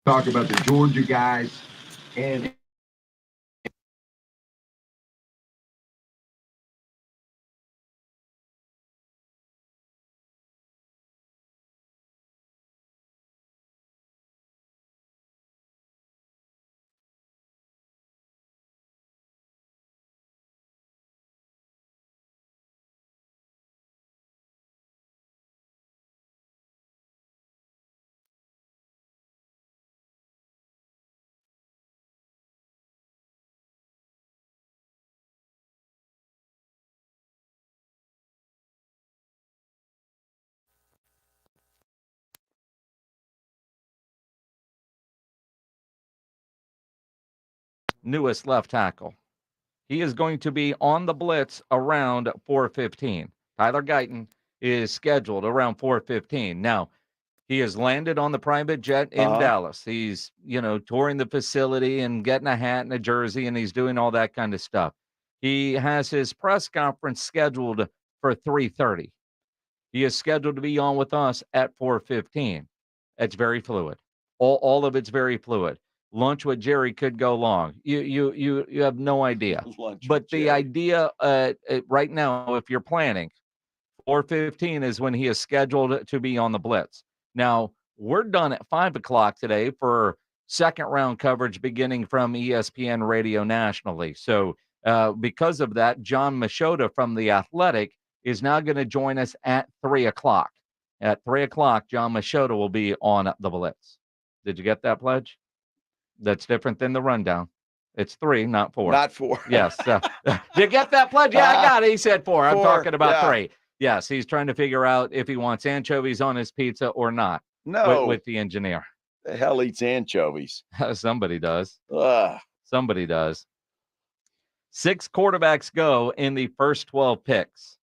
talk about the Georgia guys and newest left tackle. He is going to be on the blitz around 4:15. Tyler Guyton is scheduled around 4:15. Now, he has landed on the private jet in Dallas. He's, touring the facility and getting a hat and a jersey, and he's doing all that kind of stuff. He has his press conference scheduled for 3:30. He is scheduled to be on with us at 4:15. It's very fluid. All of it's very fluid. Lunch with Jerry could go long. You have no idea. But the idea right now, if you're planning, 4:15 is when he is scheduled to be on the blitz. Now, we're done at 5 o'clock today for second round coverage beginning from ESPN Radio nationally. So because of that, John Machota from The Athletic is now going to join us at 3 o'clock. At 3 o'clock, John Machota will be on the blitz. Did you get that, Pledge? That's different than the rundown. It's 3, not 4. Not 4. Yes. Did you get that, Pledge? Yeah, I got it. He said 4. I'm talking about 3. Yes, he's trying to figure out if he wants anchovies on his pizza or not. No. With the engineer. The hell eats anchovies? Somebody does. Ugh. Somebody does. 6 quarterbacks go in the first 12 picks.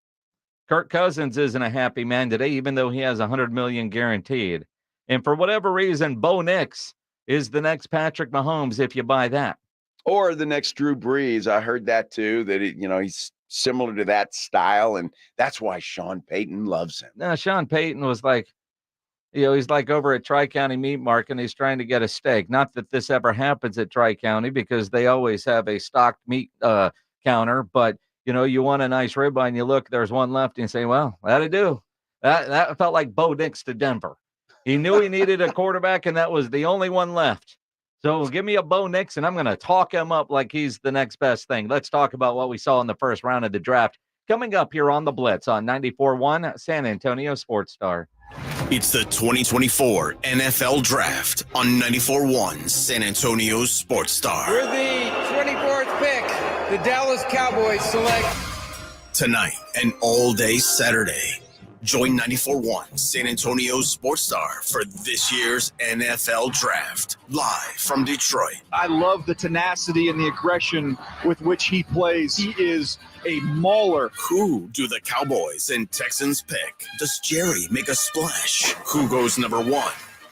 Kirk Cousins isn't a happy man today, even though he has $100 million guaranteed. And for whatever reason, Bo Nix is the next Patrick Mahomes if you buy that. Or the next Drew Brees. I heard that too, that he's similar to that style, and that's why Sean Payton loves him. No, Sean Payton was like, he's like over at Tri-County Meat Market, and he's trying to get a steak. Not that this ever happens at Tri-County because they always have a stocked meat counter, but you want a nice ribeye and you look, there's one left, and you say, well, that'll do. That felt like Bo Nix to Denver. He knew he needed a quarterback, and that was the only one left. So give me a Bo Nix, and I'm going to talk him up like he's the next best thing. Let's talk about what we saw in the first round of the draft. Coming up here on The Blitz on 94.1 San Antonio Sports Star. It's the 2024 NFL Draft on 94.1 San Antonio Sports Star. With the 24th pick, the Dallas Cowboys select. Tonight and all day Saturday, join 94.1 San Antonio Sports Star for this year's NFL Draft, live from Detroit. I love the tenacity and the aggression with which he plays. He is a mauler. Who do the Cowboys and Texans pick? Does Jerry make a splash? Who goes number 1?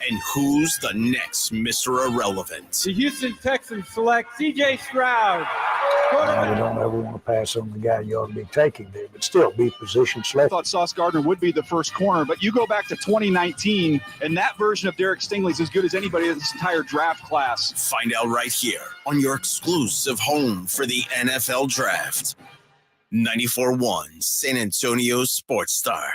And who's the next Mr. Irrelevant? The Houston Texans select C.J. Stroud. We don't ever want to pass on the guy you ought to be taking there, but still be position I select. thought Sauce Gardner would be the first corner, but you go back to 2019, and that version of Derek Stingley is as good as anybody in this entire draft class. Find out right here on your exclusive home for the NFL Draft. 94.1 San Antonio Sports Star.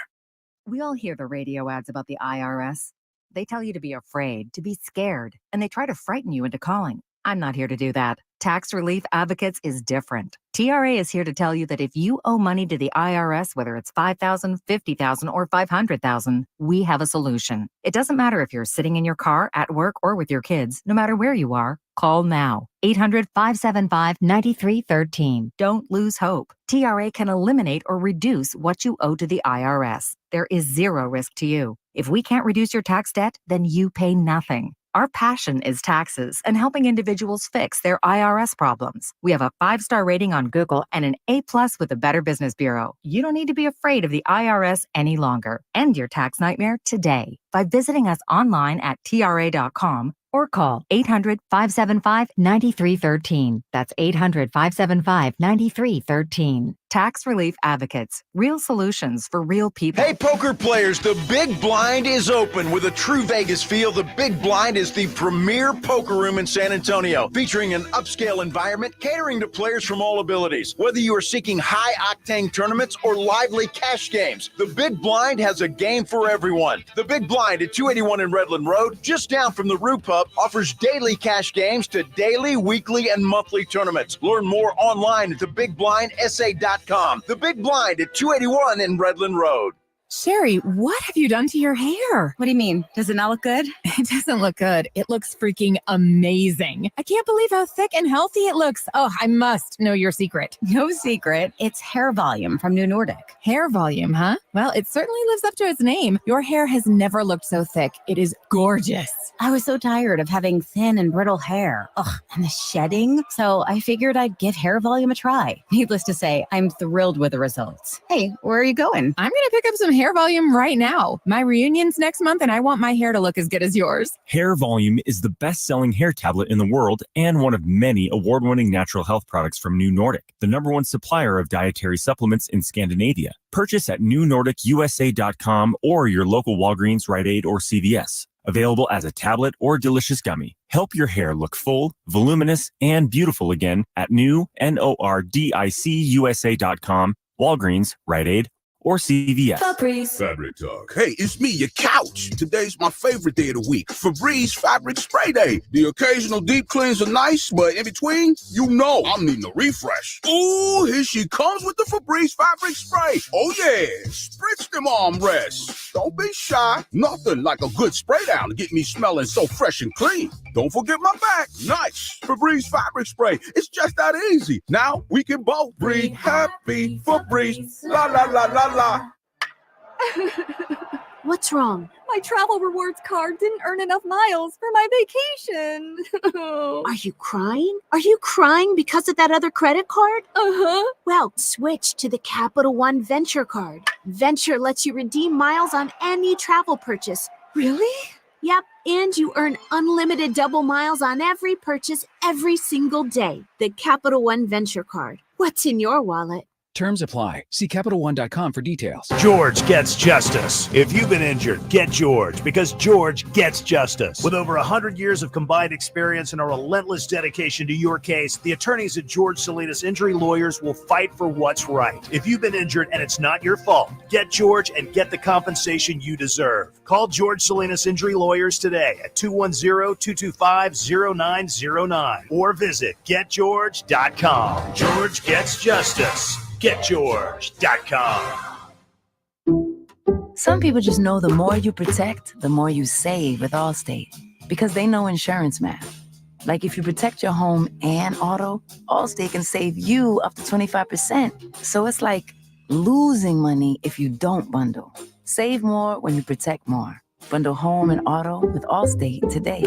We all hear the radio ads about the IRS. They tell you to be afraid, to be scared, and they try to frighten you into calling. I'm not here to do that. Tax Relief Advocates is different. TRA is here to tell you that if you owe money to the IRS, whether it's $5,000, $50,000, or $500,000, we have a solution. It doesn't matter if you're sitting in your car, at work, or with your kids. No matter where you are, call now. 800-575-9313. Don't lose hope. TRA can eliminate or reduce what you owe to the IRS. There is zero risk to you. If we can't reduce your tax debt, then you pay nothing. Our passion is taxes and helping individuals fix their IRS problems. We have a 5-star rating on Google and an A+ with the Better Business Bureau. You don't need to be afraid of the IRS any longer. End your tax nightmare today by visiting us online at TRA.com or call 800-575-9313. That's 800-575-9313. Tax Relief Advocates. Real solutions for real people. Hey, poker players, the Big Blind is open. With a true Vegas feel, the Big Blind is the premier poker room in San Antonio, featuring an upscale environment catering to players from all abilities. Whether you are seeking high-octane tournaments or lively cash games, the Big Blind has a game for everyone. The Big Blind at 281 in Redland Road, just down from the Roo Pub, offers daily cash games to daily, weekly, and monthly tournaments. Learn more online at thebigblindsa.com. The Big Blind at 281 in Redland Road. Sherry, what have you done to your hair? What do you mean? Does it not look good? It doesn't look good. It looks freaking amazing. I can't believe how thick and healthy it looks. Oh, I must know your secret. No secret. It's hair volume from New Nordic. Hair volume, huh? Well, it certainly lives up to its name. Your hair has never looked so thick. It is gorgeous. I was so tired of having thin and brittle hair. Ugh, and the shedding. So I figured I'd give hair volume a try. Needless to say, I'm thrilled with the results. Hey, where are you going? I'm going to pick up some hair volume right now. My reunion's next month and I want my hair to look as good as yours. Hair Volume is the best-selling hair tablet in the world and one of many award-winning natural health products from New Nordic, the #1 supplier of dietary supplements in Scandinavia. Purchase at newnordicusa.com or your local Walgreens, Rite Aid, or CVS. Available as a tablet or delicious gummy. Help your hair look full, voluminous, and beautiful again at newnordicusa.com, Walgreens, Rite Aid, or CVS. Febreze Fabric Talk. Hey, it's me, your couch. Today's my favorite day of the week. Febreze Fabric Spray Day. The occasional deep cleans are nice, but in between, you know I'm needing a refresh. Ooh, here she comes with the Febreze Fabric Spray. Oh yeah, spritz them armrests. Don't be shy. Nothing like a good spray down to get me smelling so fresh and clean. Don't forget my back. Nice. Febreze Fabric Spray. It's just that easy. Now we can both breathe happy. Febreze. La la la la la. What's wrong? My travel rewards card didn't earn enough miles for my vacation. Are you crying? Are you crying because of that other credit card? Uh-huh. Well, switch to the Capital One Venture card. Venture lets you redeem miles on any travel purchase. Really? Yep, and you earn unlimited double miles on every purchase every single day. The Capital One Venture card. What's in your wallet? Terms apply. See CapitalOne.com for details. George gets justice. If you've been injured, get George, because George gets justice. With over 100 years of combined experience and a relentless dedication to your case, the attorneys at George Salinas Injury Lawyers will fight for what's right. If you've been injured and it's not your fault, get George and get the compensation you deserve. Call George Salinas Injury Lawyers today at 210-225-0909 or visit getgeorge.com. George gets justice. GetGeorge.com. Some people just know the more you protect, the more you save with Allstate, because they know insurance math. Like if you protect your home and auto, Allstate can save you up to 25%. So it's like losing money if you don't bundle. Save more when you protect more. Bundle home and auto with Allstate today.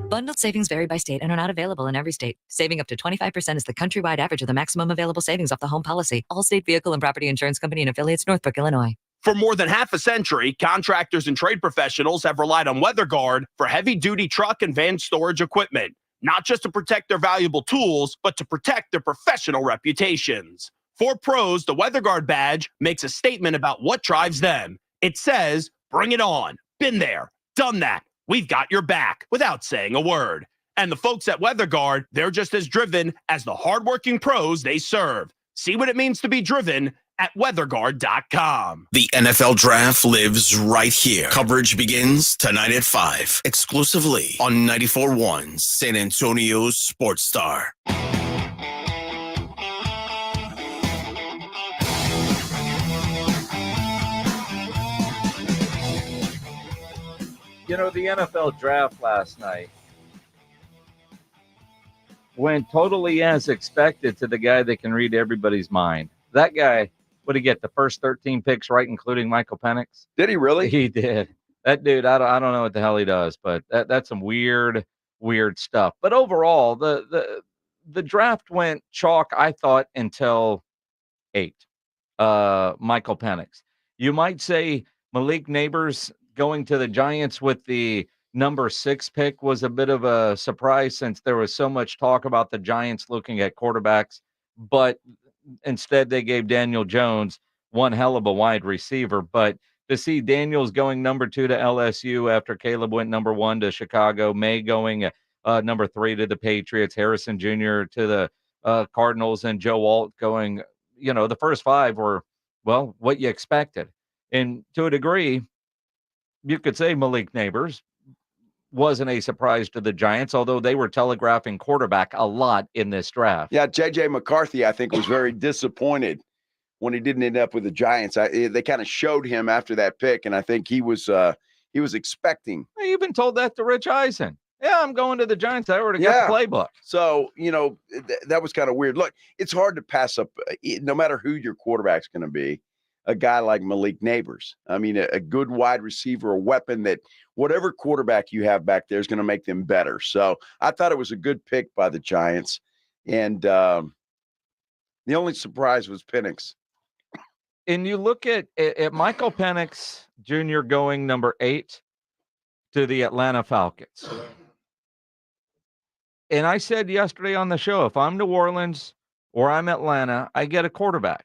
Bundled savings vary by state and are not available in every state. Saving up to 25% is the countrywide average of the maximum available savings off the home policy. Allstate Vehicle and Property Insurance Company and affiliates, Northbrook, Illinois. For more than half a century, contractors and trade professionals have relied on WeatherGuard for heavy-duty truck and van storage equipment, not just to protect their valuable tools, but to protect their professional reputations. For pros, the WeatherGuard badge makes a statement about what drives them. It says, "Bring it on. Been there. Done that. We've got your back," without saying a word. And the folks at WeatherGuard, they're just as driven as the hardworking pros they serve. See what it means to be driven at weatherguard.com. The NFL Draft lives right here. Coverage begins tonight at 5, exclusively on 94.1 San Antonio's Sports Star. You know, the NFL draft last night went totally as expected to the guy that can read everybody's mind. That guy, what did he get? The first 13 picks, right, including Michael Penix? Did he really? He did. That dude, I don't know what the hell he does, but that's some weird stuff. But overall, the draft went chalk, I thought, until 8. Michael Penix. You might say Malik Neighbors going to the Giants with the number 6 pick was a bit of a surprise since there was so much talk about the Giants looking at quarterbacks, but instead they gave Daniel Jones one hell of a wide receiver. But to see Daniels going number 2 to LSU after Caleb went number 1 to Chicago, May going number 3 to the Patriots, Harrison Jr. to the Cardinals, and Joe Alt going, the first 5 were, well, what you expected. And to a degree, you could say Malik Neighbors wasn't a surprise to the Giants, although they were telegraphing quarterback a lot in this draft. Yeah, J.J. McCarthy, I think, was very disappointed when he didn't end up with the Giants. They kind of showed him after that pick, and I think he was expecting. Hey, you've been told that to Rich Eisen. Yeah, I'm going to the Giants. I already got the playbook. So, that was kind of weird. Look, it's hard to pass up, no matter who your quarterback's going to be, a guy like Malik Neighbors. I mean, a good wide receiver, a weapon that whatever quarterback you have back there is going to make them better. So I thought it was a good pick by the Giants. And the only surprise was Penix. And you look at Michael Penix Jr. going number 8 to the Atlanta Falcons. And I said yesterday on the show, if I'm New Orleans or I'm Atlanta, I get a quarterback.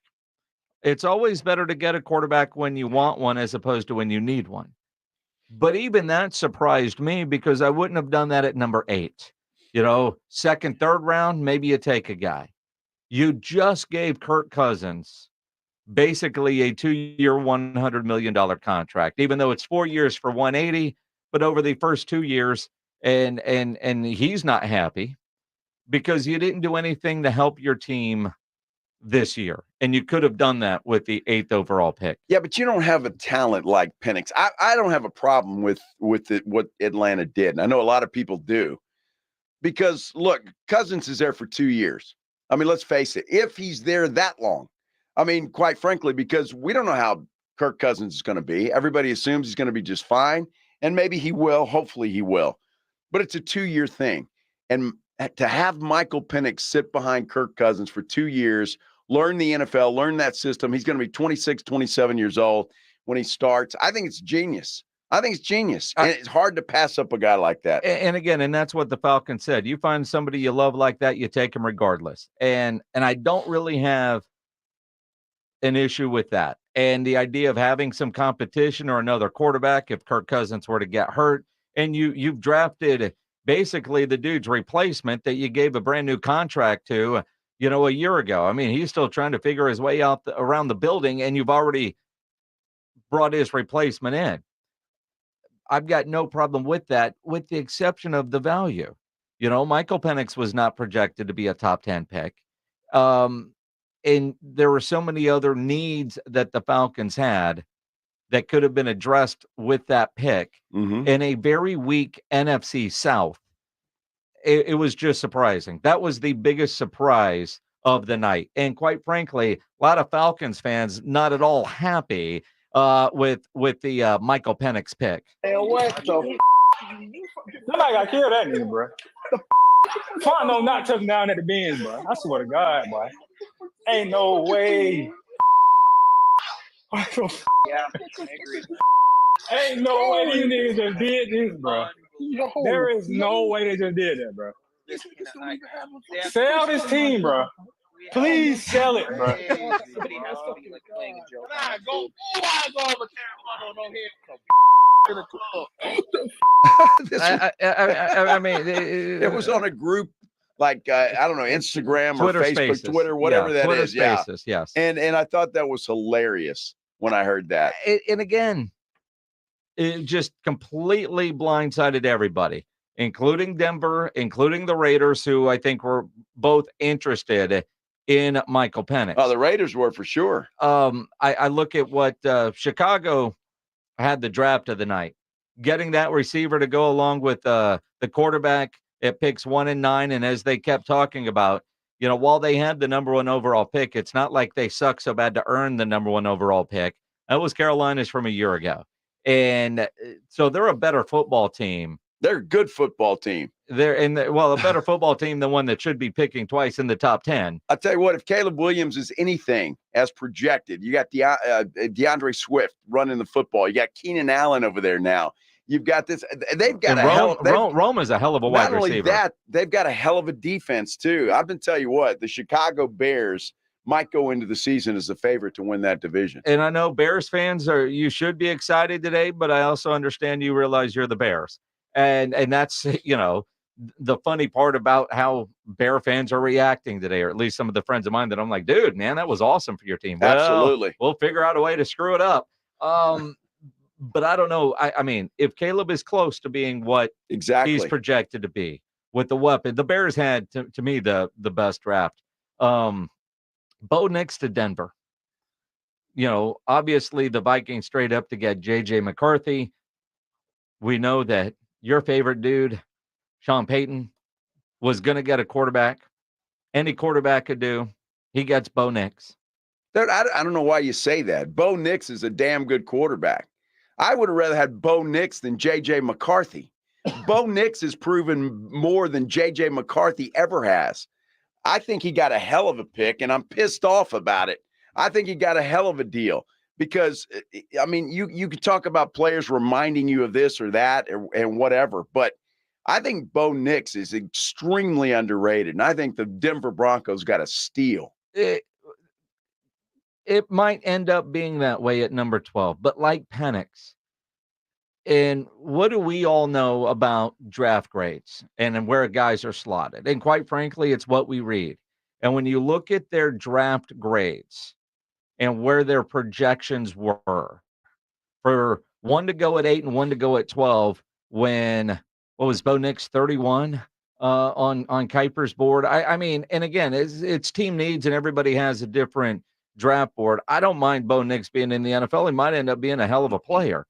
It's always better to get a quarterback when you want one as opposed to when you need one. But even that surprised me because I wouldn't have done that at number 8. Second, third round, maybe you take a guy. You just gave Kirk Cousins basically a 2-year, $100 million contract, even though it's 4 years for 180, but over the first 2 years, and he's not happy because you didn't do anything to help your team this year, and you could have done that with the 8th overall pick. Yeah, but you don't have a talent like Penix. I don't have a problem with what Atlanta did, and I know a lot of people do, because look, Cousins is there for 2 years. I mean, let's face it, if he's there that long, I mean, quite frankly, because we don't know how Kirk Cousins is going to be. Everybody assumes he's going to be just fine, and maybe he will. Hopefully he will. But it's a 2-year thing, and to have Michael Penix sit behind Kirk Cousins for 2 years, learn the NFL, learn that system. He's going to be 26, 27 years old when he starts. I think it's genius. And it's hard to pass up a guy like that. And again, and that's what the Falcons said. You find somebody you love like that, you take him regardless. And I don't really have an issue with that. And the idea of having some competition or another quarterback if Kirk Cousins were to get hurt, and you've drafted basically the dude's replacement that you gave a brand new contract to, a year ago. I mean, he's still trying to figure his way out around the building, and you've already brought his replacement in. I've got no problem with that, with the exception of the value. Michael Penix was not projected to be a top 10 pick. And there were so many other needs that the Falcons had that could have been addressed with that pick in a very weak NFC South. It was just surprising. That was the biggest surprise of the night. And quite frankly, a lot of Falcons fans not at all happy with the Michael Penix pick. Hey, what the somebody got killed that nigga, bro. Trying to not touch down at the bins, bro. I swear to God, boy. Ain't no way. Yeah, I agree. Ain't no way these niggas just did this, bro. There is no way they just did that, bro. Sell this team, bro. Please sell it, bro. I mean, it was on a group like I don't know, Instagram Twitter or Facebook, Spaces. Twitter, whatever that Twitter is. Spaces, yes. And I thought that was hilarious when I heard that. And again, it just completely blindsided everybody, including Denver, including the Raiders, who I think were both interested in Michael Penix. Oh, the Raiders were for sure. I look at what Chicago had the draft of the night, getting that receiver to go along with the quarterback at picks 1 and 9. And as they kept talking about, while they had the number 1 overall pick, it's not like they suck so bad to earn the number 1 overall pick. That was Carolina's from a year ago. And so they're a better football team. They're a good football team. A better football team than one that should be picking twice in the top 10. I'll tell you what, if Caleb Williams is anything as projected, you got DeAndre Swift running the football. You got Keenan Allen over there now. You've got this. They've got and Rome is a hell of a wide receiver. Not only that, they've got a hell of a defense too. I've been telling you what, the Chicago Bears might go into the season as the favorite to win that division. And I know Bears fans you should be excited today, but I also understand you realize you're the Bears. And that's, the funny part about how Bear fans are reacting today, or at least some of the friends of mine that I'm like, dude, man, that was awesome for your team. Absolutely. Well, we'll figure out a way to screw it up. But I don't know. I mean, if Caleb is close to being what he's projected to be with the weapon, the Bears had, to me, the best draft. Bo Nix to Denver. Obviously the Vikings straight up to get J.J. McCarthy. We know that your favorite dude, Sean Payton, was going to get a quarterback. Any quarterback could do. He gets Bo Nix. I don't know why you say that. Bo Nix is a damn good quarterback. I would have rather had Bo Nix than J.J. McCarthy. Bo Nix has proven more than J.J. McCarthy ever has. I think he got a hell of a pick, and I'm pissed off about it. I think he got a hell of a deal because, I mean, you could talk about players reminding you of this or that and whatever, but I think Bo Nix is extremely underrated, and I think the Denver Broncos got a steal. It might end up being that way at number 12, but like Penix, and what do we all know about draft grades and where guys are slotted? And quite frankly, it's what we read. And when you look at their draft grades and where their projections were for one to go at 8 and one to go at 12, what was Bo Nix 31 on Kuiper's board? I mean, and again, it's team needs and everybody has a different draft board. I don't mind Bo Nix being in the NFL. He might end up being a hell of a player.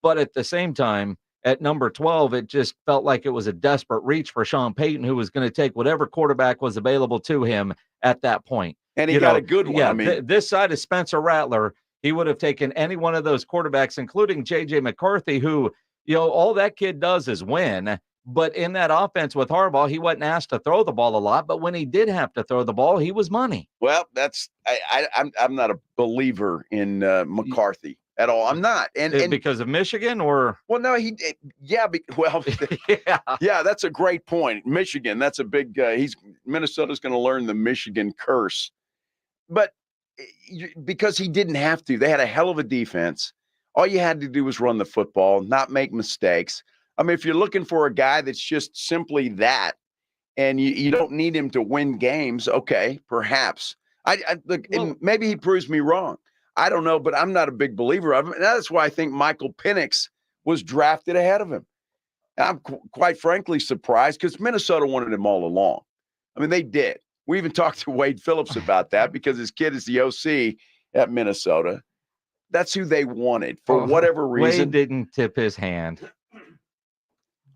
But at the same time, at number 12, it just felt like it was a desperate reach for Sean Payton, who was going to take whatever quarterback was available to him at that point. And he got a good one. Yeah, I mean, this side of Spencer Rattler, he would have taken any one of those quarterbacks, including J.J. McCarthy, who, all that kid does is win. But in that offense with Harbaugh, he wasn't asked to throw the ball a lot. But when he did have to throw the ball, he was money. Well, I'm not a believer in McCarthy at all. I'm not. And because of Michigan or? Well, no, yeah, that's a great point. Michigan, that's a big, Minnesota's going to learn the Michigan curse. But because he didn't have to, they had a hell of a defense. All you had to do was run the football, not make mistakes. I mean, if you're looking for a guy that's just simply that, and you don't need him to win games, okay, perhaps. Maybe he proves me wrong. I don't know, but I'm not a big believer of him. And that's why I think Michael Penix was drafted ahead of him. And I'm quite frankly surprised because Minnesota wanted him all along. I mean, they did. We even talked to Wade Phillips about that because his kid is the OC at Minnesota. That's who they wanted for whatever reason. Wade didn't tip his hand.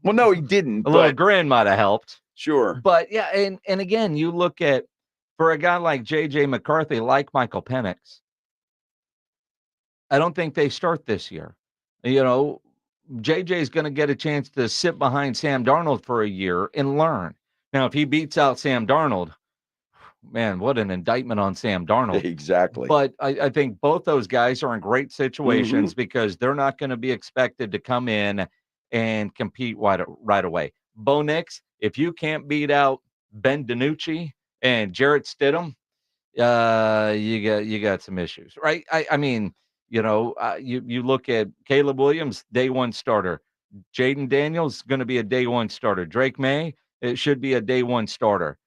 Well, no, he didn't. A little grin might have helped. Sure. But, yeah, and again, you look at, for a guy like J.J. McCarthy, like Michael Penix, I don't think they start this year. J.J. is going to get a chance to sit behind Sam Darnold for a year and learn. Now, if he beats out Sam Darnold, man, what an indictment on Sam Darnold. Exactly. But I think both those guys are in great situations because they're not going to be expected to come in and compete right away. Bo Nix, if you can't beat out Ben DiNucci and Jarrett Stidham, you got some issues, right? I mean, you look at Caleb Williams, day one starter. Jaden Daniels going to be a day one starter. Drake May, it should be a day one starter.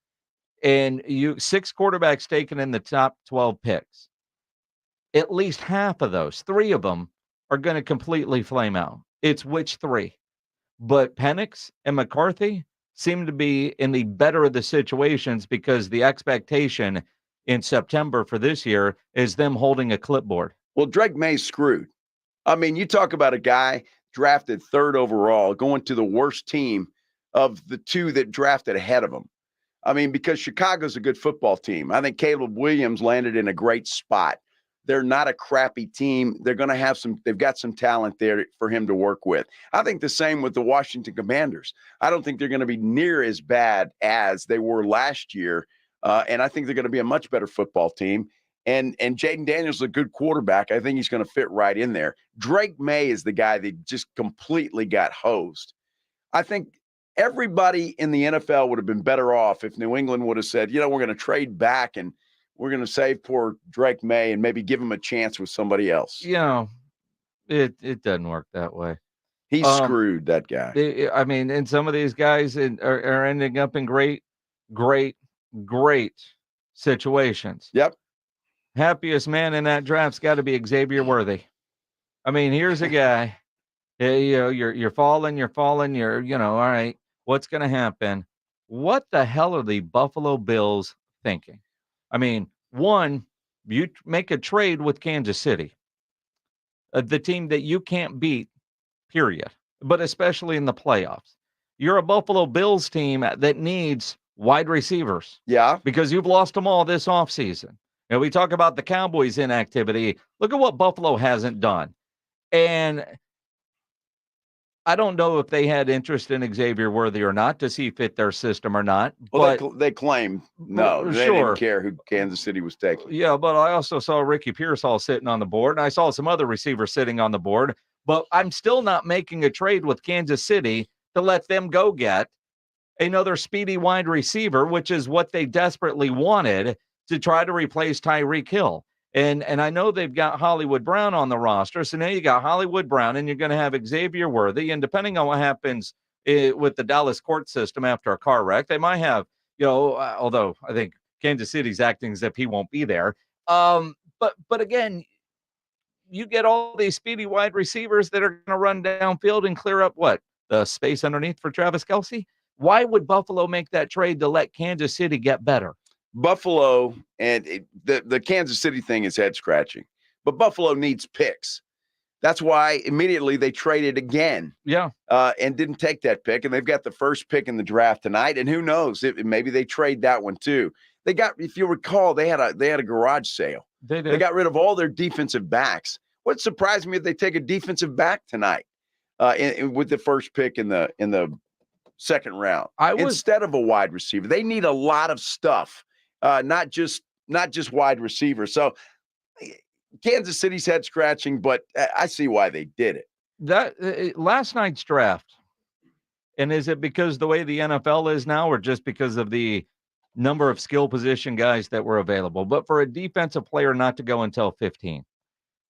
And 6 quarterbacks taken in the top 12 picks. At least half of those, 3 of them, are going to completely flame out. It's which 3? But Penix and McCarthy seem to be in the better of the situations because the expectation in September for this year is them holding a clipboard. Well, Drake May's screwed. I mean, you talk about a guy drafted 3rd overall going to the worst team of the 2 that drafted ahead of him. I mean, because Chicago's a good football team. I think Caleb Williams landed in a great spot. They're not a crappy team. They're going to have they've got some talent there for him to work with. I think the same with the Washington Commanders. I don't think they're going to be near as bad as they were last year. And I think they're going to be a much better football team. And Jaden Daniels is a good quarterback. I think he's going to fit right in there. Drake May is the guy that just completely got hosed. I think everybody in the NFL would have been better off if New England would have said, we're going to trade back and we're going to save poor Drake May and maybe give him a chance with somebody else. It doesn't work that way. He's screwed, that guy. And some of these guys are ending up in great situations. Yep. Happiest man in that draft's got to be Xavier Worthy. Here's a guy. You're falling. All right. What's going to happen? What the hell are the Buffalo Bills thinking? One, you make a trade with Kansas City, the team that you can't beat, period. But especially in the playoffs, you're a Buffalo Bills team that needs wide receivers. Yeah, because you've lost them all this offseason. We talk about the Cowboys' inactivity. Look at what Buffalo hasn't done. And I don't know if they had interest in Xavier Worthy or not to see fit their system or not. Well, but they claim no. They didn't care who Kansas City was taking. Yeah, but I also saw Ricky Pearsall sitting on the board, and I saw some other receivers sitting on the board. But I'm still not making a trade with Kansas City to let them go get another speedy wide receiver, which is what they desperately wanted to try to replace Tyreek Hill. And I know they've got Hollywood Brown on the roster. So now you got Hollywood Brown and you're going to have Xavier Worthy. And depending on what happens with the Dallas court system after a car wreck, they might have, although I think Kansas City's acting as if he won't be there. But again, you get all these speedy wide receivers that are going to run downfield and clear up the space underneath for Travis Kelce. Why would Buffalo make that trade to let Kansas City get better? Buffalo and the Kansas City thing is head scratching, but Buffalo needs picks. That's why immediately they traded again. Yeah. And didn't take that pick. And they've got the first pick in the draft tonight. And who knows, maybe they trade that one too. They got, if you recall, they had a garage sale. They did. They got rid of all their defensive backs. What surprised me if they take a defensive back tonight with the first pick in the second round instead of a wide receiver. They need a lot of stuff. Not just wide receiver. So Kansas City's head scratching, but I see why they did it. That last night's draft, and is it because the way the NFL is now, or just because of the number of skill position guys that were available? But for a defensive player not to go until 15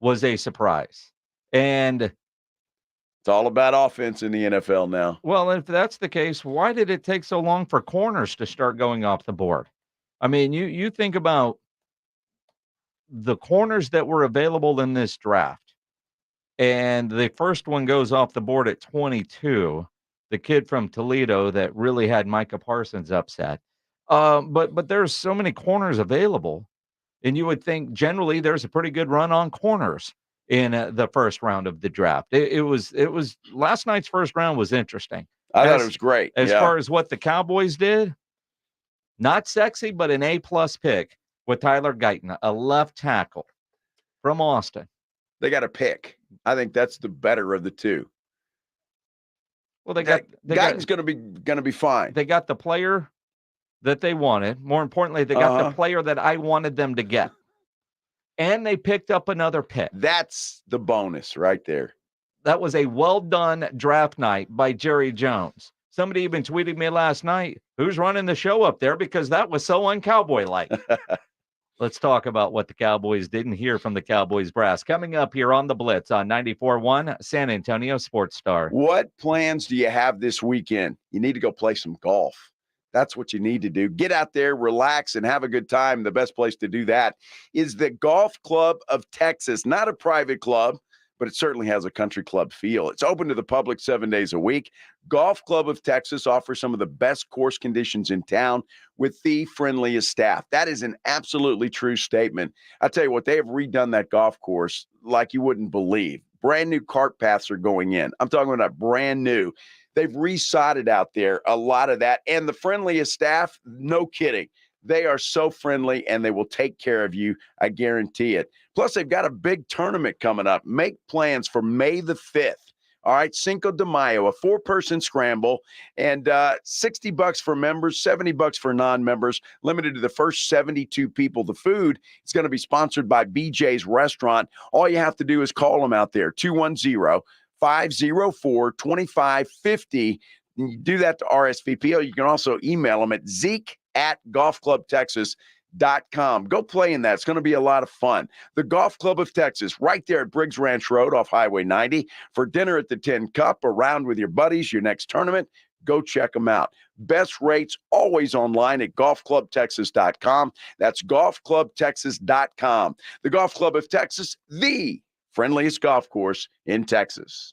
was a surprise. And it's all about offense in the NFL now. Well, if that's the case, why did it take so long for corners to start going off the board? You think about the corners that were available in this draft, and the first one goes off the board at 22, the kid from Toledo that really had Micah Parsons upset. But there's so many corners available, and you would think generally there's a pretty good run on corners in the first round of the draft. It was last night's first round was interesting. I thought it was great. As far as what the Cowboys did. Not sexy, but an A-plus pick with Tyler Guyton, a left tackle from Austin. They got a pick. I think that's the better of the two. Well, Guyton's going to be fine. They got the player that they wanted. More importantly, they got the player that I wanted them to get, and they picked up another pick. That's the bonus right there. That was a well done draft night by Jerry Jones. Somebody even tweeted me last night, who's running the show up there? Because that was so un-Cowboy-like. Let's talk about what the Cowboys didn't hear from the Cowboys brass. Coming up here on the Blitz on 94.1 San Antonio Sports Star. What plans do you have this weekend? You need to go play some golf. That's what you need to do. Get out there, relax, and have a good time. The best place to do that is the Golf Club of Texas. Not a private club, but it certainly has a country club feel. It's open to the public 7 days a week. Golf Club of Texas offers some of the best course conditions in town with the friendliest staff. That is an absolutely true statement. I tell you what, they have redone that golf course like you wouldn't believe. Brand new cart paths are going in. I'm talking about brand new. They've resodded out there, a lot of that. And the friendliest staff, no kidding. They are so friendly, and they will take care of you. I guarantee it. Plus, they've got a big tournament coming up. Make plans for May the 5th All right, Cinco de Mayo, a 4-person scramble, and $60 for members, $70 for non-members, limited to the first 72 people. The food is going to be sponsored by BJ's Restaurant. All you have to do is call them out there, 210-504-2550. You do that to RSVP, or you can also email them at zeke@golfclubtexas.com. Go play in that. It's going to be a lot of fun. The Golf Club of Texas, right there at Briggs Ranch Road off Highway 90. For dinner at the Tin Cup, around with your buddies, your next tournament, go check them out. Best rates always online at golfclubtexas.com. That's golfclubtexas.com. The Golf Club of Texas, the friendliest golf course in Texas.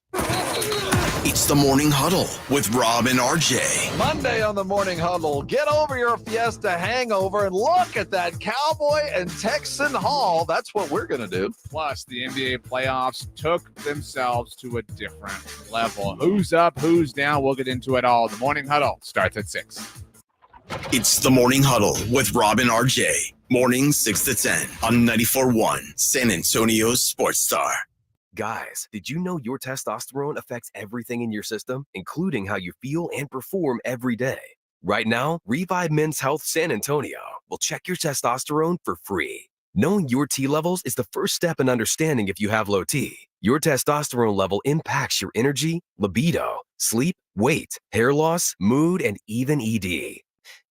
It's the Morning Huddle with Rob and RJ. Monday on the Morning Huddle. Get over your Fiesta hangover and look at that Cowboy and Texan haul. That's what we're going to do. Plus, the NBA playoffs took themselves to a different level. Who's up, who's down? We'll get into it all. The Morning Huddle starts at 6. It's the Morning Huddle with Rob and RJ. Morning 6 to 10 on 94.1 San Antonio's Sports Star. Guys, did you know your testosterone affects everything in your system, including how you feel and perform every day? Right now, Revive Men's Health San Antonio will check your testosterone for free. Knowing your T levels is the first step in understanding if you have low T. Your testosterone level impacts your energy, libido, sleep, weight, hair loss, mood, and even ED.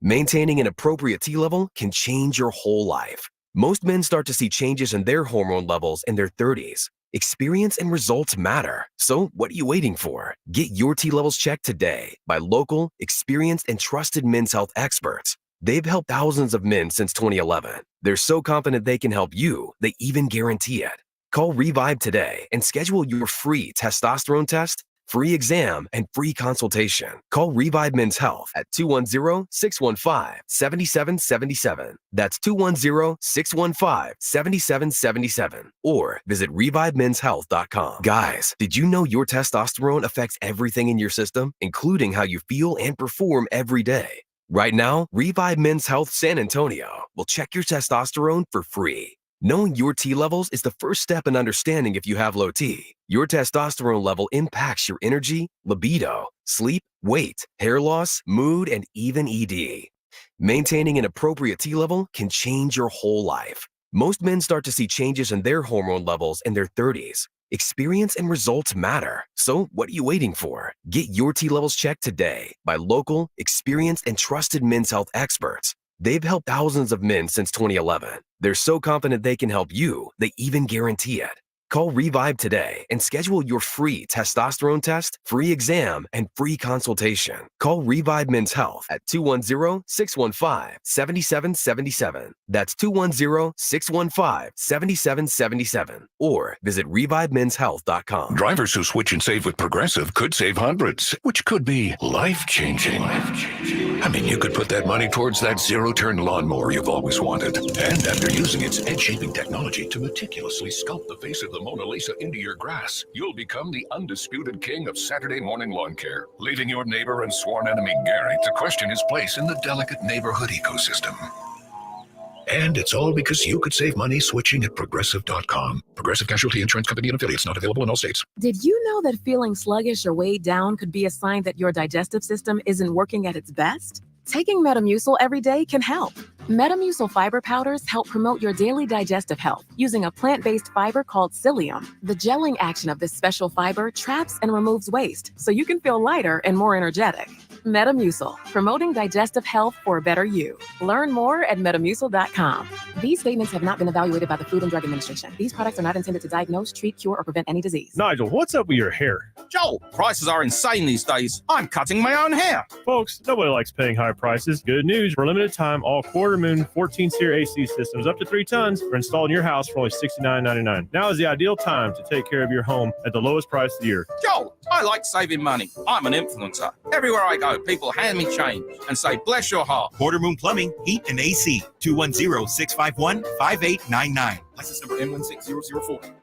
Maintaining an appropriate T level can change your whole life. Most men start to see changes in their hormone levels in their 30s. Experience and results matter. So what are you waiting for? Get your T levels checked today by local, experienced, and trusted men's health experts. They've helped thousands of men since 2011. They're so confident they can help you, they even guarantee it. Call Revive today and schedule your free testosterone test, free exam, and free consultation. Call Revive Men's Health at 210-615-7777. That's 210-615-7777. Or visit ReviveMen'sHealth.com. Guys, did you know your testosterone affects everything in your system, including how you feel and perform every day? Right now, Revive Men's Health San Antonio will check your testosterone for free. Knowing your T levels is the first step in understanding if you have low T. Your testosterone level impacts your energy, libido, sleep, weight, hair loss, mood, and even ED. Maintaining an appropriate T level can change your whole life. Most men start to see changes in their hormone levels in their 30s. Experience and results matter. So what are you waiting for? Get your T levels checked today by local, experienced, and trusted men's health experts. They've helped thousands of men since 2011. They're so confident they can help you, they even guarantee it. Call Revive today and schedule your free testosterone test, free exam, and free consultation. Call Revive Men's Health at 210-615-7777. That's 210-615-7777. Or visit ReviveMen'sHealth.com. Drivers who switch and save with Progressive could save hundreds, which could be life-changing. I mean, you could put that money towards that zero-turn lawnmower you've always wanted. And after using its edge-shaping technology to meticulously sculpt the face of the Mona Lisa into your grass, you'll become the undisputed king of Saturday morning lawn care, leaving your neighbor and sworn enemy Gary to question his place in the delicate neighborhood ecosystem. And it's all because you could save money switching at Progressive.com. Progressive Casualty Insurance Company and affiliates, not available in all states. Did you know that feeling sluggish or weighed down could be a sign that your digestive system isn't working at its best? Taking Metamucil every day can help. Metamucil fiber powders help promote your daily digestive health using a plant-based fiber called psyllium. The gelling action of this special fiber traps and removes waste, so you can feel lighter and more energetic. Metamucil, promoting digestive health for a better you. Learn more at metamucil.com. These statements have not been evaluated by the Food and Drug Administration. These products are not intended to diagnose, treat, cure, or prevent any disease. Nigel, what's up with your hair? Joel, prices are insane these days. I'm cutting my own hair. Folks, nobody likes paying high prices. Good news, for a limited time, all quarter moon 14-seer AC systems up to 3 tons are installed in your house for only $69.99. Now is the ideal time to take care of your home at the lowest price of the year. Joel, I like saving money. I'm an influencer. Everywhere I go, people hand me change and say, bless your heart. Quarter Moon Plumbing, Heat, and AC. 210-651-5899. License number N16004.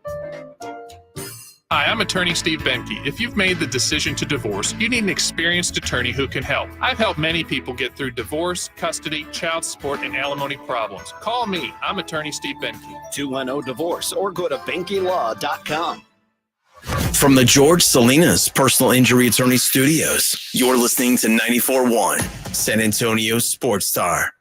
Hi, I'm attorney Steve Benke. If you've made the decision to divorce, you need an experienced attorney who can help. I've helped many people get through divorce, custody, child support, and alimony problems. Call me. I'm attorney Steve Benke. 210-DIVORCE or go to BenkeLaw.com. From the George Salinas Personal Injury Attorney Studios, you're listening to 94.1 San Antonio Sports Star.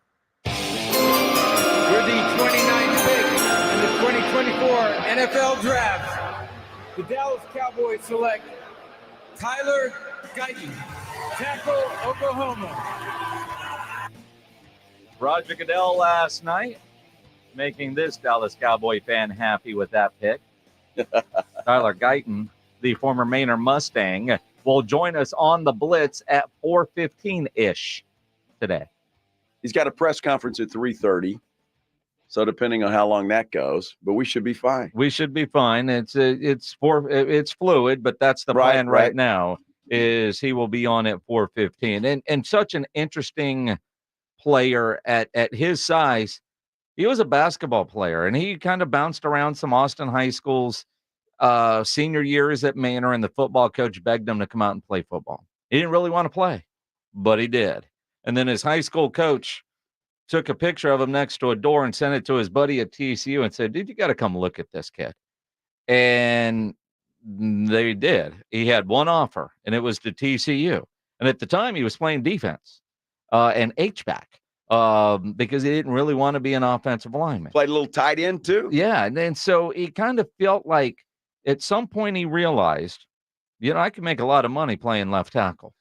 We're the 29th pick in the 2024 NFL Draft. The Dallas Cowboys select Tyler Guyton, tackle, Oklahoma. Roger Goodell last night, making this Dallas Cowboy fan happy with that pick. Tyler Guyton, the former Manor Mustang, will join us on the Blitz at 4:15-ish today. He's got a press conference at 3:30. So depending on how long that goes, but we should be fine. We should be fine. It's fluid, but that's the plan right now. Is he will be on at 4:15, and such an interesting player at his size. He was a basketball player, and he kind of bounced around some Austin high schools. Senior years at Manor, and the football coach begged him to come out and play football. He didn't really want to play, but he did. And then his high school coach took a picture of him next to a door and sent it to his buddy at TCU and said, dude, you got to come look at this kid. And they did. He had one offer, and it was to TCU. And at the time, he was playing defense and H-back because he didn't really want to be an offensive lineman. Played a little tight end, too? Yeah, and then so he kind of felt like at some point he realized, I can make a lot of money playing left tackle.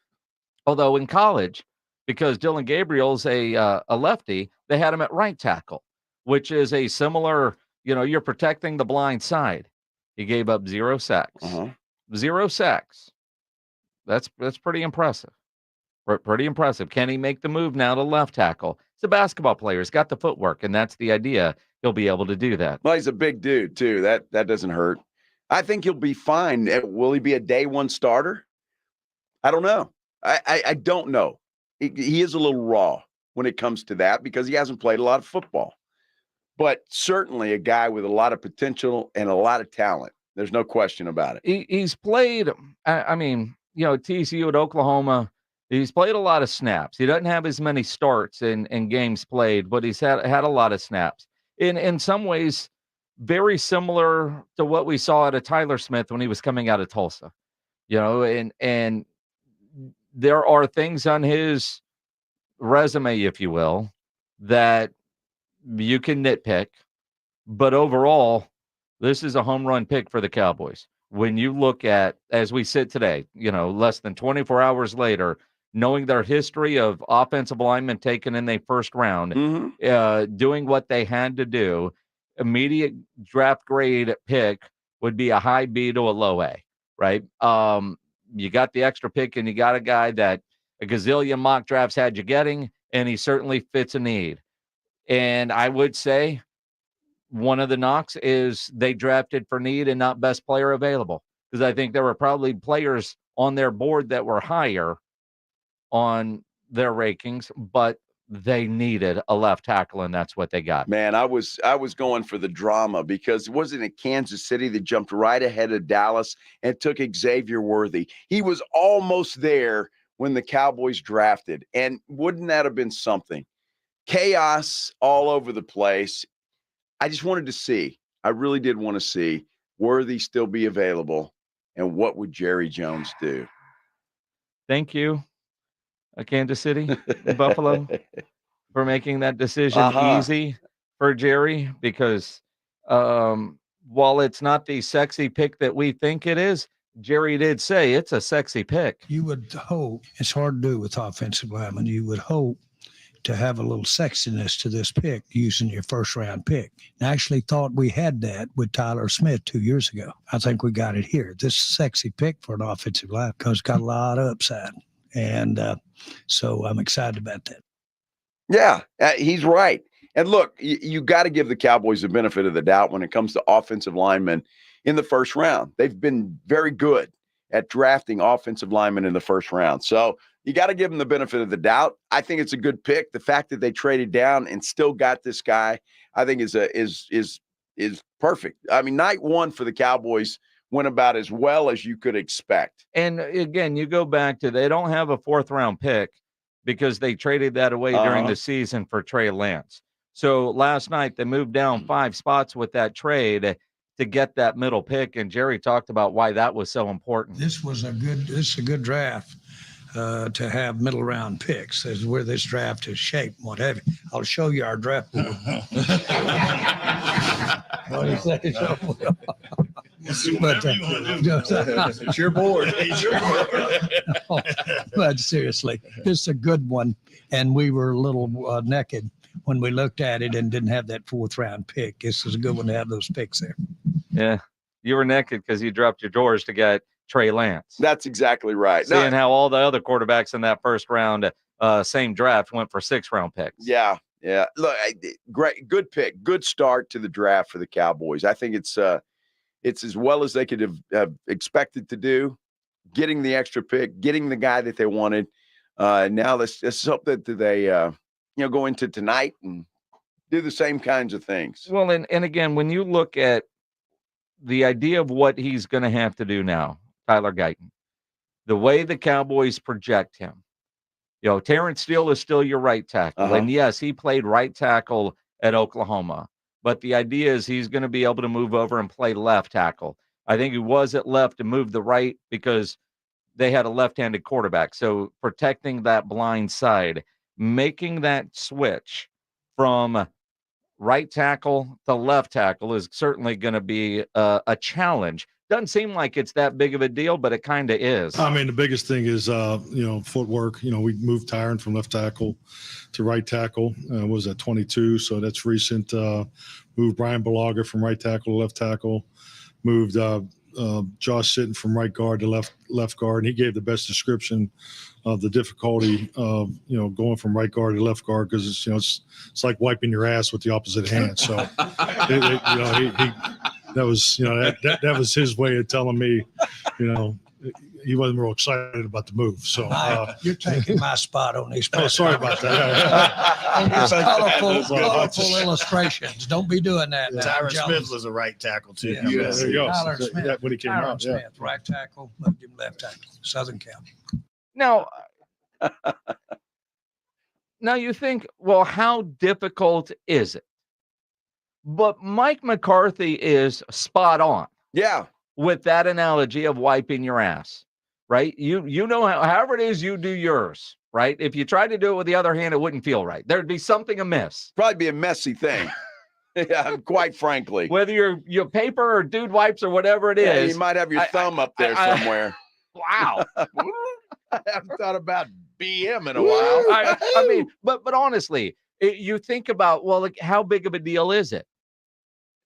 Although in college, because Dylan Gabriel's a lefty, they had him at right tackle, which is a similar, you're protecting the blind side. He gave up 0 sacks. 0 sacks. That's pretty impressive. Pretty impressive. Can he make the move now to left tackle? He's a basketball player. He's got the footwork, and that's the idea. He'll be able to do that. Well, he's a big dude, too. That doesn't hurt. I think he'll be fine. Will he be a day one starter? I don't know. I don't know. He is a little raw when it comes to that because he hasn't played a lot of football. But certainly a guy with a lot of potential and a lot of talent. There's no question about it. He's played, TCU at Oklahoma, he's played a lot of snaps. He doesn't have as many starts in games played, but he's had a lot of snaps. In some ways, very similar to what we saw at a Tyler Smith when he was coming out of Tulsa. And there are things on his resume, if you will, that you can nitpick, but overall, this is a home run pick for the Cowboys. When you look at, as we sit today, less than 24 hours later, knowing their history of offensive linemen taken in the first round, doing what they had to do, immediate draft grade pick would be a high B to a low A, right? You got the extra pick, and you got a guy that a gazillion mock drafts had you getting, and he certainly fits a need. And I would say one of the knocks is they drafted for need and not best player available, because I think there were probably players on their board that were higher on their rankings, but they needed a left tackle, and that's what they got. Man, I was going for the drama because it wasn't in Kansas City that jumped right ahead of Dallas and took Xavier Worthy. He was almost there when the Cowboys drafted, and wouldn't that have been something? Chaos all over the place. I just wanted to see. I really did want to see Worthy still be available, and what would Jerry Jones do? Thank you, Kansas City, Buffalo, for making that decision easy for Jerry, because while it's not the sexy pick that we think it is, Jerry did say it's a sexy pick. You would hope, it's hard to do with offensive linemen, you would hope to have a little sexiness to this pick using your first round pick. And I actually thought we had that with Tyler Smith 2 years ago. I think we got it here. This is a sexy pick for an offensive line because it's got a lot of upside. And so I'm excited about that. Yeah, he's right. And look, you got to give the Cowboys the benefit of the doubt when it comes to offensive linemen in the first round. They've been very good at drafting offensive linemen in the first round. So you got to give them the benefit of the doubt. I think it's a good pick. The fact that they traded down and still got this guy, I think is perfect. I mean, night one for the Cowboys went about as well as you could expect. And again, you go back to, they don't have a 4th round pick because they traded that away during the season for Trey Lance. So last night they moved down 5 spots with that trade to get that middle pick. And Jerry talked about why that was so important. This is a good draft to have middle round picks. This is where this draft is shaped, what have you. I'll show you our draft board. What do you say? It's your board. It's your board. But seriously, this is a good one. And we were a little naked when we looked at it and didn't have that fourth round pick. This is a good one to have those picks there. Yeah. You were naked because you dropped your drawers to get Trey Lance. That's exactly right. Seeing how all the other quarterbacks in that first round, same draft, went for 6th-round picks. Yeah. Look, great, good pick, good start to the draft for the Cowboys. I think it's as well as they could have expected to do. Getting the extra pick, getting the guy that they wanted. Now let's hope that they go into tonight and do the same kinds of things. Well, and again, when you look at the idea of what he's going to have to do now, Tyler Guyton, the way the Cowboys project him, Terrence Steele is still your right tackle. And yes, he played right tackle at Oklahoma, but the idea is he's going to be able to move over and play left tackle. I think he was at left and moved the right because they had a left-handed quarterback. So protecting that blind side, making that switch from right tackle to left tackle is certainly going to be a challenge. Doesn't seem like it's that big of a deal, but it kind of is. I mean, the biggest thing is, footwork. We moved Tyron from left tackle to right tackle. Was at 22, so that's recent. Moved Brian Balaga from right tackle to left tackle. Moved Josh Sitton from right guard to left guard, and he gave the best description of the difficulty of going from right guard to left guard because it's like wiping your ass with the opposite hand. So that was his way of telling me, he wasn't real excited about the move. So you're taking my spot on these. Oh, sorry about that. Colorful illustrations. Don't be doing that. Tyron Smith was a right tackle too. Yeah. There you go. Tyler Smith. When he came Tyron out, Smith, right tackle, moved him left tackle. Southern Cal. Now you think, well, how difficult is it? But Mike McCarthy is spot on. Yeah. With that analogy of wiping your ass, right? You know, however it is you do yours, right? If you tried to do it with the other hand, it wouldn't feel right. There'd be something amiss. Probably be a messy thing. Yeah, quite frankly. Whether you're paper or dude wipes or whatever it is. You might have your thumb up there somewhere. Wow. I haven't thought about BM in a while. I mean, but honestly, you think about, well, like, how big of a deal is it?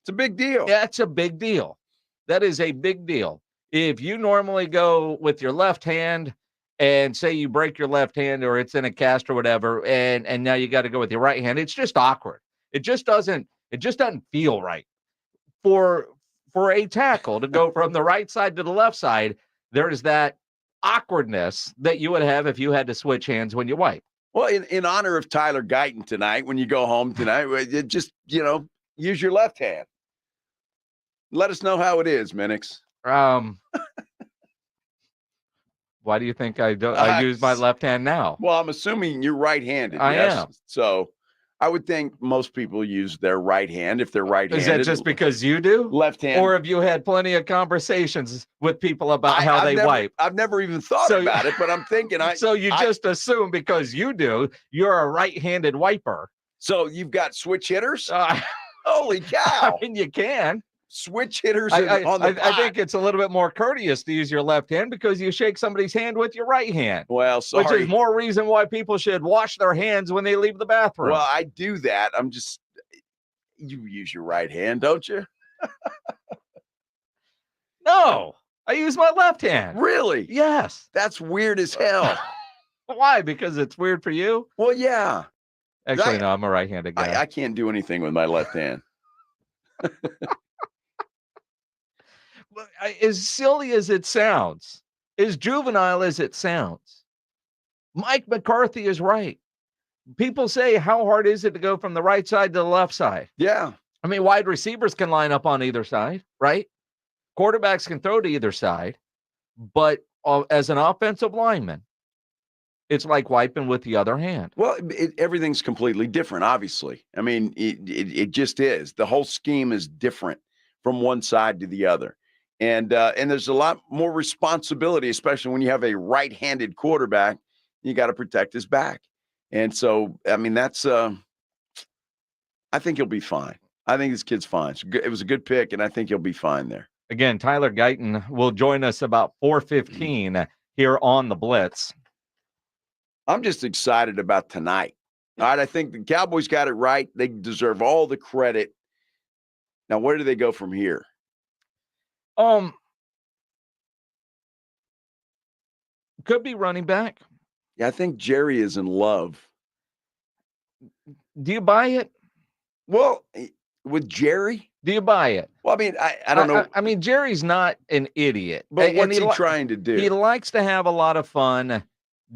It's a big deal. Yeah, it's a big deal. That is a big deal. If you normally go with your left hand and say you break your left hand or it's in a cast or whatever, and now you got to go with your right hand, it's just awkward. It just doesn't feel right. For a tackle to go from the right side to the left side, there is that awkwardness that you would have if you had to switch hands when you wipe. Well, in honor of Tyler Guyton tonight, when you go home tonight, just, use your left hand. Let us know how it is, Minix. Why do you think I use my left hand now? Well, I'm assuming you're right-handed. I am. So I would think most people use their right hand if they're right-handed. Is that just because you do? Left hand. Or have you had plenty of conversations with people about how they wipe? I've never even thought about it, but I'm thinking So you just assume because you do, you're a right-handed wiper. So you've got switch hitters? Holy cow. I mean, you can. Switch hitters I think it's a little bit more courteous to use your left hand because you shake somebody's hand with your right hand. Well, sorry. Which is more reason why people should wash their hands when they leave the bathroom. Well, I do that. You use your right hand, don't you? No, I use my left hand. Really? Yes. That's weird as hell. Why? Because it's weird for you? Well, yeah. Actually, no, I'm a right-handed guy. I can't do anything with my left hand. As silly as it sounds, as juvenile as it sounds, Mike McCarthy is right. People say, how hard is it to go from the right side to the left side? Yeah. I mean, wide receivers can line up on either side, right? Quarterbacks can throw to either side. But as an offensive lineman, it's like wiping with the other hand. Well, everything's completely different, obviously. I mean, it just is. The whole scheme is different from one side to the other. And there's a lot more responsibility, especially when you have a right-handed quarterback. You got to protect his back. And so, I mean, that's I think he'll be fine. I think this kid's fine. It was a good pick, and I think he'll be fine there. Again, Tyler Guyton will join us about 4:15 here on the Blitz. I'm just excited about tonight. All right, I think the Cowboys got it right. They deserve all the credit. Now, where do they go from here? Could be running back. Yeah, I think Jerry is in love. Do you buy it? Well, with Jerry? Do you buy it? Well, I mean, I don't know. I mean, Jerry's not an idiot. But what's he trying to do? He likes to have a lot of fun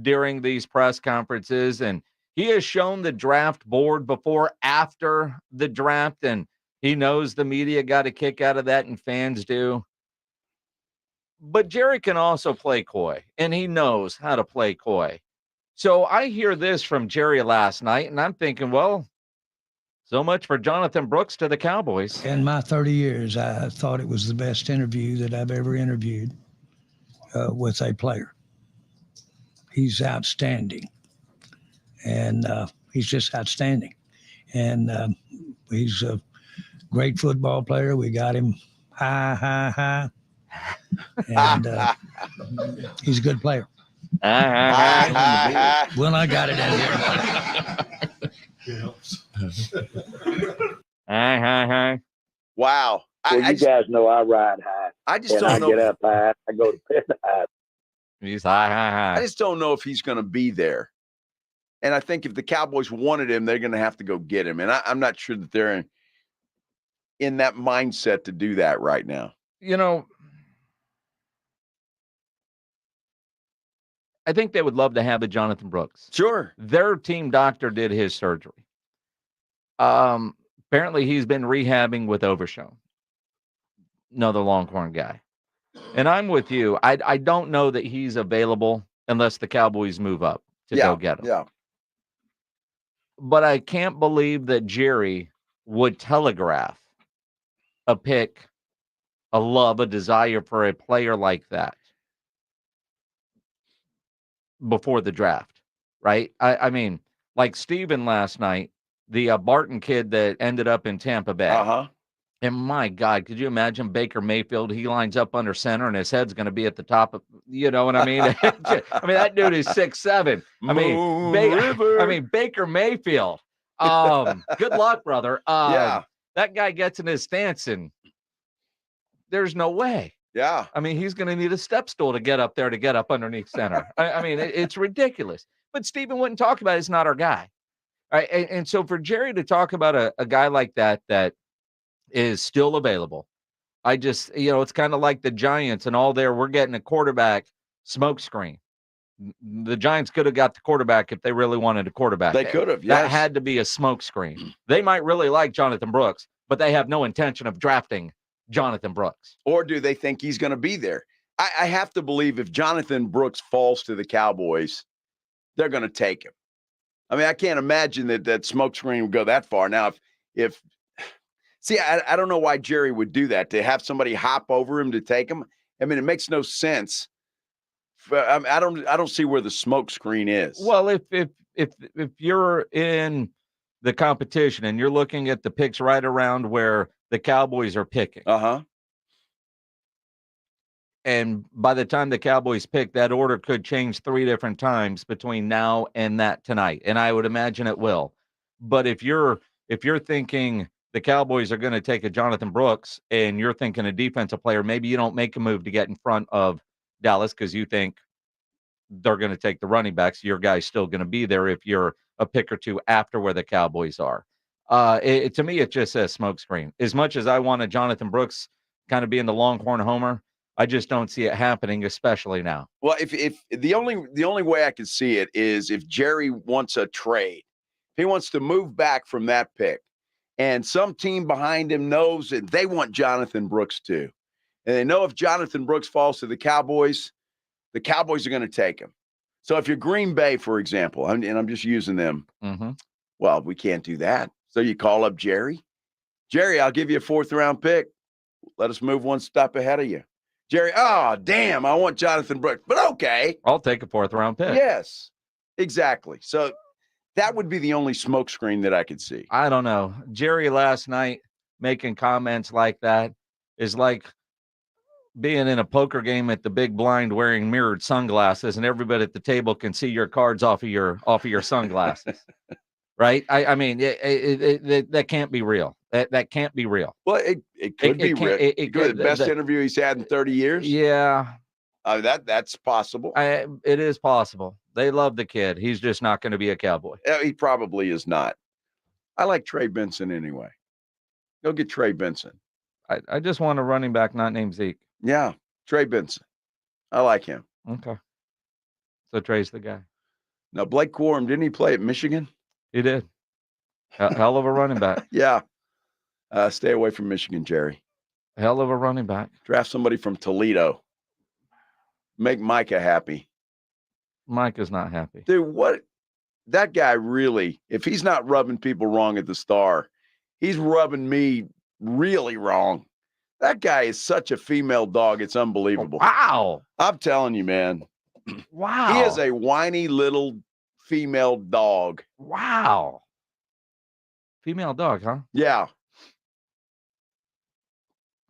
during these press conferences, and he has shown the draft board before, after the draft, and he knows the media got a kick out of that, and fans do. But Jerry can also play coy, and he knows how to play coy. So I hear this from Jerry last night, and I'm thinking, well, so much for Jonathan Brooks to the Cowboys. In my 30 years, I thought it was the best interview that I've ever interviewed with a player. He's outstanding, and he's just outstanding. And he's a great football player. We got him high. And he's a good player. Well, I got it in here. Wow. Well, you guys know I ride high. I just don't know. I get up high. I go to bed high. He's high. I just don't know if he's going to be there. And I think if the Cowboys wanted him, they're going to have to go get him. And I'm not sure that they're in that mindset to do that right now. You know, I think they would love to have a Jonathan Brooks. Sure. Their team doctor did his surgery. Apparently he's been rehabbing with Overshown, another Longhorn guy. And I'm with you. I don't know that he's available unless the Cowboys move up to go get him. Yeah. But I can't believe that Jerry would telegraph a pick, a love, a desire for a player like that before the draft, right? I mean, like Steven last night, the Barton kid that ended up in Tampa Bay. Uh-huh. And my God, could you imagine Baker Mayfield? He lines up under center and his head's going to be at the top of, you know what I mean? I mean, that dude is 6'7". I mean, Baker Mayfield. Good luck, brother. Yeah. That guy gets in his stance and there's no way. Yeah. I mean, he's going to need a step stool to get up there, to get up underneath center. I mean, it's ridiculous. But Steven wouldn't talk about it. It's not our guy. All right. And so for Jerry to talk about a guy like that is still available, I just, it's kind of like the Giants and all there. We're getting a quarterback smokescreen. The Giants could have got the quarterback if they really wanted a quarterback. They could have, yes. That had to be a smokescreen. They might really like Jonathan Brooks, but they have no intention of drafting Jonathan Brooks. Or do they think he's going to be there? I have to believe if Jonathan Brooks falls to the Cowboys, they're going to take him. I mean, I can't imagine that smokescreen would go that far. Now, if I don't know why Jerry would do that, to have somebody hop over him to take him. I mean, it makes no sense. I don't see where the smokescreen is. Well, if you're in the competition and you're looking at the picks right around where the Cowboys are picking. Uh-huh. And by the time the Cowboys pick, that order could change 3 different times between now and that tonight. And I would imagine it will. But if you're thinking the Cowboys are going to take a Jonathan Brooks and you're thinking a defensive player, maybe you don't make a move to get in front of Dallas because you think they're going to take the running backs. Your guy's still going to be there if you're a pick or two after where the Cowboys are. To me, it just says smokescreen. As much as I want a Jonathan Brooks kind of being the Longhorn homer, I just don't see it happening, especially now. Well, if the only way I can see it is if Jerry wants a trade. If he wants to move back from that pick, and some team behind him knows that they want Jonathan Brooks too, and they know if Jonathan Brooks falls to the Cowboys are going to take him. So if you're Green Bay, for example, and I'm just using them, well, we can't do that. So you call up Jerry. Jerry, I'll give you a 4th round pick. let us move one step ahead of you. Jerry, oh, damn, I want Jonathan Brooks, but okay. I'll take a 4th-round pick. Yes, exactly. So that would be the only smokescreen that I could see. I don't know. Jerry last night making comments like that is like being in a poker game at the big blind wearing mirrored sunglasses and everybody at the table can see your cards off of your sunglasses. Right? I mean, that can't be real. That can't be real. Well, it could be real. It could be the best interview he's had in 30 years. Yeah. That's possible. It is possible. They love the kid. He's just not going to be a Cowboy. He probably is not. I like Trey Benson anyway. Go get Trey Benson. I just want a running back not named Zeke. Yeah, Trey Benson. I like him. Okay. So Trey's the guy. Now, Blake Corum, didn't he play at Michigan? He did. Hell of a running back. Yeah. Stay away from Michigan, Jerry. Hell of a running back. Draft somebody from Toledo. Make Micah happy. Micah's not happy. Dude, what? That guy really, if he's not rubbing people wrong at the Star, he's rubbing me really wrong. That guy is such a female dog. It's unbelievable. Wow. I'm telling you, man. Wow. He is a whiny little female dog. Wow. Female dog, huh? Yeah.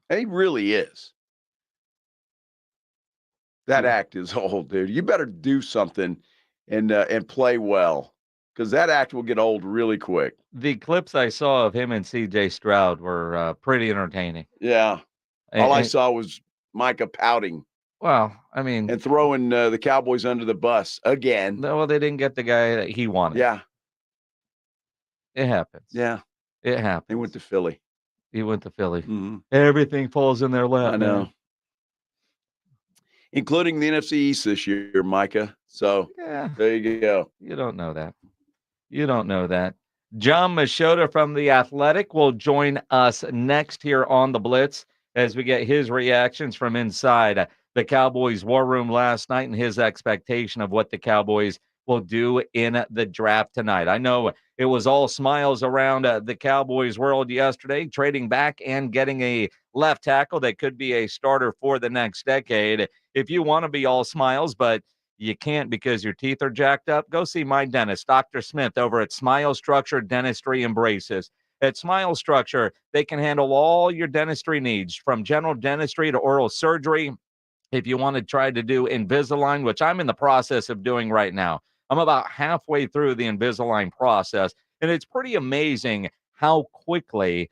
He really is. That act is old, dude. You better do something and play well, because that act will get old really quick. The clips I saw of him and C.J. Stroud were pretty entertaining. Yeah. All I saw was Micah pouting. Well, I mean, and throwing the Cowboys under the bus again. Well, they didn't get the guy that he wanted. Yeah. It happens. Yeah. It happens. He went to Philly. Mm-hmm. Everything falls in their lap. I know. Man. Including the NFC East this year, Micah. So there you go. You don't know that. John Machota from The Athletic will join us next here on The Blitz as we get his reactions from inside the Cowboys war room last night and his expectation of what the Cowboys will do in the draft tonight. I know it was all smiles around the Cowboys world yesterday, trading back and getting a left tackle that could be a starter for the next decade. If you want to be all smiles, but you can't because your teeth are jacked up, go see my dentist, Dr. Smith, over at Smile Structure Dentistry and Braces. At Smile Structure, they can handle all your dentistry needs, from general dentistry to oral surgery. If you want to try to do Invisalign, which I'm in the process of doing right now, I'm about halfway through the Invisalign process, and it's pretty amazing how quickly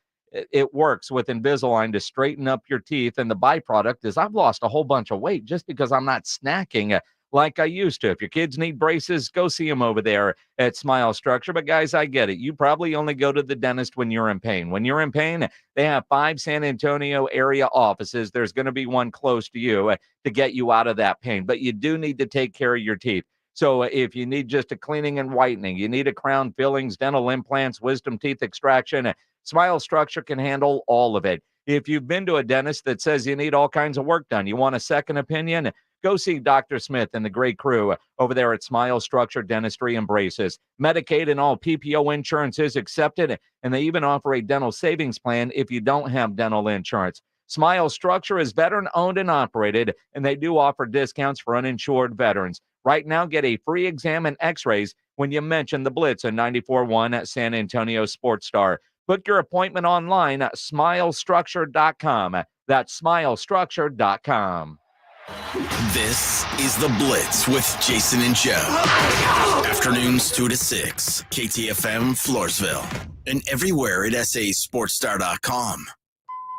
it works with Invisalign to straighten up your teeth. And the byproduct is I've lost a whole bunch of weight just because I'm not snacking like I used to. If your kids need braces, go see them over there at Smile Structure. But guys, I get it. You probably only go to the dentist when you're in pain. When you're in pain, they have 5 San Antonio area offices. There's going to be one close to you to get you out of that pain. But you do need to take care of your teeth. So if you need just a cleaning and whitening, you need a crown fillings, dental implants, wisdom teeth extraction, Smile Structure can handle all of it. If you've been to a dentist that says you need all kinds of work done, you want a second opinion, go see Dr. Smith and the great crew over there at Smile Structure Dentistry and Braces. Medicaid and all PPO insurance is accepted, and they even offer a dental savings plan if you don't have dental insurance. Smile Structure is veteran-owned and operated, and they do offer discounts for uninsured veterans. Right now, get a free exam and x-rays when you mention the Blitz at 94.1 at San Antonio Sports Star. Book your appointment online at smilestructure.com. That's smilestructure.com. This is The Blitz with Jason and Joe. Afternoons 2 to 6, KTFM Floresville, and everywhere at sasportstar.com.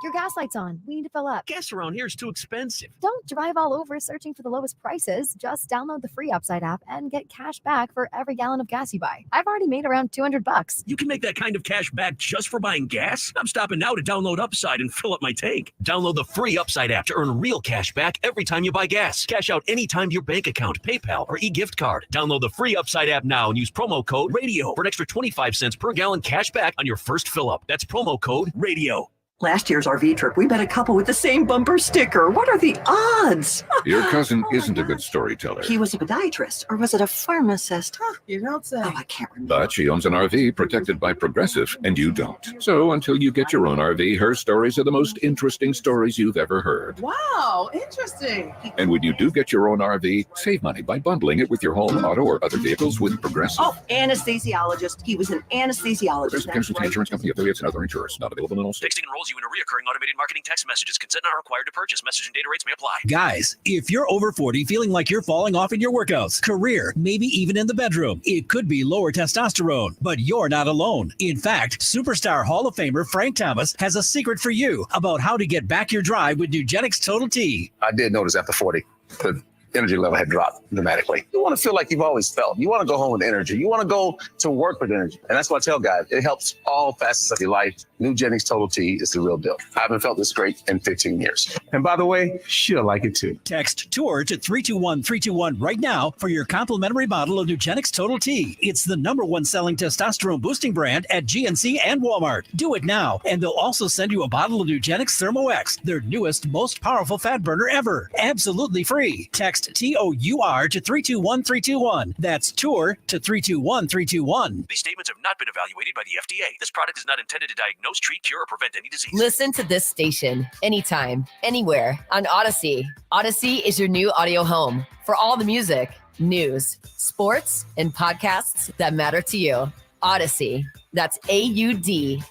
Your gas light's on. We need to fill up. Gas around here is too expensive. Don't drive all over searching for the lowest prices. Just download the free Upside app and get cash back for every gallon of gas you buy. I've already made around $200. You can make that kind of cash back just for buying gas? I'm stopping now to download Upside and fill up my tank. Download the free Upside app to earn real cash back every time you buy gas. Cash out anytime to your bank account, PayPal, or e-gift card. Download the free Upside app now and use promo code RADIO for an extra 25 cents per gallon cash back on your first fill up. That's promo code RADIO. Last year's RV trip, we met a couple with the same bumper sticker. What are the odds? Your cousin isn't a good storyteller, He was a podiatrist, or was it a pharmacist? You don't say. Oh, I can't remember. but she owns an RV protected by Progressive, and you don't. So until you get your own RV, her stories are the most interesting stories you've ever heard. Wow, interesting. And when you do get your own RV, save money by bundling it with your home, auto, or other vehicles with Progressive. Oh, anesthesiologist. He was an anesthesiologist. Progressive That's Casualty right. Insurance Company affiliates and other insurers. Not available in all states. Texting enrolls you in a recurring automated marketing text messages. Consent not required to purchase. Message and data rates may apply. Guys, if you're over 40 feeling like you're falling off in your workouts, career, maybe even in the bedroom, it could be lower testosterone, but you're not alone. In fact, superstar Hall of Famer Frank Thomas has a secret for you about how to get back your drive with Nugenix Total T. I did notice after 40, the energy level had dropped dramatically. You want to feel like you've always felt. You want to go home with energy. You want to go to work with energy. And that's what I tell guys. It helps all facets of your life. Nugenix Total T is the real deal. I haven't felt this great in 15 years. And by the way, she'll like it too. Text TOUR to 321-321 right now for your complimentary bottle of Nugenix Total T. It's the #1 selling testosterone boosting brand at GNC and Walmart. Do it now, and they'll also send you a bottle of Nugenix Thermo X, their newest, most powerful fat burner ever. Absolutely free. Text TOUR to 321-321. That's TOUR to 321-321. These statements have not been evaluated by the FDA. This product is not intended to diagnose, treat, cure, or prevent any disease. Listen to this station anytime, anywhere on Odyssey. Odyssey is your new audio home for all the music, news, sports, and podcasts that matter to you. Odyssey. That's AUDACY.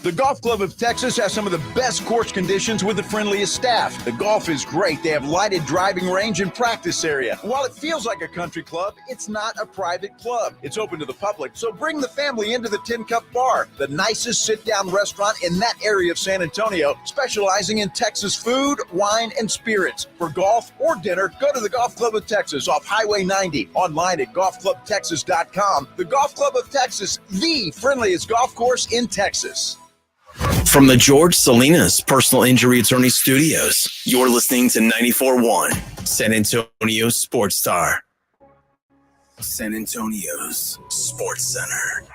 The Golf Club of Texas has some of the best course conditions with the friendliest staff. The golf is great. They have lighted driving range and practice area. While it feels like a country club, it's not a private club. It's open to the public, so bring the family into the Tin Cup Bar, the nicest sit-down restaurant in that area of San Antonio, specializing in Texas food, wine, and spirits. For golf or dinner, go to the Golf Club of Texas off Highway 90, online at golfclubtexas.com. The Golf Club of Texas, the friendliest golf course in Texas. From the George Salinas Personal Injury Attorney Studios, you're listening to 94.1 San Antonio Sports Star. San Antonio's Sports Center.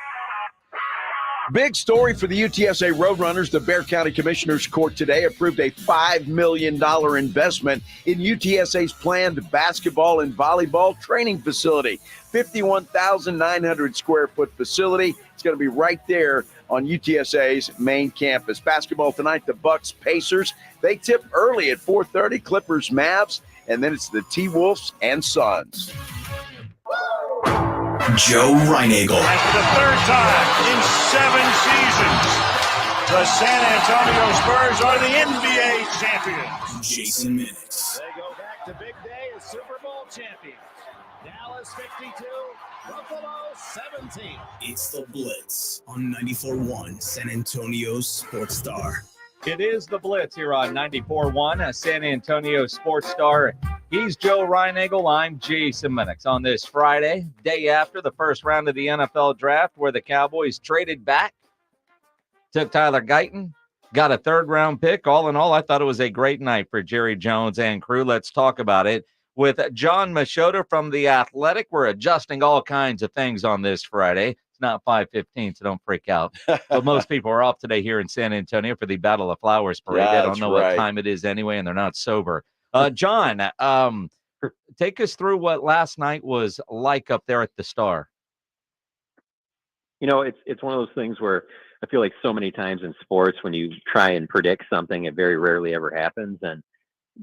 Big story for the UTSA Roadrunners. The Bexar County Commissioners Court today approved a $5 million investment in UTSA's planned basketball and volleyball training facility. 51,900 square foot facility. It's going to be right there on UTSA's main campus. Basketball tonight, the Bucks Pacers. They tip early at 4:30. Clippers Mavs, and then it's the T-Wolves and Suns. Joe Reinagel. That's the third time in 7 seasons the San Antonio Spurs are the NBA champions. Jason Minix. They go back to big day as Super Bowl champions. Dallas 52, Buffalo 17. It's the Blitz on 94.1 San Antonio's Sports Star. It is the Blitz here on 94.1, a San Antonio Sports Star. He's Joe Reinagel. I'm Jason Minix. On this Friday, day after the first round of the NFL draft, where the Cowboys traded back, took Tyler Guyton, got a third-round pick. All in all, I thought it was a great night for Jerry Jones and crew. Let's talk about it with John Machota from The Athletic. We're adjusting all kinds of things on this Friday. Not 5:15, so don't freak out. But most people are off today here in San Antonio for the Battle of Flowers parade. They don't know what time it is anyway, and they're not sober. John, take us through what last night was like up there at the Star. You know, it's one of those things where I feel like so many times in sports, when you try and predict something, it very rarely ever happens. And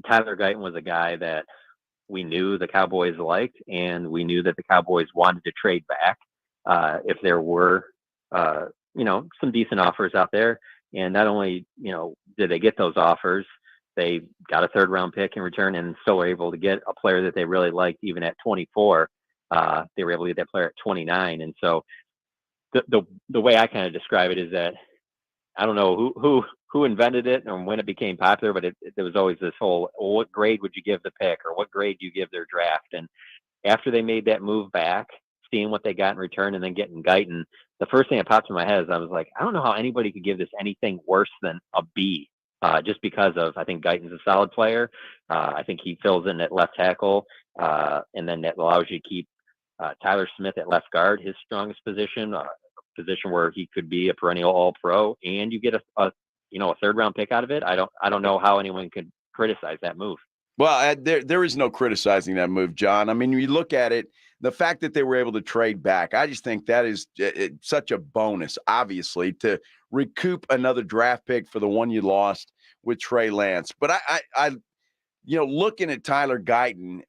Tyler Guyton was a guy that we knew the Cowboys liked, and we knew that the Cowboys wanted to trade back. If there were, some decent offers out there. And not only, did they get those offers, they got a third round pick in return and still were able to get a player that they really liked even at 24. They were able to get that player at 29. And so the way I kind of describe it is that I don't know who invented it and when it became popular, but there was always this whole, well, what grade would you give the pick, or what grade do you give their draft? And after they made that move back, seeing what they got in return and then getting Guyton, the first thing that popped in my head is I was like, I don't know how anybody could give this anything worse than a B, just because of, I think Guyton's a solid player. I think he fills in at left tackle, and then that allows you to keep Tyler Smith at left guard, his strongest position. position where he could be a perennial All-Pro, and you get a third-round pick out of it. I don't know how anyone could criticize that move. Well, there is no criticizing that move, John. I mean, you look at it, the fact that they were able to trade back, I just think that is such a bonus, obviously, to recoup another draft pick for the one you lost with Trey Lance. But I looking at Tyler Guyton,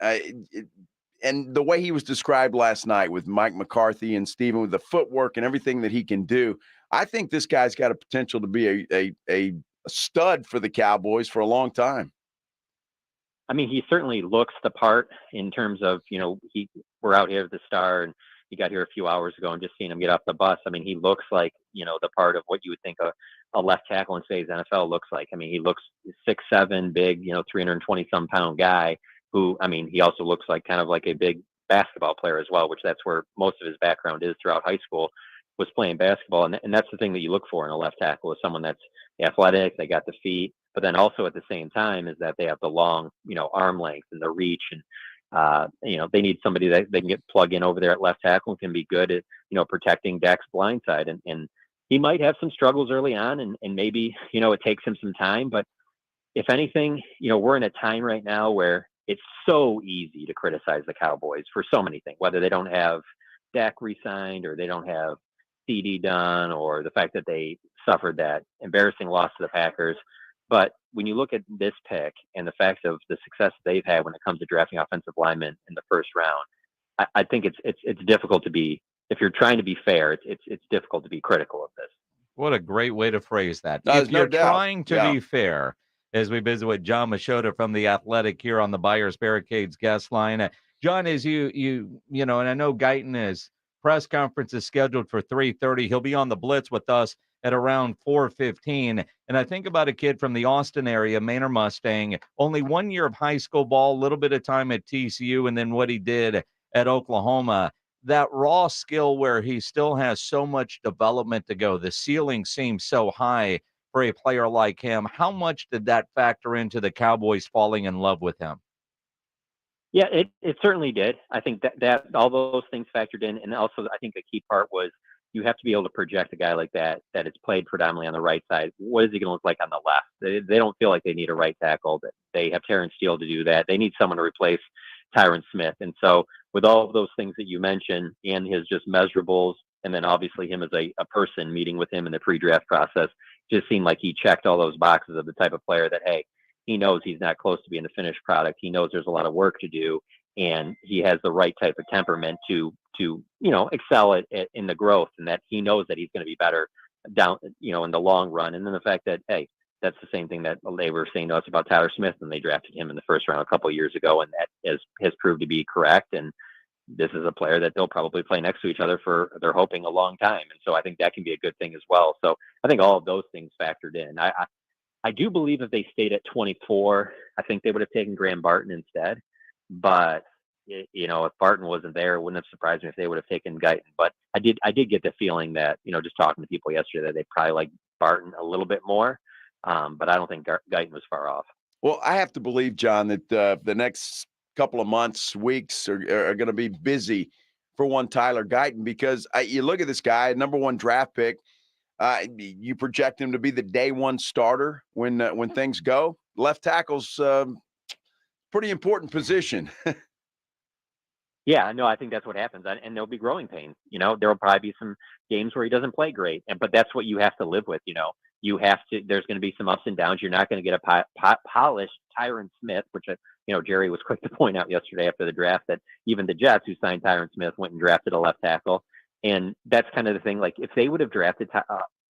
and the way he was described last night with Mike McCarthy and Steven, with the footwork and everything that he can do, I think this guy's got a potential to be a stud for the Cowboys for a long time. I mean, he certainly looks the part in terms of, we're out here at the Star, and he got here a few hours ago, and just seeing him get off the bus. I mean, he looks like, the part of what you would think a left tackle in today's NFL looks like. I mean, he looks 6'7", big, 320-some pound guy who, I mean, he also looks like kind of like a big basketball player as well, which that's where most of his background is throughout high school, was playing basketball. And that's the thing that you look for in a left tackle, is someone that's athletic, they got the feet, but then also at the same time is that they have the long, arm length and the reach. And, they need somebody that they can get plug in over there at left tackle and can be good at, protecting Dak's blind side. And he might have some struggles early on, and maybe, it takes him some time. But if anything, we're in a time right now where it's so easy to criticize the Cowboys for so many things, whether they don't have Dak re-signed, or they don't have CD done, or the fact that they suffered that embarrassing loss to the Packers. But when you look at this pick and the fact of the success they've had when it comes to drafting offensive linemen in the first round, I think it's difficult to be, if you're trying to be fair, it's difficult to be critical of this. What a great way to phrase that. There's If you're no doubt. trying to be fair, as we visit with John Machota from The Athletic here on the Buyers Barricades guest line. John, as you and I know Guyton press conference is scheduled for 3:30. He'll be on the Blitz with us at around 4:15. And I think about a kid from the Austin area, Manor Mustang, only 1 year of high school ball, a little bit of time at TCU, and then what he did at Oklahoma. That raw skill where he still has so much development to go. The ceiling seems so high for a player like him. How much did that factor into the Cowboys falling in love with him? Yeah, it certainly did. I think that all those things factored in. And also, I think the key part was you have to be able to project a guy like that it's played predominantly on the right side. What is he going to look like on the left? They don't feel like they need a right tackle. They have Terrence Steele to do that. They need someone to replace Tyron Smith. And so with all of those things that you mentioned and his just measurables, and then obviously him as a person, meeting with him in the pre-draft process, just seemed like he checked all those boxes of the type of player that, hey, he knows he's not close to being the finished product. He knows there's a lot of work to do, and he has the right type of temperament to excel in the growth, and that he knows that he's going to be better down, in the long run. And then the fact that, hey, that's the same thing that they were saying to us about Tyler Smith when they drafted him in the first round a couple of years ago, and that has proved to be correct. And this is a player that they'll probably play next to each other for, they're hoping, a long time. And so I think that can be a good thing as well. So I think all of those things factored in. I do believe if they stayed at 24, I think they would have taken Graham Barton instead. But, if Barton wasn't there, it wouldn't have surprised me if they would have taken Guyton. But I did get the feeling that, just talking to people yesterday, that they probably like Barton a little bit more. But I don't think Guyton was far off. Well, I have to believe, John, that the next couple of months, weeks are going to be busy for one Tyler Guyton, because you look at this guy, number one draft pick. You project him to be the day one starter when things go. Left tackle's pretty important position. Yeah, no, I think that's what happens, and there'll be growing pains. There will probably be some games where he doesn't play great, but that's what you have to live with. You have to. There's going to be some ups and downs. You're not going to get a polished Tyron Smith, which Jerry was quick to point out yesterday after the draft that even the Jets, who signed Tyron Smith, went and drafted a left tackle. And that's kind of the thing. Like, if they would have drafted,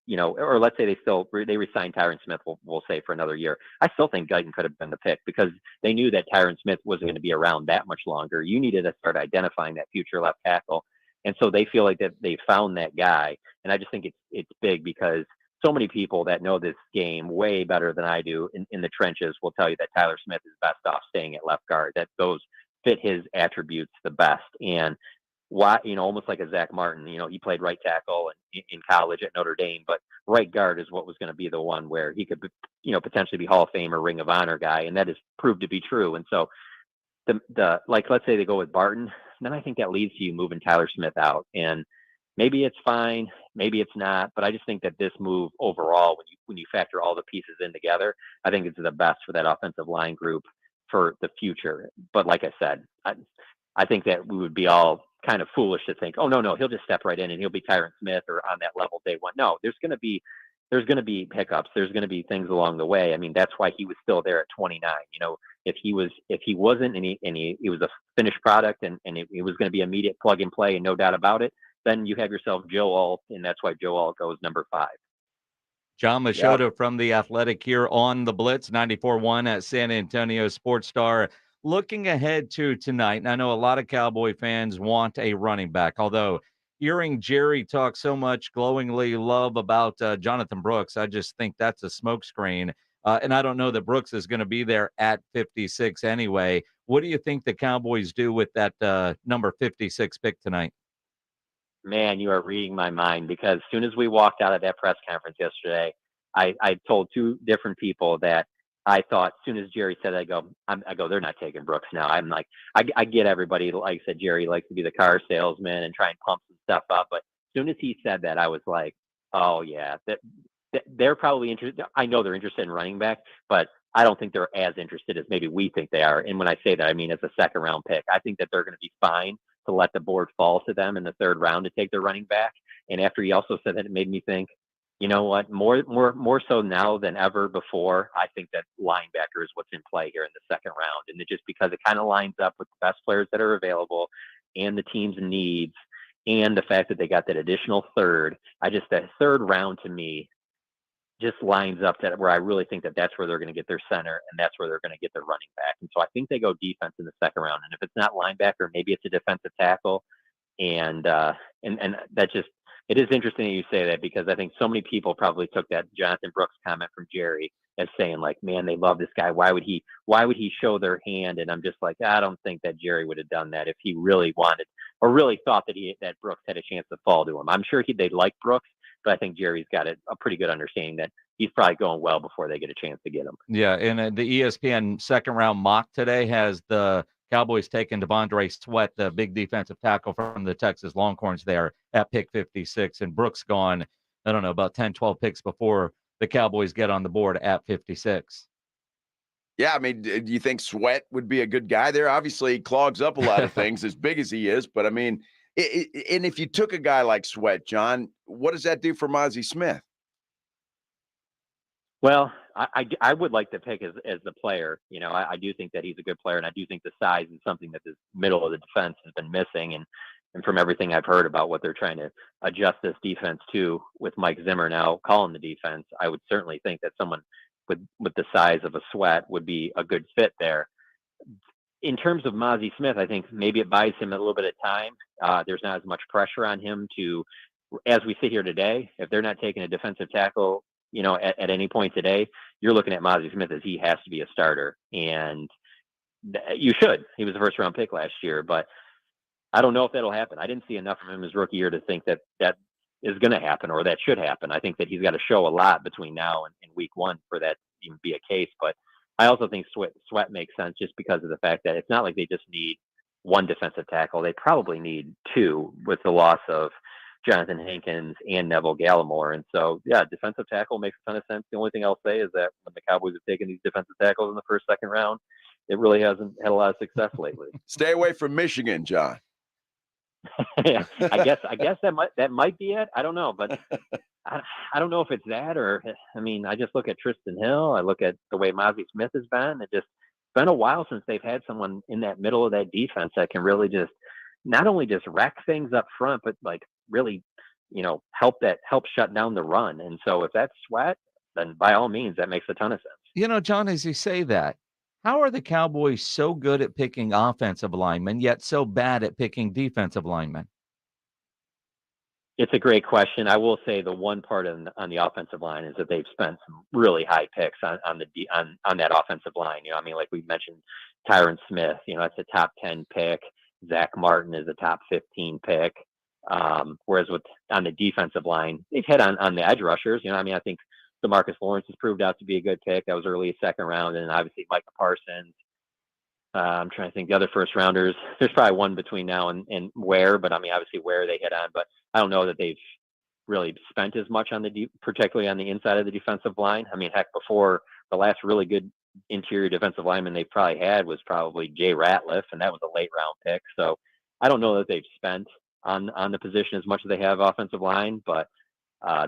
or let's say they re-signed Tyron Smith, we'll say, for another year, I still think Guyton could have been the pick, because they knew that Tyron Smith wasn't going to be around that much longer. You needed to start identifying that future left tackle. And so they feel like that they found that guy. And I just think it's big, because so many people that know this game way better than I do in the trenches will tell you that Tyler Smith is best off staying at left guard, that those fit his attributes the best. And why, almost like a Zach Martin, he played right tackle in college at Notre Dame, but right guard is what was going to be the one where he could, potentially be Hall of Fame or Ring of Honor guy. And that has proved to be true. And so let's say they go with Barton, then I think that leads to you moving Tyler Smith out. And maybe it's fine. maybe it's not, but I just think that this move overall, when you factor all the pieces in together, I think it's the best for that offensive line group for the future. But like I said, I think that we would be all kind of foolish to think, oh no, he'll just step right in and he'll be Tyron Smith or on that level day one. No, there's going to be hiccups. There's going to be things along the way. I mean, that's why he was still there at 29. If he wasn't and he was a finished product and it was going to be immediate plug and play and no doubt about it, then you have yourself Joe Alt, and that's why Joe Alt goes number 5. John Machota from The Athletic here on the Blitz 94.1 at San Antonio Sports Star. Looking ahead to tonight, and I know a lot of Cowboy fans want a running back, although hearing Jerry talk so much glowingly love about Jonathan Brooks, I just think that's a smokescreen. And I don't know that Brooks is going to be there at 56 anyway. What do you think the Cowboys do with that number 56 pick tonight? Man, you are reading my mind, because as soon as we walked out of that press conference yesterday, I told 2 different people that I thought, as soon as Jerry said, I go, they're not taking Brooks now. I'm like, I get everybody, like I said, Jerry likes to be the car salesman and try and pump some stuff up. But as soon as he said that, I was like, oh yeah, they're probably interested. I know they're interested in running back, but I don't think they're as interested as maybe we think they are. And when I say that, I mean, as a second round pick, I think that they're going to be fine to let the board fall to them in the 3rd round to take their running back. And after he also said that, it made me think, you know what, more so now than ever before, I think that linebacker is what's in play here in the 2nd round. And just because it kind of lines up with the best players that are available and the team's needs, and the fact that they got that additional 3rd, that 3rd round to me just lines up that where I really think that that's where they're going to get their center, and that's where they're going to get their running back. And so I think they go defense in the 2nd round. And if it's not linebacker, maybe it's a defensive tackle. And that just, it is interesting that you say that, because I think so many people probably took that Jonathan Brooks comment from Jerry as saying like, man, they love this guy. Why would he show their hand? And I'm just like, I don't think that Jerry would have done that if he really wanted or really thought that Brooks had a chance to fall to him. I'm sure they'd like Brooks, but I think Jerry's got a pretty good understanding that he's probably going well before they get a chance to get him. Yeah, and the ESPN 2nd round mock today has the Cowboys taking Devondre Sweat, the big defensive tackle from the Texas Longhorns, there at pick 56, and Brooks gone, I don't know, about 10, 12 picks before the Cowboys get on the board at 56. Yeah, I mean, do you think Sweat would be a good guy there? Obviously, he clogs up a lot of things as big as he is, but I mean, and if you took a guy like Sweat, John, what does that do for Mozzie Smith? Well, I would like to pick as the player. I do think that he's a good player, and I do think the size is something that this middle of the defense has been missing. And from everything I've heard about what they're trying to adjust this defense to with Mike Zimmer now calling the defense, I would certainly think that someone with the size of a Sweat would be a good fit there. In terms of Mozzie Smith, I think maybe it buys him a little bit of time. There's not as much pressure on him to, as we sit here today, if they're not taking a defensive tackle, at any point today, you're looking at Mozzie Smith as he has to be a starter. And you should. He was a 1st round pick last year, but I don't know if that'll happen. I didn't see enough from him his rookie year to think that is going to happen or that should happen. I think that he's got to show a lot between now and week 1 for that to even be a case. But I also think Sweat makes sense just because of the fact that it's not like they just need 1 defensive tackle. They probably need 2 with the loss of Jonathan Hankins and Neville Gallimore. And so, yeah, defensive tackle makes a ton of sense. The only thing I'll say is that when the Cowboys have taken these defensive tackles in the 1st, 2nd round, it really hasn't had a lot of success lately. Stay away from Michigan, John. Yeah, I guess that might be it. I don't know, but I don't know if it's that or, I mean, I just look at Tristan Hill. I look at the way Mozzie Smith has been. It's been a while since they've had someone in that middle of that defense that can really just not only just wreck things up front, but like really, help shut down the run. And so if that's Sweat, then by all means, that makes a ton of sense. John, as you say that, how are the Cowboys so good at picking offensive linemen, yet so bad at picking defensive linemen? It's a great question. I will say the one part on the offensive line is that they've spent some really high picks on that offensive line. I mean, like we mentioned, Tyron Smith, that's a top 10 pick. Zach Martin is a top 15 pick. Whereas on the defensive line, they've hit on the edge rushers. I think DeMarcus Lawrence has proved out to be a good pick. That was early 2nd round, and obviously Micah Parsons. I'm trying to think the other 1st rounders. There's probably one between now and Ware, but I mean, obviously Ware they hit on, but I don't know that they've really spent as much on particularly on the inside of the defensive line. I mean, heck, before the last really good interior defensive lineman they probably had was probably Jay Ratliff, and that was a late round pick. So I don't know that they've spent on the position as much as they have offensive line, but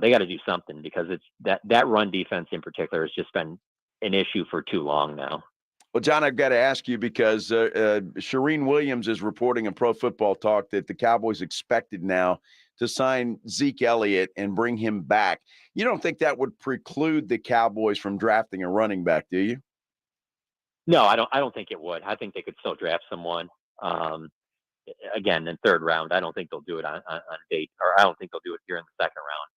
they got to do something, because it's that run defense in particular has just been an issue for too long now. Well, John, I've got to ask you, because Shereen Williams is reporting in Pro Football Talk that the Cowboys expected now to sign Zeke Elliott and bring him back. You don't think that would preclude the Cowboys from drafting a running back, do you? No, I don't think it would. I think they could still draft someone. Again, in third round. I don't think they'll do it on date, or I don't think they'll do it here in the second round.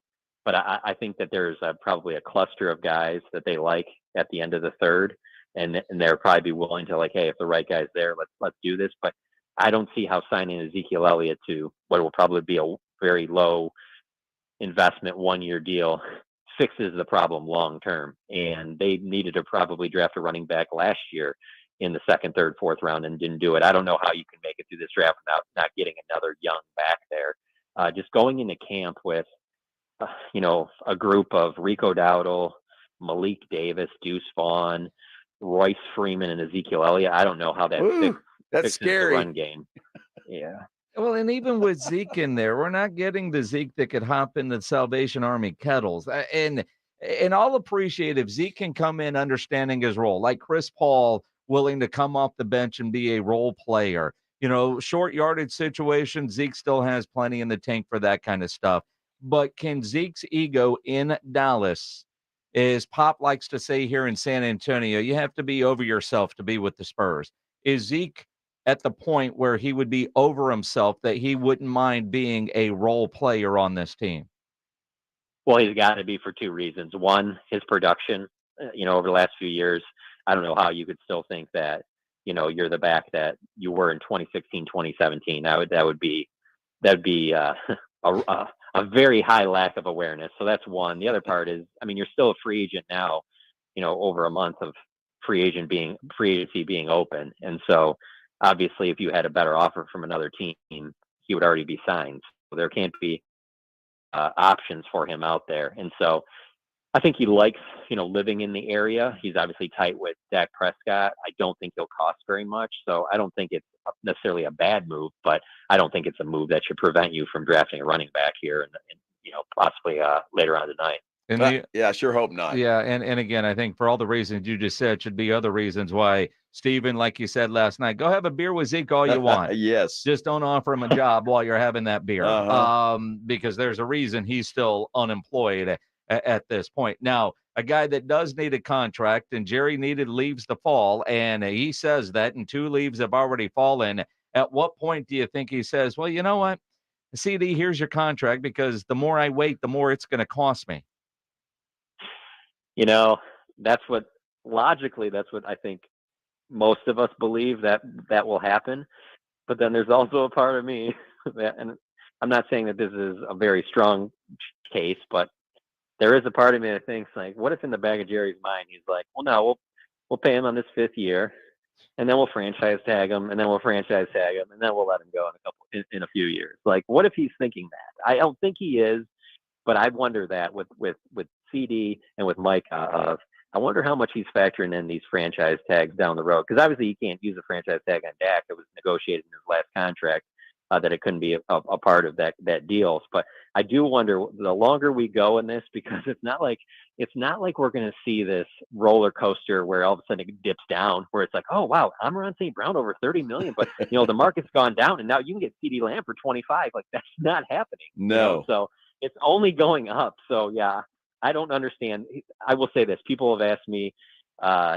But I think that there's probably a cluster of guys that they like at the end of the third, and they'll probably be willing to, like, hey, if the right guy's there, let's do this. But I don't see how signing Ezekiel Elliott to what will probably be a very low investment 1-year deal fixes the problem long term. And they needed to probably draft a running back last year in the second, third, fourth round and didn't do it. I don't know how you can make it through this draft without not getting another young back there. Just going into camp with, a group of Rico Dowdle, Malik Davis, Deuce Vaughn, Royce Freeman, and Ezekiel Elliott. I don't know how that fixes scary. the run game. Yeah. Well, and even with Zeke in there, we're not getting the Zeke that could hop in the Salvation Army kettles. And I'll appreciate if Zeke can come in understanding his role, like Chris Paul, willing to come off the bench and be a role player. Short yardage situation, Zeke still has plenty in the tank for that kind of stuff. But can Zeke's ego in Dallas, as Pop likes to say here in San Antonio, you have to be over yourself to be with the Spurs. Is Zeke at the point where he would be over himself that he wouldn't mind being a role player on this team? Well, he's got to be for two reasons. One, his production, over the last few years. I don't know how you could still think that, you're the back that you were in 2016, 2017. That'd be a very high lack of awareness. So that's one. The other part is, you're still a free agent now, over a month of free agency being open. And so obviously if you had a better offer from another team, he would already be signed. So there can't be options for him out there. And so I think he likes, living in the area. He's obviously tight with Dak Prescott. I don't think he'll cost very much. So I don't think it's necessarily a bad move, but I don't think it's a move that should prevent you from drafting a running back here and possibly later on tonight. Yeah, I sure hope not. Yeah, and again, I think for all the reasons you just said, should be other reasons why, Steven, like you said last night, go have a beer with Zeke all you want. Yes. Just don't offer him a job while you're having that beer, because there's a reason he's still unemployed at this point. Now, a guy that does need a contract, and Jerry needed leaves to fall, and he says that, and 2 leaves have already fallen. At what point do you think he says, well, you know what, CD, here's your contract, because the more I wait, the more it's going to cost me? That's what I think most of us believe that will happen. But then there's also a part of me that, and I'm not saying that this is a very strong case, but there is a part of me that thinks, like, what if in the back of Jerry's mind, he's like, well, no, we'll pay him on this 5th year, and then we'll franchise tag him, and then we'll franchise tag him, and then we'll let him go in a few years. Like, what if he's thinking that? I don't think he is, but I wonder that with CD and with Mike, I wonder how much he's factoring in these franchise tags down the road, because obviously he can't use a franchise tag on Dak. It was negotiated in his last contract. That it couldn't be a part of that deal. But I do wonder, the longer we go in this, because it's not like we're going to see this roller coaster where all of a sudden it dips down, where it's like, oh wow, Amon St. Brown over $30 million, but the market's gone down and now you can get CeeDee Lamb for 25. Like, that's not happening. No. So it's only going up. So yeah, I don't understand. I will say this: people have asked me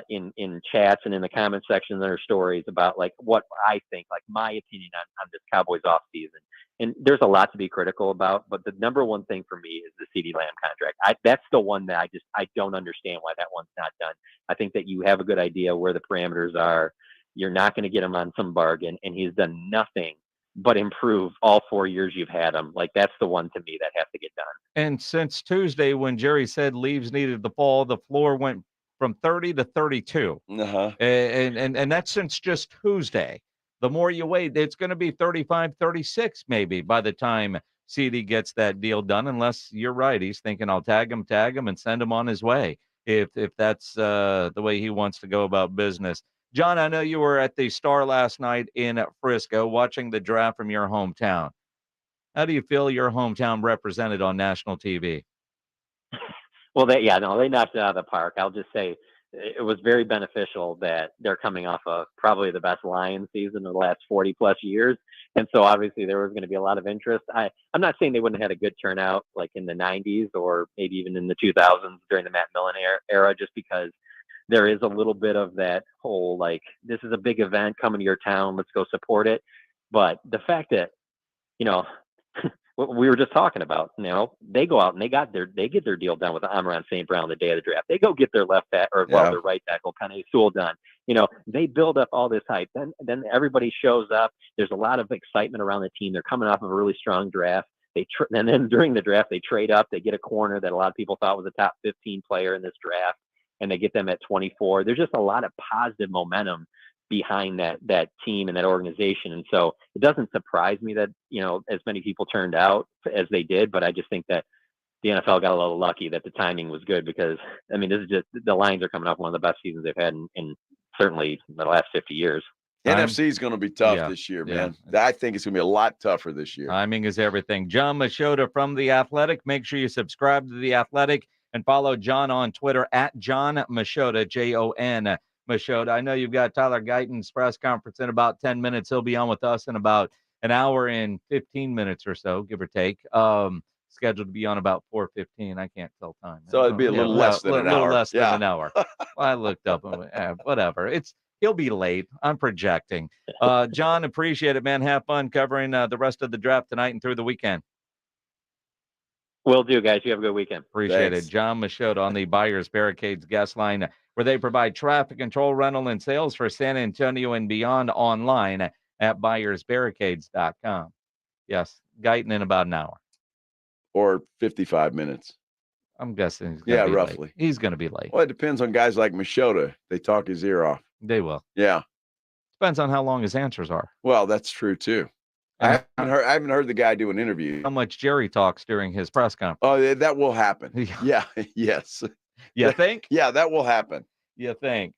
in chats and in the comment section of their stories about, like, what I think, like, my opinion on this Cowboys off season. And there's a lot to be critical about, but the number one thing for me is the CeeDee Lamb contract. That's the one that I don't understand why that one's not done. I think that you have a good idea where the parameters are. You're not going to get him on some bargain, and he's done nothing but improve all 4 years you've had him. Like, that's the one to me that has to get done. And since Tuesday, when Jerry said leaves needed to fall, the floor went from 30 to 32. And that's since just Tuesday. The more you wait, it's going to be 35, 36 maybe by the time CD gets that deal done, unless you're right. He's thinking, I'll tag him, and send him on his way if that's the way he wants to go about business. John, I know you were at the Star last night in Frisco watching the draft from your hometown. How do you feel your hometown represented on national TV? Well, they knocked it out of the park. I'll just say it was very beneficial that they're coming off of probably the best Lions season in the last 40 plus years. And so obviously there was going to be a lot of interest. I'm not saying they wouldn't have had a good turnout like in the 90s or maybe even in the 2000s during the Matt Millen era, just because there is a little bit of that whole, like, this is a big event coming to your town, let's go support it. But the fact that, what we were just talking about, they go out and they get their deal done with Amon St. Brown the day of the draft. They go get their their right tackle, Penei Sewell done. They build up all this hype. Then everybody shows up. There's a lot of excitement around the team. They're coming off of a really strong draft. And then during the draft, they trade up. They get a corner that a lot of people thought was a top 15 player in this draft, and they get them at 24. There's just a lot of positive momentum behind that team and that organization. And so it doesn't surprise me that, as many people turned out as they did, but I just think that the NFL got a little lucky that the timing was good because, this is just, the Lions are coming off one of the best seasons they've had in certainly the last 50 years. NFC is going to be tough this year, man. I think it's going to be a lot tougher this year. Timing is everything. John Machota from The Athletic. Make sure you subscribe to The Athletic and follow John on Twitter at John Machota, Jon Machota. I know you've got Tyler Guyton's press conference in about 10 minutes. He'll be on with us in about an hour and 15 minutes or so, give or take. Scheduled to be on about 4:15. I can't tell time. So it'd be a little less than an hour. A little less than an hour. Well, I looked up. Whatever. He'll be late. I'm projecting. John, appreciate it, man. Have fun covering the rest of the draft tonight and through the weekend. Will do, guys. You have a good weekend. Appreciate it. John Machota on the Buyers Barricades guest line, where they provide traffic control, rental, and sales for San Antonio and beyond online at buyersbarricades.com. Yes, Guyton in about an hour. Or 55 minutes. I'm guessing he's gonna be roughly. late. He's going to be late. Well, it depends on guys like Machota. They talk his ear off. They will. Yeah. Depends on how long his answers are. Well, that's true, too. I haven't heard the guy do an interview. How much Jerry talks during his press conference. Oh, that will happen. Yeah. Yes. You think? Yeah, that will happen. You think?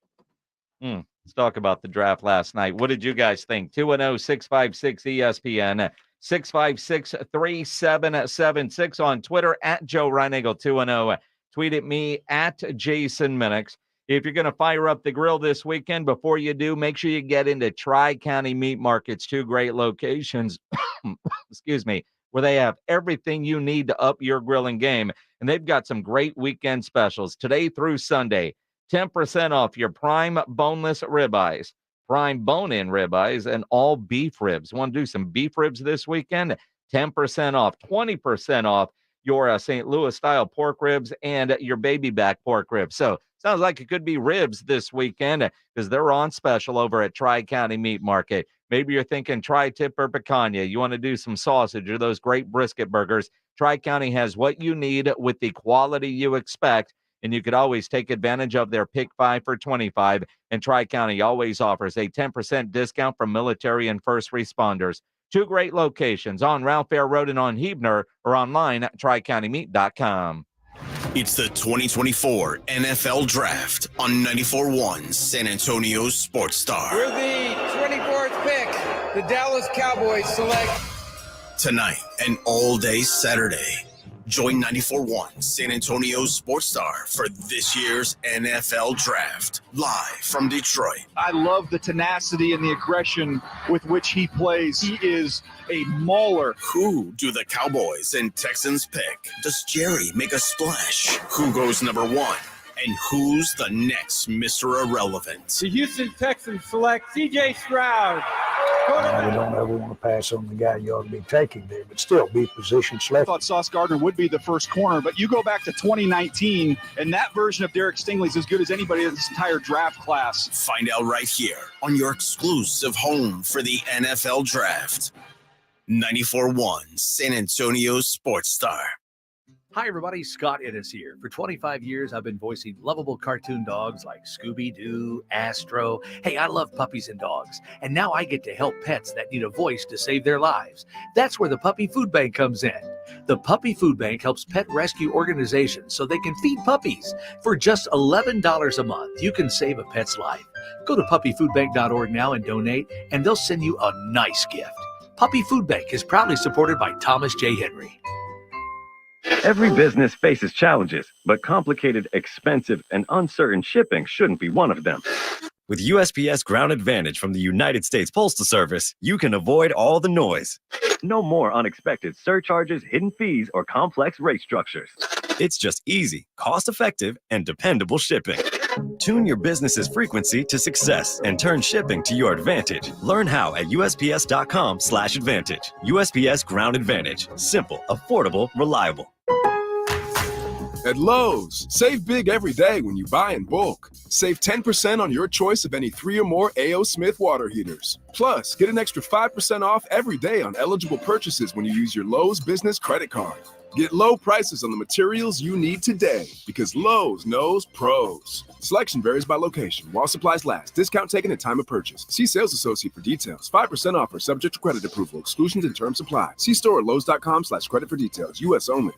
Let's talk about the draft last night. What did you guys think? 210-656-ESPN, 656-3776 on Twitter at Joe Reinagle 210. Tweet at me at Jason Minix. If you're going to fire up the grill this weekend, before you do, make sure you get into Tri-County Meat Markets, two great locations, excuse me, where they have everything you need to up your grilling game. And they've got some great weekend specials today through Sunday. 10% off your prime boneless ribeyes, prime bone-in ribeyes, and all beef ribs. Want to do some beef ribs this weekend? 10% off, 20% off your St. Louis-style pork ribs and your baby back pork ribs. So sounds like it could be ribs this weekend because they're on special over at Tri-County Meat Market. Maybe you're thinking tri-tip or picanha. You want to do some sausage or those great brisket burgers. Tri-County has what you need with the quality you expect. And you could always take advantage of their Pick 5 for 25. And Tri-County always offers a 10% discount for military and first responders. Two great locations on Ralph Fair Road and on Huebner, or online at tricountymeat.com. It's the 2024 NFL Draft on 94.1 San Antonio's Sports Star. We're the 24th pick. The Dallas Cowboys select. Tonight and all day Saturday. Join 94.1 San Antonio's Sports Star for this year's NFL Draft, live from Detroit. I love the tenacity and the aggression with which he plays. He is a mauler. Who do the Cowboys and Texans pick? Does Jerry make a splash? Who goes number one? And who's the next Mr. Irrelevant? The Houston Texans select C.J. Stroud. We don't ever want to pass on the guy you ought to be taking there, but still be position I select. thought Sauce Gardner would be the first corner, but you go back to 2019, and that version of Derek Stingley is as good as anybody in this entire draft class. Find out right here on your exclusive home for the NFL Draft. 94.1 San Antonio Sports Star. Hi, everybody. Scott Innes here. For 25 years, I've been voicing lovable cartoon dogs like Scooby-Doo, Astro. Hey, I love puppies and dogs. And now I get to help pets that need a voice to save their lives. That's where the Puppy Food Bank comes in. The Puppy Food Bank helps pet rescue organizations so they can feed puppies. For just $11 a month, you can save a pet's life. Go to puppyfoodbank.org now and donate, and they'll send you a nice gift. Puppy Food Bank is proudly supported by Thomas J. Henry. Every business faces challenges, but complicated, expensive, and uncertain shipping shouldn't be one of them. With USPS Ground Advantage from the United States Postal Service, you can avoid all the noise. No more unexpected surcharges, hidden fees, or complex rate structures. It's just easy, cost-effective, and dependable shipping. Tune your business's frequency to success and turn shipping to your advantage. Learn how at USPS.com/advantage. USPS Ground Advantage. Simple, affordable, reliable. At Lowe's, save big every day when you buy in bulk. Save 10% on your choice of any 3 or more A.O. Smith water heaters. Plus, get an extra 5% off every day on eligible purchases when you use your Lowe's business credit card. Get low prices on the materials you need today because Lowe's knows pros. Selection varies by location. While supplies last. Discount taken at time of purchase. See sales associate for details. 5% offer subject to credit approval. Exclusions and terms apply. See store at lowes.com/credit for details. U.S. only.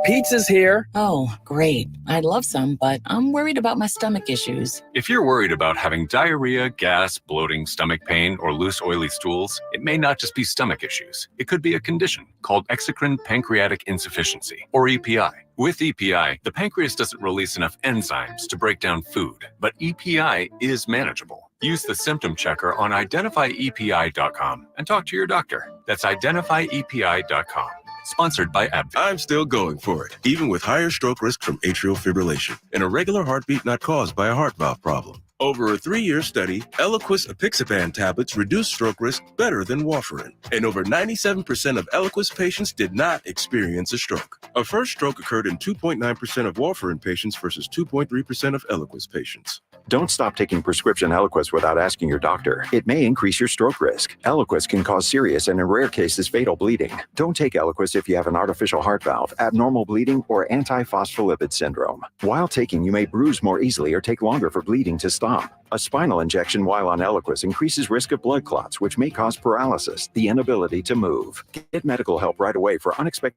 Pizza's here. Oh, great. I'd love some, but I'm worried about my stomach issues. If you're worried about having diarrhea, gas, bloating, stomach pain, or loose, oily stools, it may not just be stomach issues. It could be a condition called exocrine pancreatic insufficiency, or EPI. With EPI, the pancreas doesn't release enough enzymes to break down food, but EPI is manageable. Use the symptom checker on identifyepi.com and talk to your doctor. That's identifyepi.com. Sponsored by AbbVie. I'm still going for it, even with higher stroke risk from atrial fibrillation, an irregular heartbeat not caused by a heart valve problem. Over a 3-year study, Eliquis apixaban tablets reduced stroke risk better than warfarin, and over 97% of Eliquis patients did not experience a stroke. A first stroke occurred in 2.9% of warfarin patients versus 2.3% of Eliquis patients. Don't stop taking prescription Eliquis without asking your doctor. It may increase your stroke risk. Eliquis can cause serious and in rare cases fatal bleeding. Don't take Eliquis if you have an artificial heart valve, abnormal bleeding, or antiphospholipid syndrome. While taking, you may bruise more easily or take longer for bleeding to stop. A spinal injection while on Eliquis increases risk of blood clots, which may cause paralysis, the inability to move. Get medical help right away for unexpected.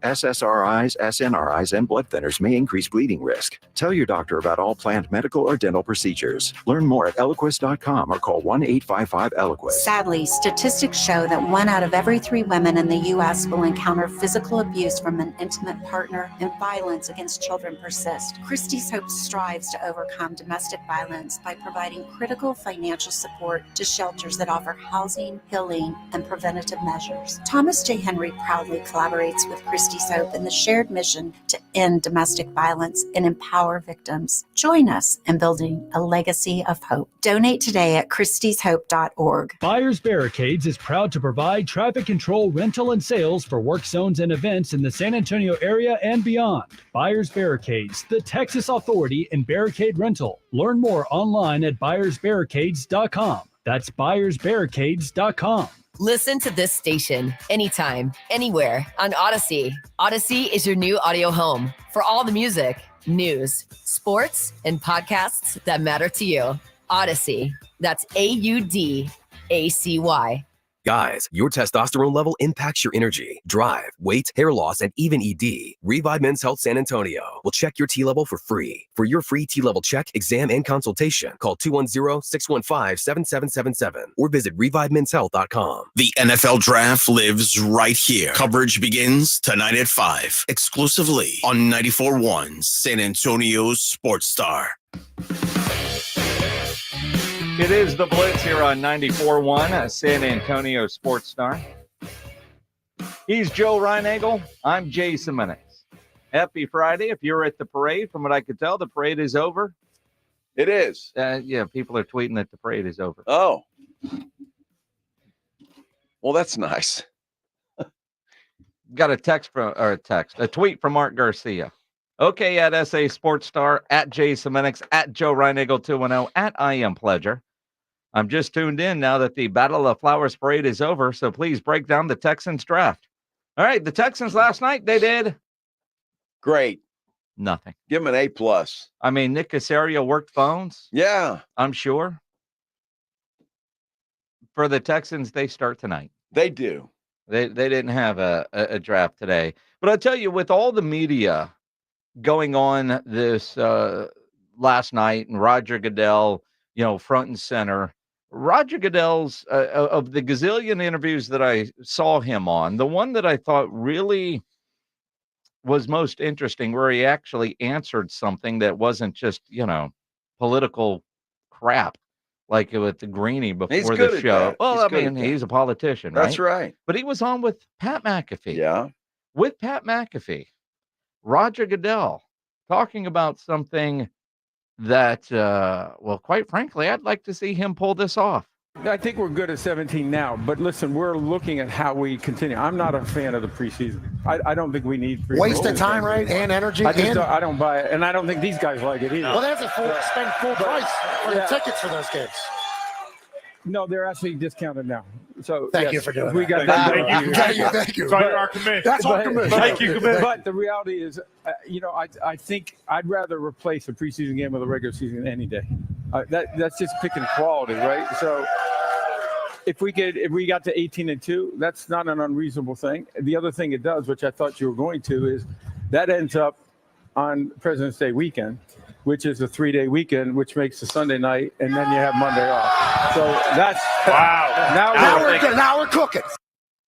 SSRIs, SNRIs, and blood thinners may increase bleeding risk. Tell your doctor about all planned medical or dental procedures. Learn more at Eliquis.com or call 1-855-ELIQUIS. Sadly, statistics show that 1 out of every 3 women in the U.S. will encounter physical abuse from an intimate partner, and violence against children persist. Christie's Hope strives to overcome domestic violence by providing critical financial support to shelters that offer housing, healing, and preventative measures. Thomas J. Henry proudly collaborates with Christie's Hope in the shared mission to end domestic violence and empower victims. Join us in building a legacy of hope. Donate today at christieshope.org. Buyers Barricades is proud to provide traffic control, rental, and sales for work zones and events in the San Antonio area and beyond. Buyers Barricades, the Texas authority in barricade rental. Learn more online at buyersbarricades.com. That's buyersbarricades.com. Listen to this station anytime, anywhere on Odyssey. Odyssey is your new audio home for all the music, news, sports, and podcasts that matter to you. Odyssey. That's AUDACY. Guys, your testosterone level impacts your energy, drive, weight, hair loss, and even ED. Revive Men's Health San Antonio will check your T level for free. For your free T level check, exam, and consultation, call 210-615-7777 or visit revivemenshealth.com. The NFL Draft lives right here. Coverage begins tonight at 5, exclusively on 94.1 San Antonio's Sports Star. It is the Blitz here on 94.1 San Antonio Sports Star. He's Joe Reinagel. I'm Jason Minix. Happy Friday. If you're at the parade, from what I could tell, the parade is over. It is. Yeah, people are tweeting that the parade is over. Oh. Well, that's nice. Got a tweet from Mark Garcia. Okay, at SA Sports Star, at Jason Minix, at Joe Reinagel 210, at I Am Pleasure. I'm just tuned in now that the Battle of Flowers parade is over, so please break down the Texans draft. All right, the Texans last night, they did great. Nothing. Give them an A+. I mean, Nick Caserio worked phones. Yeah. I'm sure. For the Texans, they start tonight. They do. They didn't have a draft today. But I'll tell you, with all the media going on this last night and Roger Goodell, front and center, Roger Goodell's of the gazillion interviews that I saw him on, the one that I thought really was most interesting, where he actually answered something that wasn't just, political crap, like with the Greenie before the show. Well, he's a politician, right? That's right. But he was on with Pat McAfee. Yeah. With Pat McAfee, Roger Goodell, talking about something that, quite frankly, I'd like to see him pull this off. I think we're good at 17 now, but listen, we're looking at how we continue. I'm not a fan of the preseason. I don't think we need waste of time, right? And energy. I don't buy it, and I don't think these guys like it either. Well, they have to spend full price for the tickets for those games. No, they're actually discounted now. So thank you for doing we that. Got Thank you. Sorry, our commission. That's our commission. Thank you, commission. But the reality is, I think I'd rather replace a preseason game with a regular season any day. That's just picking quality, right? So if we got to 18-2, that's not an unreasonable thing. The other thing it does, which I thought you were going to, is that ends up on President's Day weekend, which is a 3-day weekend, which makes a Sunday night, and then you have Monday off. So that's wow. Now we're cooking.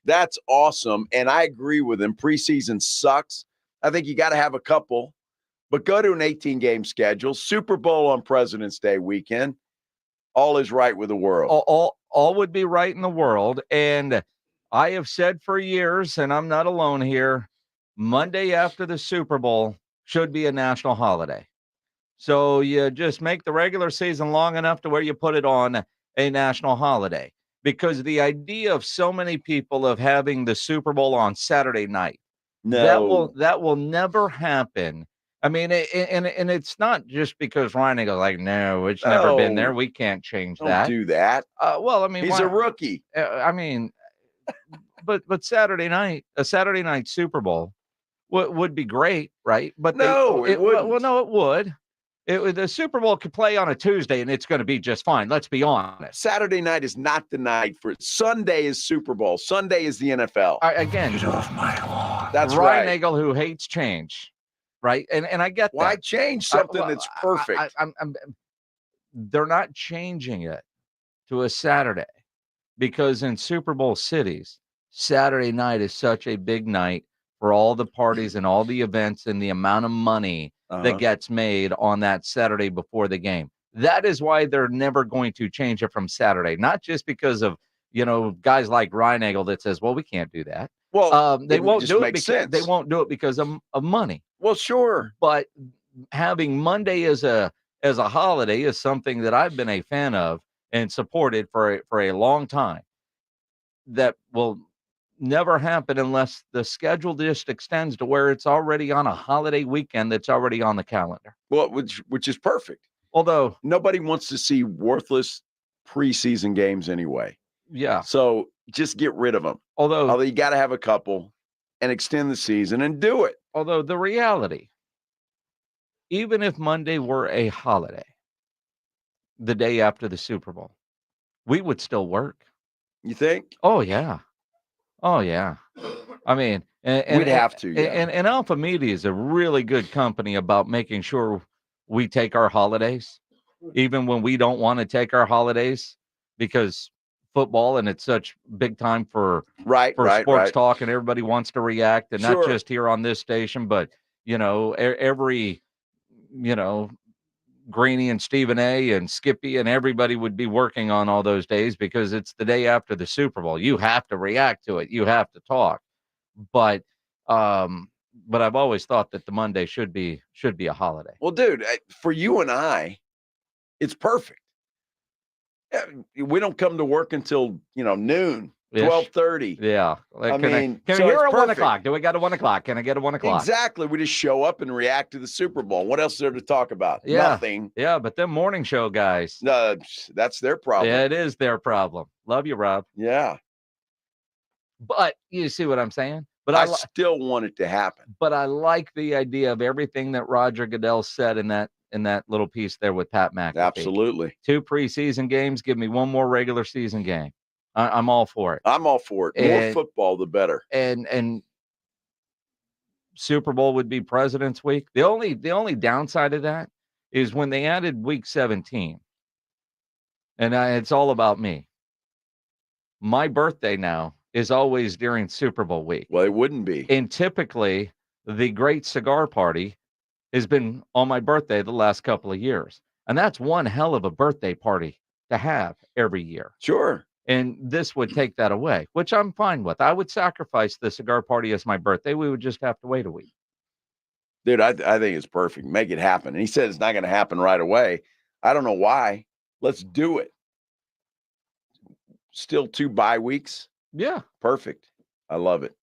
That's awesome, and I agree with him. Preseason sucks. I think you got to have a couple, but go to an 18-game schedule. Super Bowl on President's Day weekend. All is right with the world. All would be right in the world, and I have said for years, and I'm not alone here, Monday after the Super Bowl should be a national holiday. So you just make the regular season long enough to where you put it on a national holiday, because the idea of so many people of having the Super Bowl on Saturday night, that will never happen. I mean, and it's not just because Ryan goes like, no, it's never been there. We can't change that. Don't do that. Well, I mean, he's a rookie. I mean, but Saturday night, a Saturday night Super Bowl would be great, right? But it wouldn't. Well, no, it would. The Super Bowl could play on a Tuesday, and it's going to be just fine. Let's be honest. Saturday night is not the night for it. Sunday is Super Bowl. Sunday is the NFL. Again, that's Ryan right. Nagel, who hates change, right? And I get that. Why change something that's perfect? They're not changing it to a Saturday, because in Super Bowl cities, Saturday night is such a big night for all the parties and all the events and the amount of money that gets made on that Saturday before the game. That is why they're never going to change it from Saturday. Not just because of, guys like Ryan Nagel that says, well, we can't do that. Well, they won't do it because sense. They won't do it because of money. Well, sure. But having Monday as a holiday is something that I've been a fan of and supported for a long time. That will never happen unless the schedule just extends to where it's already on a holiday weekend that's already on the calendar. Well, which is perfect. Although nobody wants to see worthless preseason games anyway. Yeah. So just get rid of them. Although you got to have a couple and extend the season and do it. Although the reality, even if Monday were a holiday, the day after the Super Bowl, we would still work. You think? Oh, yeah. Oh, yeah. I mean, we'd have to. Yeah. And Alpha Media is a really good company about making sure we take our holidays, even when we don't want to take our holidays, because football and it's such big time for sports talk, and everybody wants to react, and not just here on this station, but every Greenie and Stephen A and Skippy and everybody would be working on all those days, because it's the day after the Super Bowl. You have to react to it. You have to talk. But I've always thought that the Monday should be a holiday. Well, dude, for you and I, it's perfect. We don't come to work until, noon. 12:30. Yeah. I Can mean, I so hear it's a 1 perfect. o'clock? Do we got a 1 o'clock? Can I get a 1 o'clock? Exactly. We just show up and react to the Super Bowl. What else is there to talk about? Yeah. Nothing. Yeah, but them morning show guys. That's their problem. Yeah, it is their problem. Love you, Rob. Yeah. But you see what I'm saying? But I still want it to happen. But I like the idea of everything that Roger Goodell said in that little piece there with Pat McAfee. Absolutely. 2 preseason games. Give me 1 more regular season game. I'm all for it. I'm all for it. More football, the better. And Super Bowl would be President's Week. The only downside of that is when they added Week 17. And it's all about me. My birthday now is always during Super Bowl week. Well, it wouldn't be. And typically, the Great Cigar Party has been on my birthday the last couple of years. And that's one hell of a birthday party to have every year. Sure. And this would take that away, which I'm fine with. I would sacrifice the cigar party as my birthday. We would just have to wait a week. Dude, I think it's perfect. Make it happen. And he said it's not going to happen right away. I don't know why. Let's do it. Still 2 bye weeks. Yeah. Perfect. I love it.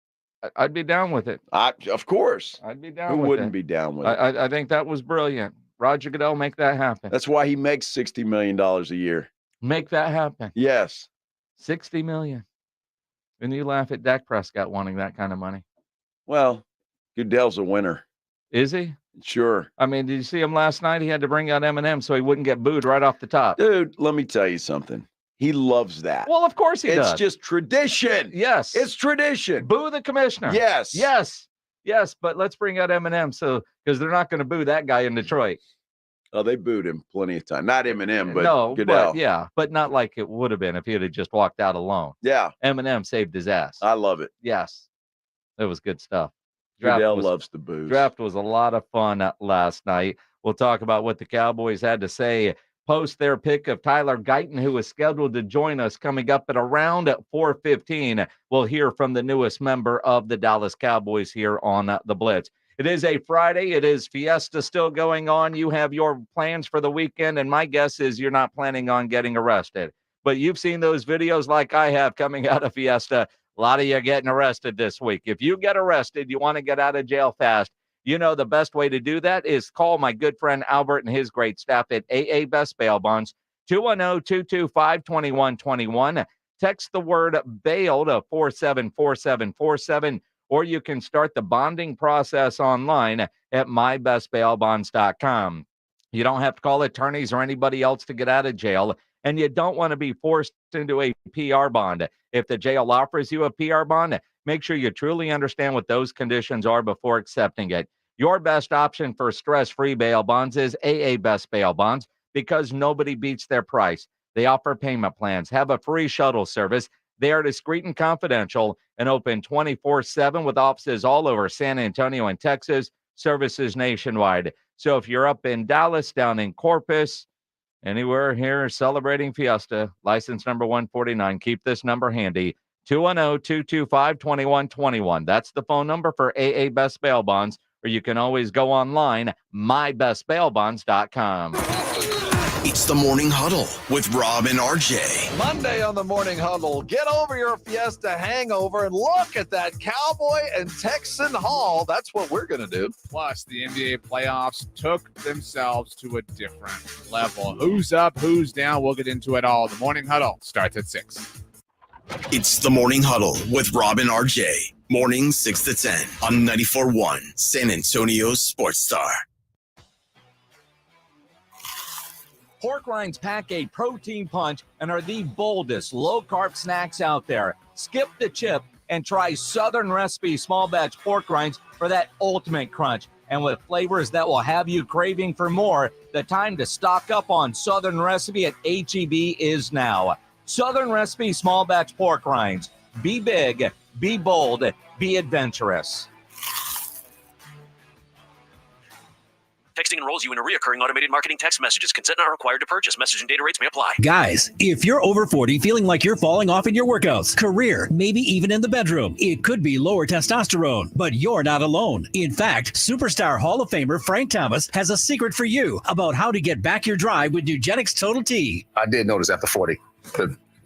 I'd be down with it. Of course. I'd be down Who with it. wouldn't be down with it? I think that was brilliant. Roger Goodell, make that happen. That's why he makes $60 million a year. Make that happen. Yes. $60 million. And you laugh at Dak Prescott wanting that kind of money. Well, Goodell's a winner. Is he? Sure. I mean, did you see him last night? He had to bring out Eminem so he wouldn't get booed right off the top. Dude, let me tell you something. He loves that. Well, of course he does. It's just tradition. Yes. It's tradition. Boo the commissioner. Yes. Yes. Yes. But let's bring out Eminem because they're not going to boo that guy in Detroit. Oh, they booed him plenty of time. Not Eminem, but no, Goodell. but not like it would have been if he had just walked out alone. Yeah. Eminem saved his ass. I love it. Yes. It was good stuff. Goodell loves the booze. Draft was a lot of fun last night. We'll talk about what the Cowboys had to say post their pick of Tyler Guyton, who is scheduled to join us coming up at around 4:15. We'll hear from the newest member of the Dallas Cowboys here on the Blitz. It is a Friday. It is Fiesta still going on. You have your plans for the weekend, and my guess is you're not planning on getting arrested. But you've seen those videos like I have coming out of Fiesta. A lot of you getting arrested this week. If you get arrested, you want to get out of jail fast. You know the best way to do that is call my good friend Albert and his great staff at AA Best Bail Bonds, 210-225-2121. Text the word bail to 474747, or you can start the bonding process online at mybestbailbonds.com. You don't have to call attorneys or anybody else to get out of jail, and you don't want to be forced into a PR bond. If the jail offers you a PR bond, make sure you truly understand what those conditions are before accepting it. Your best option for stress-free bail bonds is AA Best Bail Bonds because nobody beats their price. They offer payment plans, have a free shuttle service. They are discreet and confidential and open 24/7 with offices all over San Antonio and Texas, services nationwide. So if you're up in Dallas, down in Corpus, anywhere here celebrating Fiesta, license number 149, keep this number handy, 210-225-2121. That's the phone number for AA Best Bail Bonds, or you can always go online, mybestbailbonds.com. It's the Morning Huddle with Rob and RJ. Monday on the Morning Huddle. Get over your Fiesta hangover and look at that Cowboy and Texan haul. That's what we're going to do. Plus, the NBA playoffs took themselves to a different level. Who's up, who's down? We'll get into it all. The Morning Huddle starts at 6. It's the Morning Huddle with Rob and RJ. Morning 6 to 10 on 94.1 San Antonio's Sports Star. Pork rinds pack a protein punch and are the boldest low-carb snacks out there. Skip the chip and try Southern Recipe small batch pork rinds for that ultimate crunch. And with flavors that will have you craving for more, the time to stock up on Southern Recipe at H-E-B is now. Southern Recipe small batch pork rinds. Be big, be bold, be adventurous. Texting enrolls you in a reoccurring automated marketing text messages. Consent not required to purchase. Message and data rates may apply. Guys, if you're over 40 feeling like you're falling off in your workouts, career, maybe even in the bedroom, it could be lower testosterone, but you're not alone. In fact, Superstar Hall of Famer Frank Thomas has a secret for you about how to get back your drive with Nugenix Total T. I did notice after 40,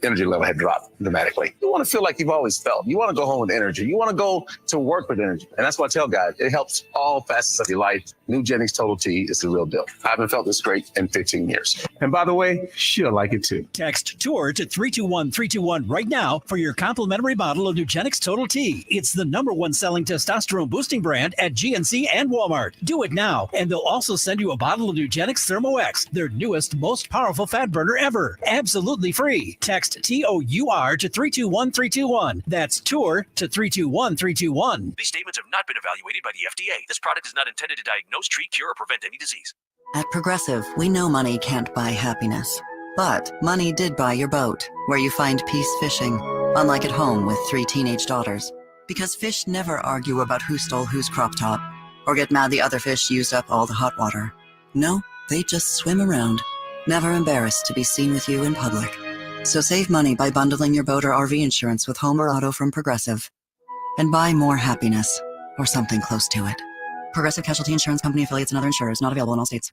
energy level had dropped dramatically. You want to feel like you've always felt. You want to go home with energy. You want to go to work with energy. And that's what I tell guys. It helps all facets of your life. Nugenix Total T is the real deal. I haven't felt this great in 15 years. And by the way, she'll like it too. Text TOUR to 321-321 right now for your complimentary bottle of Nugenix Total T. It's the #1 selling testosterone boosting brand at GNC and Walmart. Do it now, and they'll also send you a bottle of Nugenix Thermo X, their newest, most powerful fat burner ever. Absolutely free. Text TOUR to 321-321. That's TOUR to 321-321. These statements have not been evaluated by the FDA. This product is not intended to diagnose, treat, cure, or prevent any disease. At Progressive, we know money can't buy happiness. But money did buy your boat, where you find peace fishing, unlike at home with 3 teenage daughters. Because fish never argue about who stole whose crop top, or get mad the other fish used up all the hot water. No, they just swim around, never embarrassed to be seen with you in public. So save money by bundling your boat or RV insurance with home or auto from Progressive. And buy more happiness, or something close to it. Progressive Casualty Insurance Company affiliates and other insurers, not available in all states.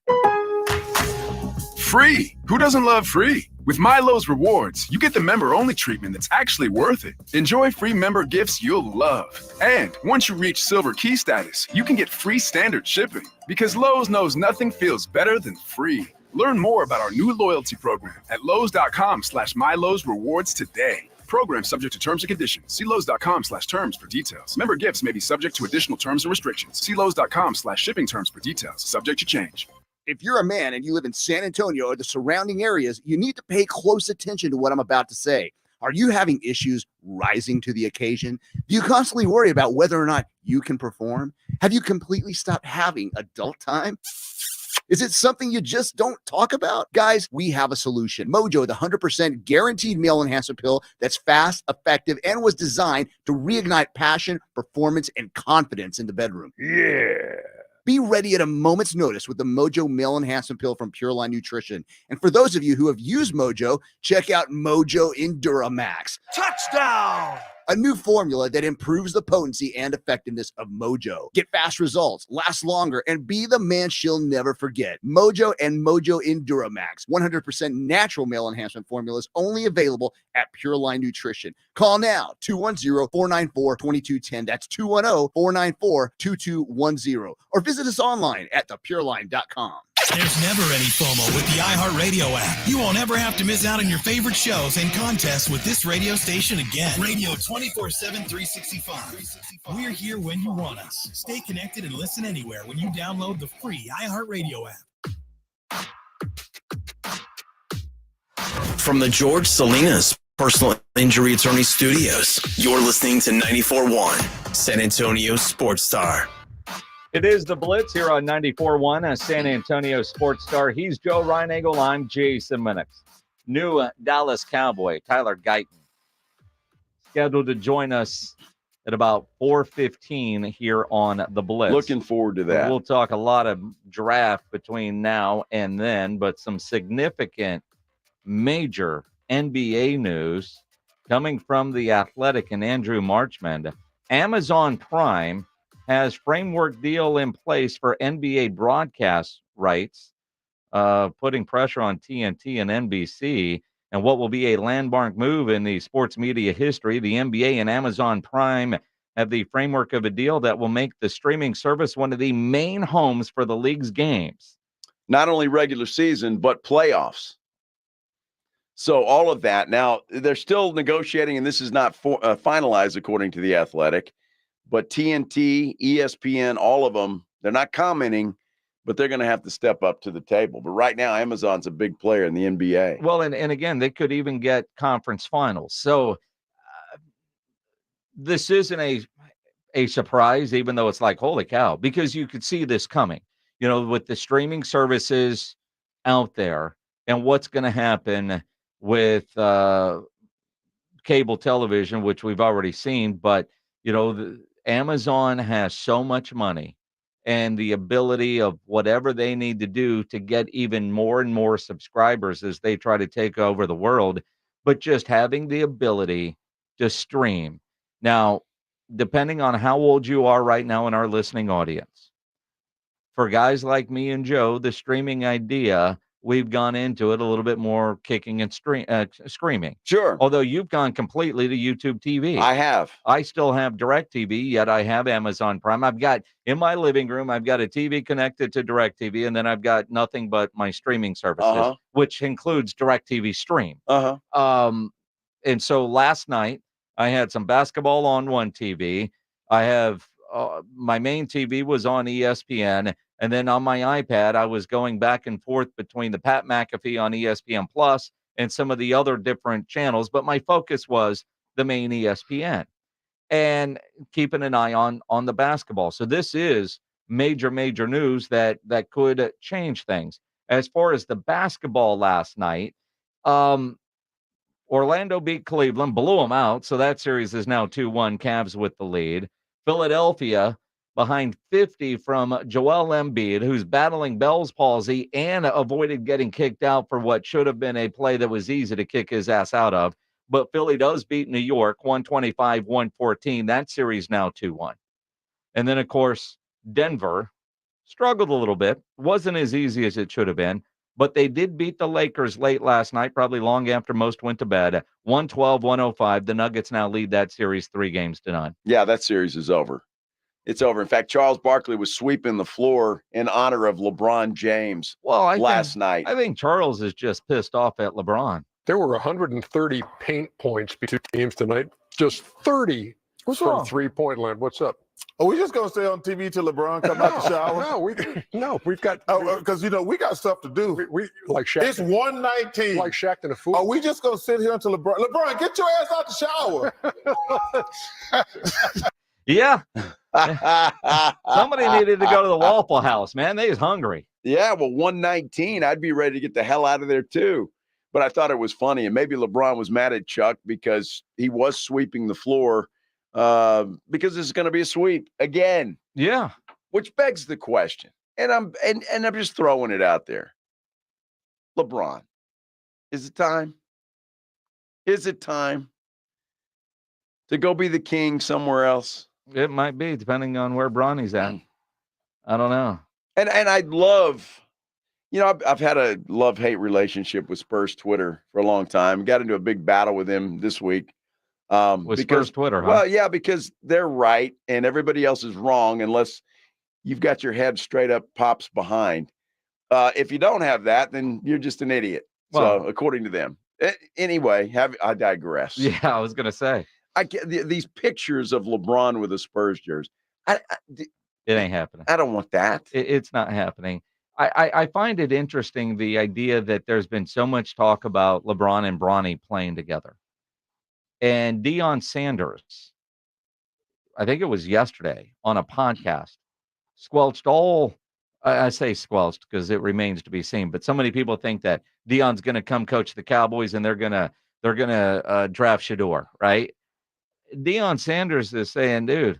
Free! Who doesn't love free? With Milo's Rewards, you get the member-only treatment that's actually worth it. Enjoy free member gifts you'll love. And once you reach Silver Key status, you can get free standard shipping. Because Lowe's knows nothing feels better than free. Learn more about our new loyalty program at Lowe's.com/MyLowe's Rewards today. Program subject to terms and conditions. See Lowe's.com/terms for details. Member gifts may be subject to additional terms and restrictions. See Lowe's.com/shipping terms for details. Subject to change. If you're a man and you live in San Antonio or the surrounding areas, you need to pay close attention to what I'm about to say. Are you having issues rising to the occasion? Do you constantly worry about whether or not you can perform? Have you completely stopped having adult time? Is it something you just don't talk about? Guys, we have a solution. Mojo, the 100% guaranteed male enhancer pill that's fast, effective, and was designed to reignite passion, performance, and confidence in the bedroom. Yeah. Be ready at a moment's notice with the Mojo Male Enhancement Pill from Pure Line Nutrition. And for those of you who have used Mojo, check out Mojo Enduramax. Touchdown! A new formula that improves the potency and effectiveness of Mojo. Get fast results, last longer, and be the man she'll never forget. Mojo and Mojo Enduramax, 100% natural male enhancement formulas, only available at Pure Line Nutrition. Call now, 210-494-2210. That's 210-494-2210. Or visit us online at thepureline.com. There's never any FOMO with the iHeartRadio app. You won't ever have to miss out on your favorite shows and contests with this radio station again. Radio 24/7, 365. We're here when you want us. Stay connected and listen anywhere when you download the free iHeartRadio app. From the George Salinas Personal Injury Attorney Studios, you're listening to 94.1 San Antonio Sports Star. It is the Blitz here on 94.1 as San Antonio Sports Star. He's Joe Reinagel. I'm Jason Minix. New Dallas Cowboy, Tyler Guyton, scheduled to join us at about 4:15 here on the Blitz. Looking forward to that. We'll talk a lot of draft between now and then, but some significant major NBA news coming from The Athletic and Andrew Marchmond. Amazon Prime has framework deal in place for NBA broadcast rights, putting pressure on TNT and NBC, and what will be a landmark move in the sports media history. The NBA and Amazon Prime have the framework of a deal that will make the streaming service one of the main homes for the league's games. Not only regular season, but playoffs. So all of that. Now, they're still negotiating, and this is not finalized according to The Athletic. But TNT, ESPN, all of them, they're not commenting, but they're going to have to step up to the table. But right now, Amazon's a big player in the NBA. Well, and again, they could even get conference finals. So this isn't a surprise, even though it's like, holy cow, because you could see this coming, you know, with the streaming services out there and what's going to happen with cable television, which we've already seen. But, you know, Amazon has so much money and the ability of whatever they need to do to get even more and more subscribers as they try to take over the world, but just having the ability to stream. Now, depending on how old you are right now in our listening audience, for guys like me and Joe, the streaming idea we've gone into it a little bit more kicking and screaming. Sure. Although you've gone completely to YouTube TV. I have. I still have DirecTV, yet I have Amazon Prime. I've got, in my living room, I've got a TV connected to DirecTV, and then I've got nothing but my streaming services, which includes DirecTV Stream. And so last night, I had some basketball on one TV. I have my main TV was on ESPN. And then on my iPad, I was going back and forth between the Pat McAfee on ESPN Plus and some of the other different channels. But my focus was the main ESPN and keeping an eye on the basketball. So this is major news that could change things. As far as the basketball last night, Orlando beat Cleveland, blew them out. So that series is now 2-1, Cavs with the lead. Philadelphia behind 50 from Joel Embiid, who's battling Bell's palsy and avoided getting kicked out for what should have been a play that was easy to kick his ass out of. But Philly does beat New York 125-114. That series now 2-1. And then, of course, Denver struggled a little bit. Wasn't as easy as it should have been. But they did beat the Lakers late last night, probably long after most went to bed. 112-105. The Nuggets now lead that series 3-0. Yeah, that series is over. It's over. In fact, Charles Barkley was sweeping the floor in honor of LeBron James last night. I think Charles is just pissed off at LeBron. There were 130 paint points between teams tonight. Just 30 from three-point land. What's up? Are we just gonna stay on TV till LeBron come out the shower? We've got because we got stuff to do. We like Shaq. It's 119. Like Shaq and the fool. Are we just gonna sit here until LeBron? LeBron, get your ass out the shower. Yeah. Somebody needed to go to the Waffle House, man. They was hungry. Yeah, well, 119. I'd be ready to get the hell out of there too. But I thought it was funny, and maybe LeBron was mad at Chuck because he was sweeping the floor. Because it's going to be a sweep again. Yeah. Which begs the question. And I'm just throwing it out there. LeBron, is it time? Is it time to go be the king somewhere else? It might be, depending on where Bronny's at. I don't know. And I'd love, I've had a love-hate relationship with Spurs Twitter for a long time. Got into a big battle with him this week. With Spurs Twitter, huh? Well, yeah, because they're right and everybody else is wrong unless you've got your head straight up pops behind. If you don't have that, then you're just an idiot. So, according to them. Anyway, I digress. Yeah, I was going to say. I get these pictures of LeBron with a Spurs jersey. It ain't happening. I don't want that. It's not happening. I find it interesting, the idea that there's been so much talk about LeBron and Bronny playing together. And Deion Sanders, I think it was yesterday on a podcast, squelched all, I say squelched because it remains to be seen, but so many people think that Deion's going to come coach the Cowboys and they're going to draft Shador, right? Deion Sanders is saying, dude,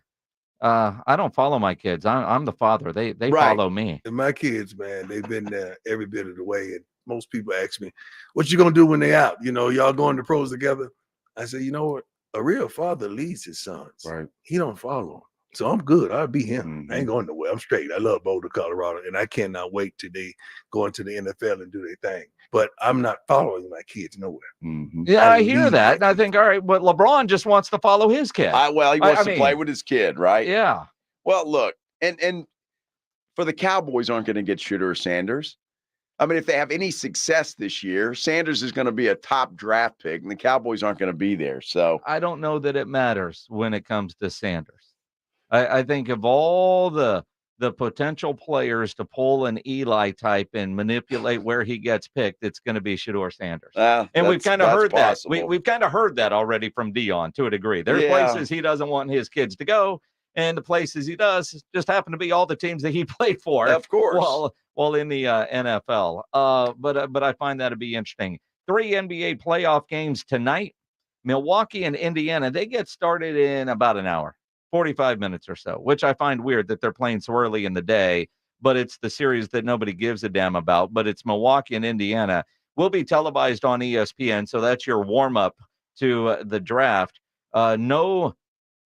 I don't follow my kids. I'm the father. They follow me. And my kids, man, they've been there every bit of the way. And most people ask me, what you going to do when they out? Y'all going to pros together? I said, you know what? A real father leads his sons. Right. He don't follow them. So I'm good. I'll be him. I ain't going nowhere. I'm straight. I love Boulder, Colorado, and I cannot wait till they go into the NFL and do their thing. But I'm not following my kids nowhere. Yeah, I hear that. And I think, all right, but LeBron just wants to follow his kid. He wants to play with his kid, right? Yeah. Well, look, and for the Cowboys aren't going to get Shooter or Sanders. I mean, if they have any success this year, Sanders is going to be a top draft pick, and the Cowboys aren't going to be there. So I don't know that it matters when it comes to Sanders. I think of all the potential players to pull an Eli type and manipulate where he gets picked, it's going to be Shador Sanders. And we've kind of heard possible. That. We've kind of heard that already from Deion to a degree. There's places he doesn't want his kids to go, and the places he does just happen to be all the teams that he played for. Of course. While in the NFL. But I find that to be interesting. 3 NBA playoff games tonight. Milwaukee and Indiana, they get started in about an hour, 45 minutes or so, which I find weird that they're playing so early in the day, but it's the series that nobody gives a damn about. But it's Milwaukee and Indiana. Will be televised on ESPN, so that's your warm-up to the draft. No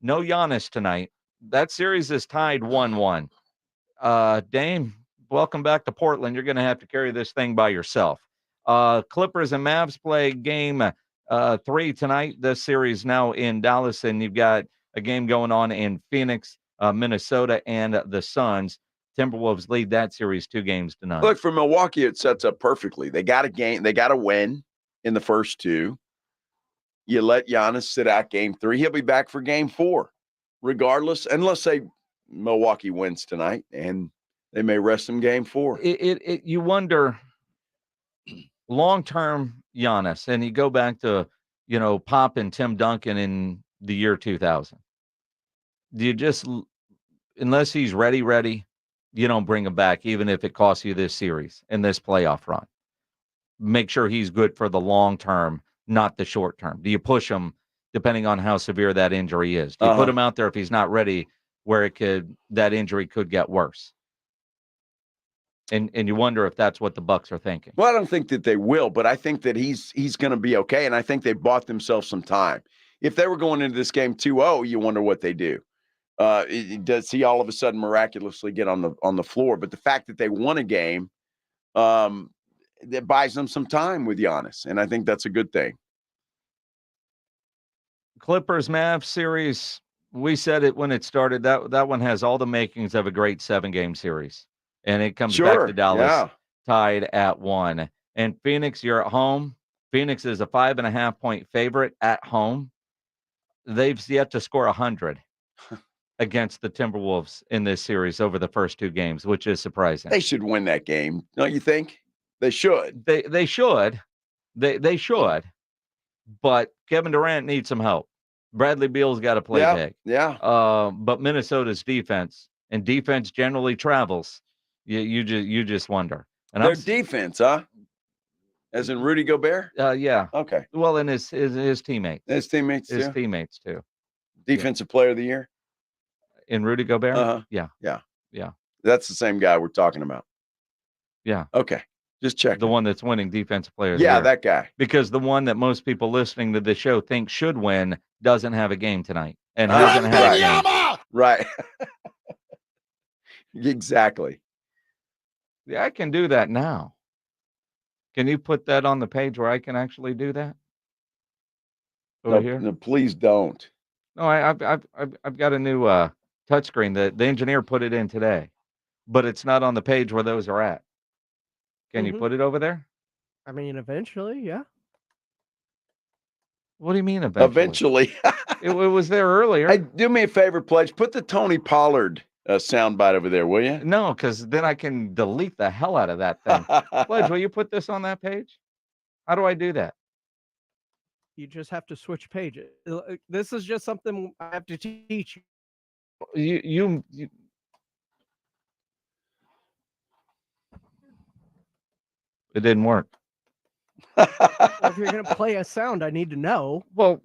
Giannis tonight. That series is tied 1-1. Dame, welcome back to Portland. You're going to have to carry this thing by yourself. Clippers and Mavs play game 3 tonight. This series now in Dallas, and you've got a game going on in Phoenix, Minnesota, and the Suns. Timberwolves lead that series 2-0. Look, for Milwaukee, it sets up perfectly. They got a win in the first 2. You let Giannis sit out game 3. He'll be back for game 4, regardless. And let's say Milwaukee wins tonight, and they may rest him game 4. You wonder long-term Giannis, and you go back to, Pop and Tim Duncan in the year 2000. Do you just, unless he's ready, you don't bring him back, even if it costs you this series and this playoff run. Make sure he's good for the long term, not the short term. Do you push him depending on how severe that injury is? Do you put him out there if he's not ready, where that injury could get worse? And you wonder if that's what the Bucks are thinking. Well, I don't think that they will, but I think that he's going to be okay, and I think they bought themselves some time. If they were going into this game 2-0, you wonder what they do. Does he all of a sudden miraculously get on the floor? But the fact that they won a game, that buys them some time with Giannis, and I think that's a good thing. Clippers Mavs series, we said it when it started. That one has all the makings of a great 7-game series. And it comes back to Dallas tied at 1. And Phoenix, you're at home. Phoenix is a 5.5-point favorite at home. They've yet to score 100 against the Timberwolves in this series over the first 2 games, which is surprising. They should win that game, don't you think? They should. They should. They should. But Kevin Durant needs some help. Bradley Beal's got to play big. Yeah. But Minnesota's defense, and defense generally travels. You just wonder. And their defense, huh? As in Rudy Gobert? Yeah. Okay. Well, and his teammates. His teammates too? His teammates too. Defensive player of the year? In Rudy Gobert? Uh-huh. Yeah. Yeah. That's the same guy we're talking about. Yeah. Okay. Just check. The one that's winning defensive player of the year. Yeah, that guy. Because the one that most people listening to the show think should win doesn't have a game tonight. And who's going to have a game? Right. Exactly. Yeah, I can do that now. Can you put that on the page where I can actually do that? Over here? No, please don't. No, I've got a new touchscreen. The engineer put it in today, but it's not on the page where those are at. Can you put it over there? I mean, eventually, yeah. What do you mean eventually? it was there earlier. Hey, do me a favor, Pledge. Put the Tony Pollard soundbite over there, will you? No, because then I can delete the hell out of that thing. Pledge, will you put this on that page? How do I do that? You just have to switch pages. This is just something I have to teach you. You it didn't work. Well, if you're gonna play a sound, I need to know. Well,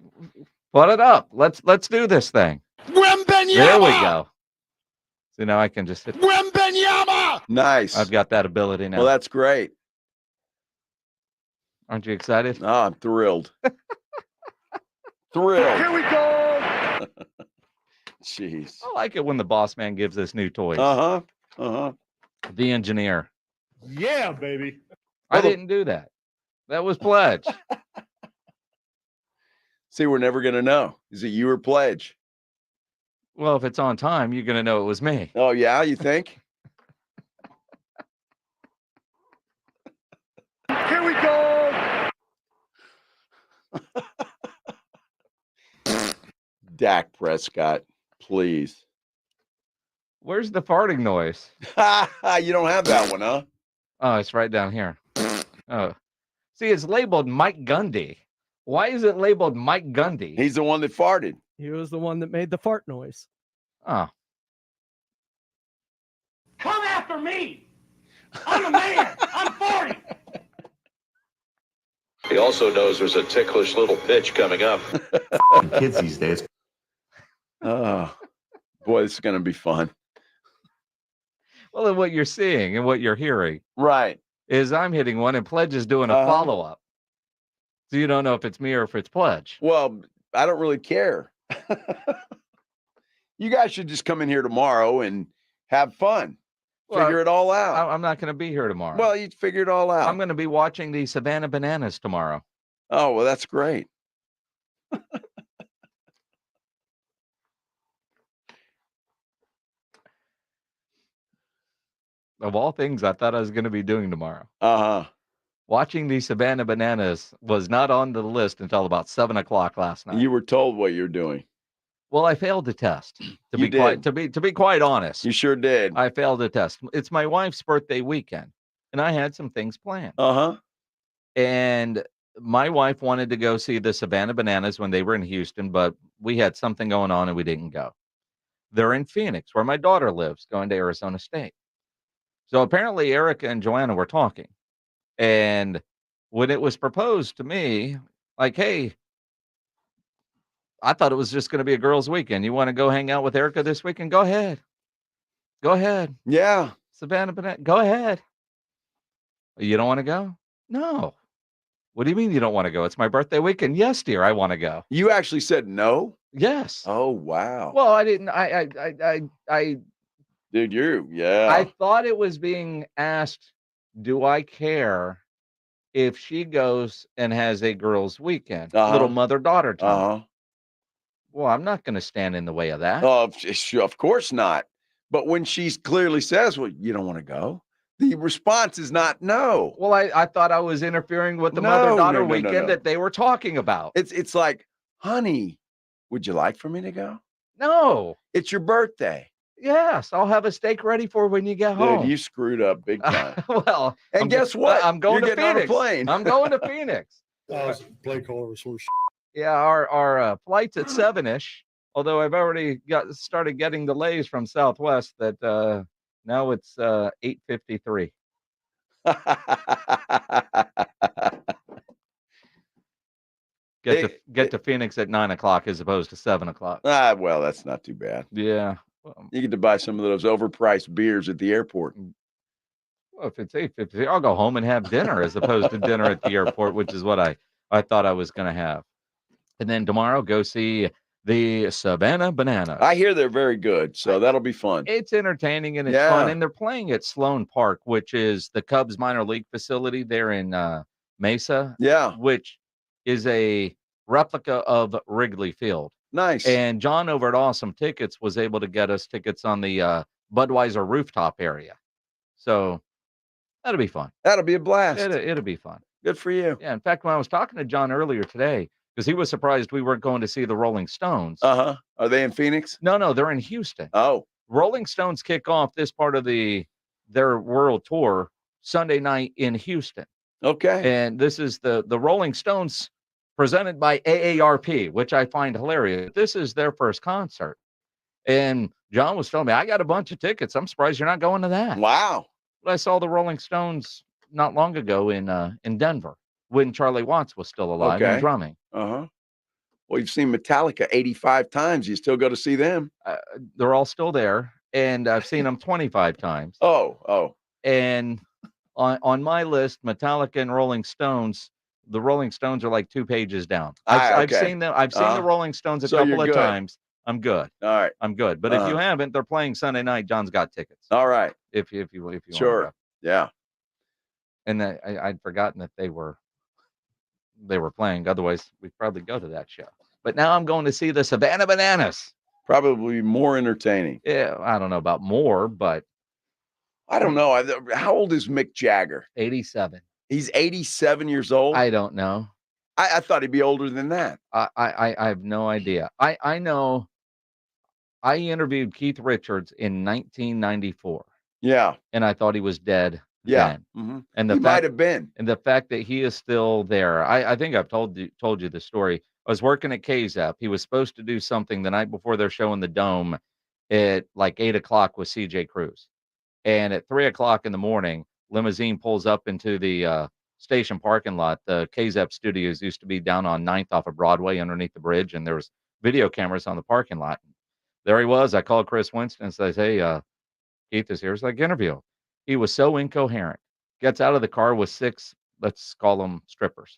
put it up. Let's do this thing. There we go. So now I can just hit. Nice. I've got that ability now. Well, that's great. Aren't you excited? Oh, I'm thrilled. Thrilled. Here we go. Jeez. I like it when the boss man gives us new toys. The engineer. Yeah, baby. I didn't do that. That was Pledge. See, we're never going to know. Is it you or Pledge? Well, if it's on time, you're going to know it was me. Oh, yeah? You think? Here we go. Dak Prescott, please. Where's the farting noise? You don't have that one, huh? Oh, it's right down here. Oh, see, it's labeled Mike Gundy. Why is it labeled Mike Gundy? He's the one that farted. He was the one that made the fart noise. Oh. Come after me. I'm a man. I'm 40. He also knows there's a ticklish little pitch coming up. Kids these days. Oh, boy, this is going to be fun. Well, and what you're seeing and what you're hearing, right, is I'm hitting one and Pledge is doing a follow-up. So you don't know if it's me or if it's Pledge. Well, I don't really care. You guys should just come in here tomorrow and have fun. Figure it all out. I'm not going to be here tomorrow. Well, you'd figure it all out. I'm going to be watching the Savannah Bananas tomorrow. Oh, well, that's great. Of all things, I thought I was going to be doing tomorrow. Uh-huh. Watching the Savannah Bananas was not on the list until about 7 o'clock last night. You were told what you're doing. Well, I failed the test. You did. To be quite honest, You sure did. I failed the test. It's my wife's birthday weekend, and I had some things planned. Uh-huh. And my wife wanted to go see the Savannah Bananas when they were in Houston, but we had something going on and we didn't go. They're in Phoenix, where my daughter lives, going to Arizona State. So apparently Erica and Joanna were talking. And when it was proposed to me, like, hey, I thought it was just going to be a girls' weekend. You want to go hang out with Erica this weekend? Go ahead. Go ahead. Yeah. Savannah Banana, go ahead. You don't want to go? No. What do you mean you don't want to go? It's my birthday weekend. Yes, dear, I want to go. You actually said no? Yes. Oh, wow. Well, I didn't. Dude, yeah. I thought it was being asked, do I care if she goes and has a girls' weekend? Little mother-daughter time. Uh-huh. Well, I'm not going to stand in the way of that. Oh, of course not. But when she clearly says, well, you don't want to go, the response is not no. Well, I thought I was interfering with the No, mother-daughter no, no, weekend no. that they were talking about. It's like, honey, would you like for me to go? No. It's your birthday. Yes, I'll have a steak ready for when you get home. Dude, you screwed up big time. Well, and guess what? I'm going You're to getting Phoenix. on a plane. I'm going to Phoenix. Blake Hall was so Yeah, our flight's at 7-ish. Although I've already started getting delays from Southwest that now it's 8:53. Get to Phoenix at 9 o'clock as opposed to 7 o'clock. Well, that's not too bad. Yeah. You get to buy some of those overpriced beers at the airport. Well, if it's 8:53, I'll go home and have dinner as opposed to dinner at the airport, which is what I thought I was going to have. And then tomorrow, go see the Savannah Bananas. I hear they're very good, so that'll be fun. It's entertaining and it's fun. And they're playing at Sloan Park, which is the Cubs minor league facility there in Mesa. Yeah. Which is a replica of Wrigley Field. Nice. And John over at Awesome Tickets was able to get us tickets on the Budweiser rooftop area. So that'll be fun. That'll be a blast. It'll be fun. Good for you. Yeah. In fact, when I was talking to John earlier today, because he was surprised we weren't going to see the Rolling Stones. Uh-huh. Are they in Phoenix? No, they're in Houston. Oh. Rolling Stones kick off this part of their world tour Sunday night in Houston. Okay. And this is the Rolling Stones presented by AARP, which I find hilarious. This is their first concert. And John was telling me, I got a bunch of tickets. I'm surprised you're not going to that. Wow. I saw the Rolling Stones not long ago in Denver when Charlie Watts was still alive and drumming. Uh-huh. Well, you've seen Metallica 85 times. You still go to see them? They're all still there. And I've seen them 25 times. Oh. And on my list, Metallica and Rolling Stones, the Rolling Stones are like 2 pages down. I've seen them. I've seen the Rolling Stones a couple of times. I'm good. All right. I'm good. But if you haven't, they're playing Sunday night. John's got tickets. All right. If you sure. want to go. Yeah. And I'd forgotten that they were playing. Otherwise, we'd probably go to that show. But now I'm going to see the Savannah Bananas. Probably more entertaining. Yeah, I don't know about more, but I don't know. How old is Mick Jagger? 87. He's 87 years old? I don't know. I thought he'd be older than that. I have no idea. I know I interviewed Keith Richards in 1994. Yeah. And I thought he was dead then. Mm-hmm. And he might have been. And the fact that he is still there. I think I've told you the story. I was working at KZEP. He was supposed to do something the night before their show in the Dome at like 8 o'clock with CJ Cruz. And at 3 o'clock in the morning, limousine pulls up into the station parking lot. The KZEP studios used to be down on 9th off of Broadway underneath the bridge. And there was video cameras on the parking lot. There he was. I called Chris Winston and says, hey, Keith is here. It's like interview. He was so incoherent. Gets out of the car with 6, let's call them strippers.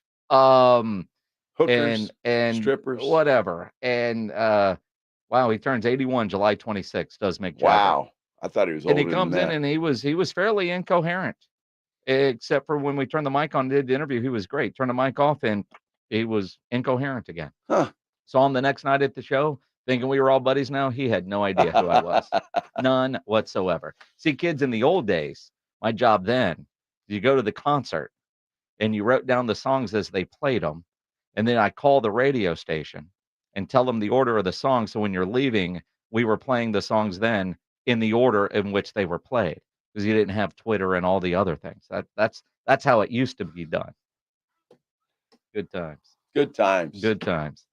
Hookers, and strippers, whatever. And wow, he turns 81 July 26th. Does Mick Jagger. Wow. I thought he was And older he comes than in that. and he was fairly incoherent, except for when we turned the mic on, did the interview. He was great. Turn the mic off and he was incoherent again. Huh. Saw him the next night at the show, thinking we were all buddies now. He had no idea who I was. None whatsoever. See, kids, in the old days, my job then, you go to the concert and you wrote down the songs as they played them. And then I call the radio station and tell them the order of the songs. So when you're leaving, we were playing the songs then in the order in which they were played, because you didn't have Twitter and all the other things. That's how it used to be done. Good times. Good times. Good times.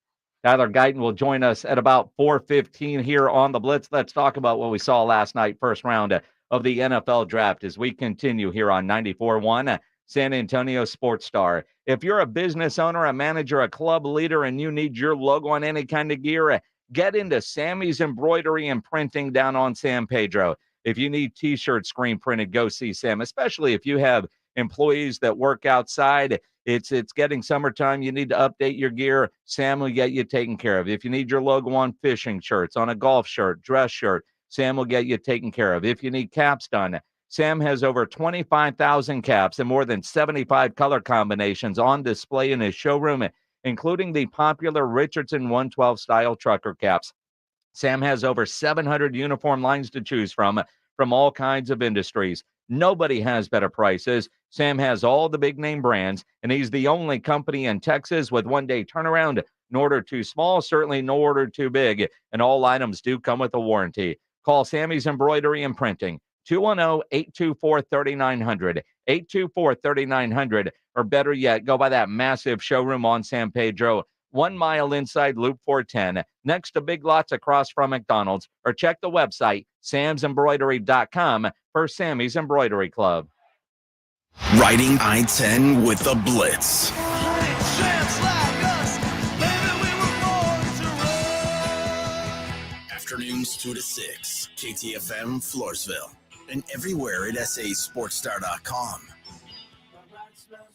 Tyler Guyton will join us at about 4:15 here on the Blitz. Let's talk about what we saw last night, first round of the NFL draft, as we continue here on 94.1 San Antonio Sports Star. If you're a business owner, a manager, a club leader, and you need your logo on any kind of gear, get into Sammy's Embroidery and Printing down on San Pedro. If you need T-shirts screen printed, go see Sam, especially if you have employees that work outside. It's getting summertime. You need to update your gear. Sam will get you taken care of. If you need your logo on fishing shirts, on a golf shirt, dress shirt, Sam will get you taken care of. If you need caps done, Sam has over 25,000 caps and more than 75 color combinations on display in his showroom, including the popular Richardson 112 style trucker caps. Sam has over 700 uniform lines to choose from all kinds of industries. Nobody has better prices. Sam has all the big name brands, and he's the only company in Texas with one-day turnaround. No order too small, certainly no order too big, and all items do come with a warranty. Call Sammy's Embroidery and Printing, 210-824-3900, 824-3900, or better yet, go by that massive showroom on San Pedro, 1 mile inside Loop 410, next to Big Lots across from McDonald's, or check the website, samsembroidery.com, for Sammy's Embroidery Club. Riding I-10 with the Blitz. Afternoons 2 to 6, KTFM Floresville, and everywhere at sasportstar.com.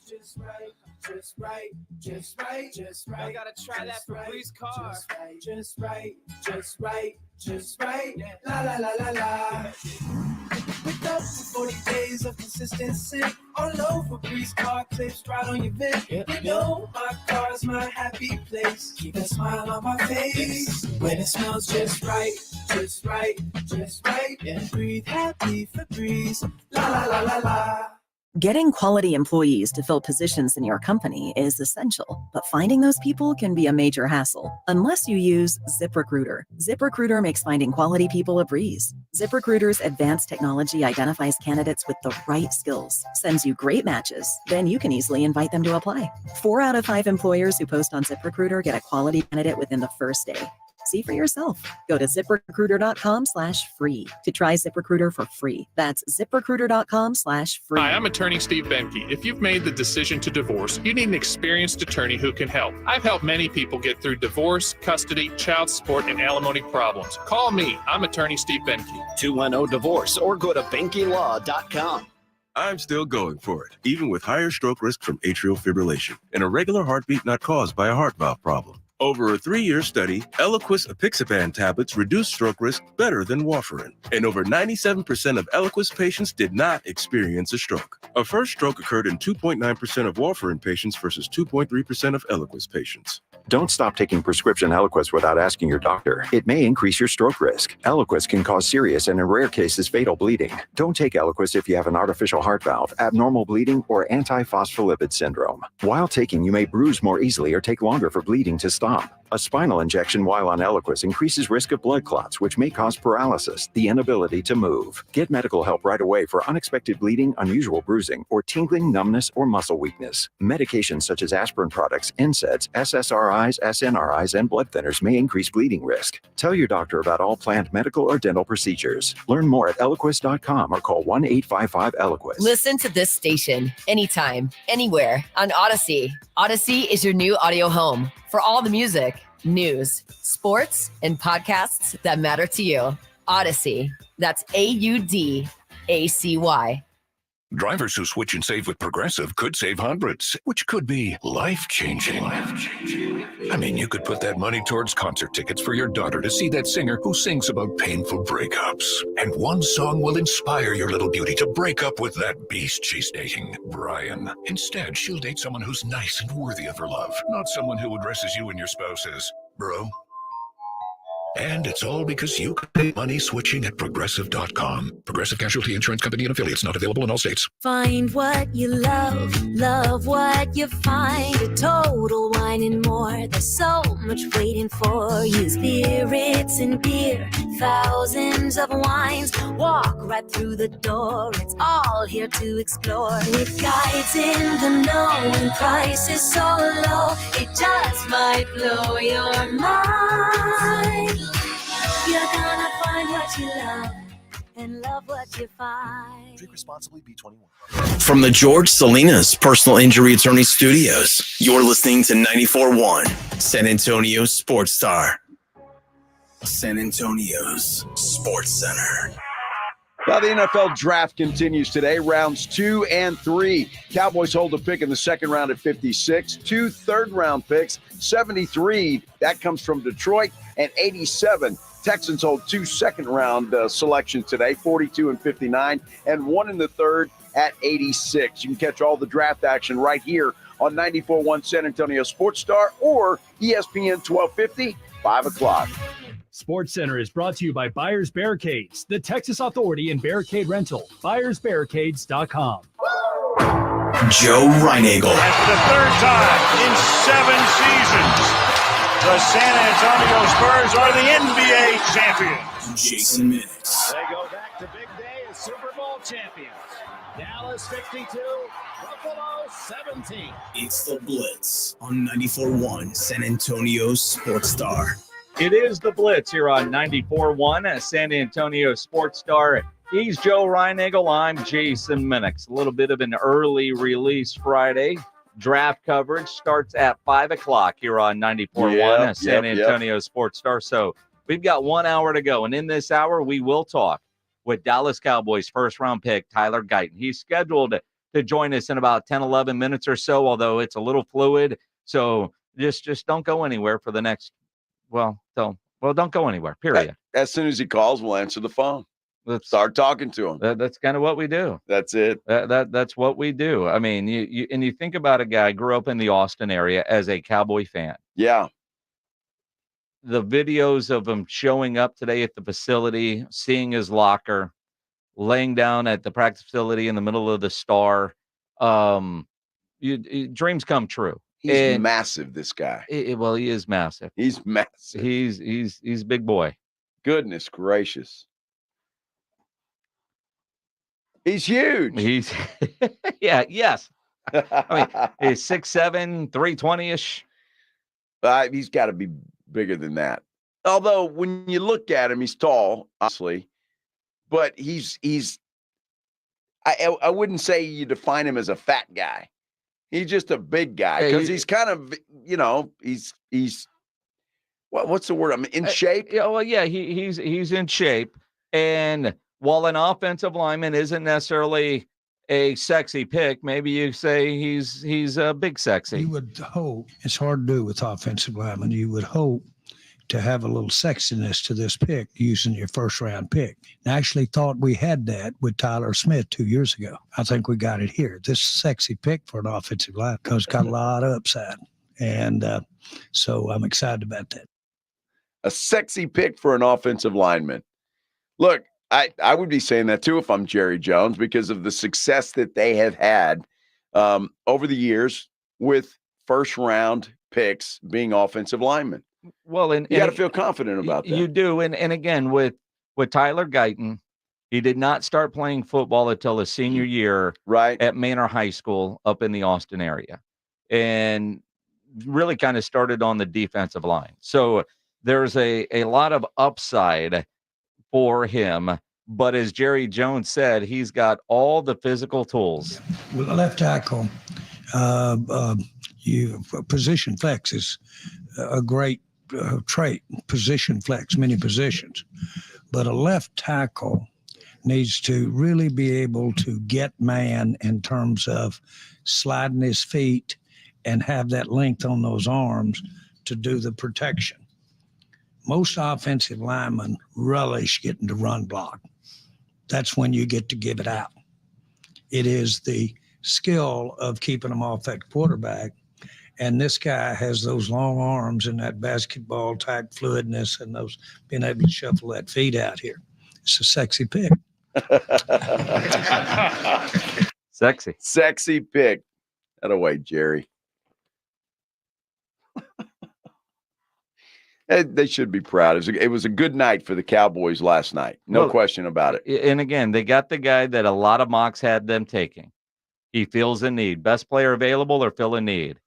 Just right. I gotta try that for Bree's car. Just right. La la la la la. With up to 40 days of consistency, all over Bree's car clips right on your vent. You know my car's my happy place. Keep a smile on my face when it smells just right. And breathe happy for Breeze. La la la la la. Getting quality employees to fill positions in your company is essential, but finding those people can be a major hassle unless you use ZipRecruiter. ZipRecruiter makes finding quality people a breeze. ZipRecruiter's advanced technology identifies candidates with the right skills, sends you great matches, then you can easily invite them to apply. 4 out of 5 employers who post on ZipRecruiter get a quality candidate within the first day. See for yourself. Go to ZipRecruiter.com/free to try ZipRecruiter for free. That's ZipRecruiter.com/free. Hi, I'm attorney Steve Benke. If you've made the decision to divorce, you need an experienced attorney who can help. I've helped many people get through divorce, custody, child support, and alimony problems. Call me. I'm attorney Steve Benke. 210-DIVORCE or go to BenkeLaw.com. I'm still going for it, even with higher stroke risk from atrial fibrillation and a regular heartbeat not caused by a heart valve problem. Over a 3-year study, Eliquis apixaban tablets reduced stroke risk better than warfarin, and over 97% of Eliquis patients did not experience a stroke. A first stroke occurred in 2.9% of warfarin patients versus 2.3% of Eliquis patients. Don't stop taking prescription Eliquis without asking your doctor. It may increase your stroke risk. Eliquis can cause serious and in rare cases fatal bleeding. Don't take Eliquis if you have an artificial heart valve, abnormal bleeding, or antiphospholipid syndrome. While taking, you may bruise more easily or take longer for bleeding to stop. A spinal injection while on Eliquis increases risk of blood clots, which may cause paralysis, the inability to move. Get medical help right away for unexpected bleeding, unusual bruising, or tingling, numbness, or muscle weakness. Medications such as aspirin products, NSAIDs, SSRIs, SNRIs, and blood thinners may increase bleeding risk. Tell your doctor about all planned medical or dental procedures. Learn more at Eliquis.com or call 1-855-ELIQUIS. Listen to this station anytime, anywhere on Odyssey. Odyssey is your new audio home for all the music, news, sports, and podcasts that matter to you. Odyssey. That's AUDACY. Drivers who switch and save with Progressive could save hundreds, which could be life-changing. I mean, you could put that money towards concert tickets for your daughter to see that singer who sings about painful breakups. And one song will inspire your little beauty to break up with that beast she's dating, Brian. Instead, she'll date someone who's nice and worthy of her love, not someone who addresses you and your spouse as bro. And it's all because you can save money switching at Progressive.com. Progressive Casualty Insurance Company and affiliates, not available in all states. Find what you love what you find. A Total Wine and More. There's so much waiting for you. Spirits and beer, thousands of wines. Walk right through the door. It's all here to explore. With guides in the know and prices so low, it just might blow your mind. You're gonna find what you love and love what you find. Drink responsibly, B21. From the George Salinas Personal Injury Attorney Studios, you're listening to 94.1 San Antonio Sports Star. San Antonio's Sports Center. Now, the NFL draft continues today, rounds 2 and 3. Cowboys hold a pick in the second round at 56, 2 third-round picks, 73. That comes from Detroit, and 87. Texans hold 2 second-round selections today, 42 and 59, and 1 in the third at 86. You can catch all the draft action right here on 94.1 San Antonio Sports Star or ESPN 1250, 5 o'clock. Sports Center is brought to you by Buyers Barricades, the Texas Authority in Barricade Rental. BuyersBarricades.com. Joe Reinagle. That's the third time in 7 seasons. The San Antonio Spurs are the NBA champions. Jason Minix. They go back to big day as Super Bowl champions. Dallas 52, Buffalo 17. It's the Blitz on 94.1 San Antonio Sports Star. It is the Blitz here on 94.1 San Antonio Sports Star. He's Joe Reinagle. I'm Jason Minix. A little bit of an early release Friday. Draft coverage starts at 5 o'clock here on 94.1 San Antonio Sports Star. So we've got 1 hour to go. And in this hour, we will talk with Dallas Cowboys first-round pick Tyler Guyton. He's scheduled to join us in about 10, 11 minutes or so, although it's a little fluid. So just don't go anywhere for the next, don't go anywhere, period. As soon as he calls, we'll answer the phone. Let's start talking to him. That's kind of what we do. That's it. That's what we do. I mean, you think about a guy grew up in the Austin area as a Cowboy fan. Yeah. The videos of him showing up today at the facility, seeing his locker, laying down at the practice facility in the middle of the Star. Dreams come true. He's massive, this guy. He is massive. He's massive. He's big boy. Goodness gracious. He's huge. Yes. I mean, he's 6'7", 320-ish. He's got to be bigger than that. Although when you look at him, he's tall, obviously, but I wouldn't say you define him as a fat guy. He's just a big guy because he's kind of, he's what's the word? I'm in shape. He's in shape. And while an offensive lineman isn't necessarily a sexy pick, maybe you say he's a big sexy. You would hope, it's hard to do with offensive linemen, you would hope to have a little sexiness to this pick using your first round pick. And I actually thought we had that with Tyler Smith 2 years ago. I think we got it here. This sexy pick for an offensive line because it's got a lot of upside. And so I'm excited about that. A sexy pick for an offensive lineman. Look, I would be saying that too if I'm Jerry Jones because of the success that they have had over the years with first round picks being offensive linemen. Well, and you got to feel confident about that. You do. And again, with Tyler Guyton, he did not start playing football until his senior year at Manor High School up in the Austin area. And really kind of started on the defensive line. So there's a lot of upside for him. But as Jerry Jones said, he's got all the physical tools. With a left tackle, position flex is a great trait. Position flex, many positions. But a left tackle needs to really be able to get man in terms of sliding his feet and have that length on those arms to do the protection. Most offensive linemen relish getting to run block. That's when you get to give it out. It is the skill of keeping them off that quarterback. And this guy has those long arms and that basketball type fluidness and those being able to shuffle that feet out here. It's a sexy pick. Sexy pick. That away, Jerry. They should be proud. It was a good night for the Cowboys last night. No question about it. And again, they got the guy that a lot of mocks had them taking. He feels a need. Best player available or fill a need.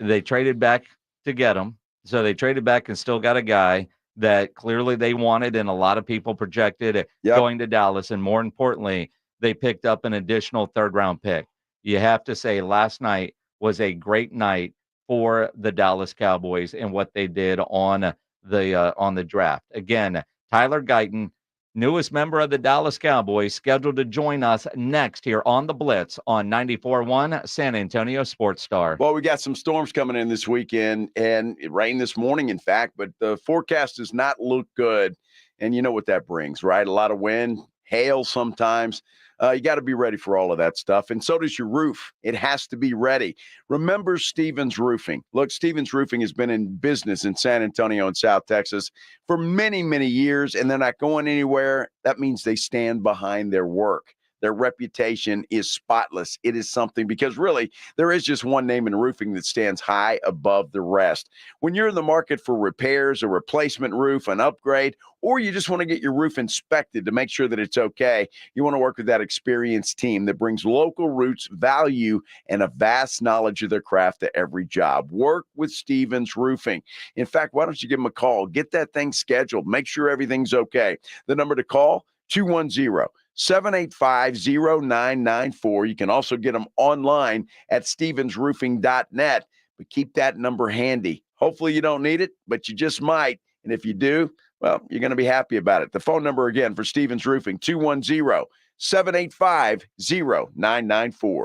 They traded back to get him. So they traded back and still got a guy that clearly they wanted and a lot of people projected going to Dallas. And more importantly, they picked up an additional third-round pick. You have to say last night was a great night for the Dallas Cowboys and what they did on the draft. Again, Tyler Guyton, newest member of the Dallas Cowboys, scheduled to join us next here on the Blitz on 94.1 San Antonio Sports Star. Well, we got some storms coming in this weekend and it rained this morning, in fact, but the forecast does not look good. And you know what that brings, right? A lot of wind, hail sometimes. You got to be ready for all of that stuff. And so does your roof. It has to be ready. Remember Stevens Roofing. Look, Stevens Roofing has been in business in San Antonio and South Texas for many, many years, and they're not going anywhere. That means they stand behind their work. Their reputation is spotless. It is something because really there is just one name in roofing that stands high above the rest. When you're in the market for repairs, a replacement roof, an upgrade, or you just want to get your roof inspected to make sure that it's okay, you want to work with that experienced team that brings local roots, value, and a vast knowledge of their craft to every job. Work with Stevens Roofing. In fact, why don't you give them a call? Get that thing scheduled. Make sure everything's okay. The number to call, 210-785-0994. You can also get them online at stevensroofing.net, but keep that number handy. Hopefully you don't need it, but you just might. And if you do, well, you're going to be happy about it. The phone number again for Stevens Roofing, 210-785-0994.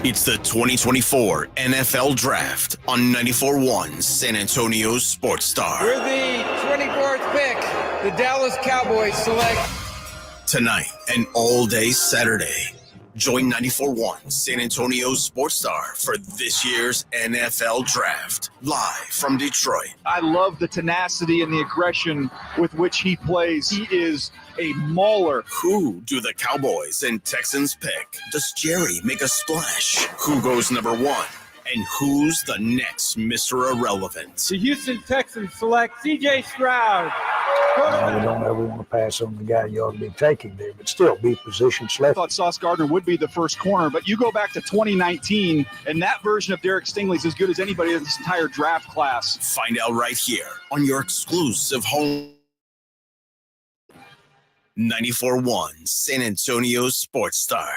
It's the 2024 NFL Draft on 94.1 San Antonio's Sports Star. We're the 24th pick. The Dallas Cowboys select. Tonight and all day Saturday, join 94.1 San Antonio's Sports Star for this year's NFL Draft, live from Detroit. I love the tenacity and the aggression with which he plays. He is a mauler. Who do the Cowboys and Texans pick? Does Jerry make a splash? Who goes number one? And who's the next Mr. Irrelevant? The Houston Texans select C.J. Stroud. We don't ever want to pass on the guy you ought to be taking there, but still be position I select. thought Sauce Gardner would be the first corner, but you go back to 2019, and that version of Derek Stingley is as good as anybody in this entire draft class. Find out right here on your exclusive home. 94.1 San Antonio's Sports Star.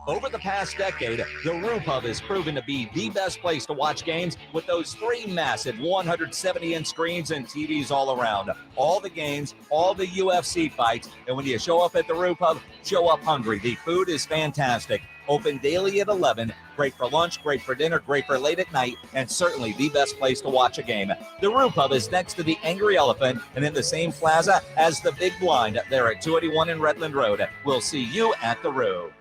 Over the past decade, the Room Pub has proven to be the best place to watch games with those three massive 170-inch screens and TVs all around. All the games, all the UFC fights, and when you show up at the Room Pub, show up hungry. The food is fantastic. Open daily at 11. Great for lunch, great for dinner, great for late at night, and certainly the best place to watch a game. The Room Pub is next to the Angry Elephant and in the same plaza as the Big Blind there at 281 in Redland Road. We'll see you at the Room.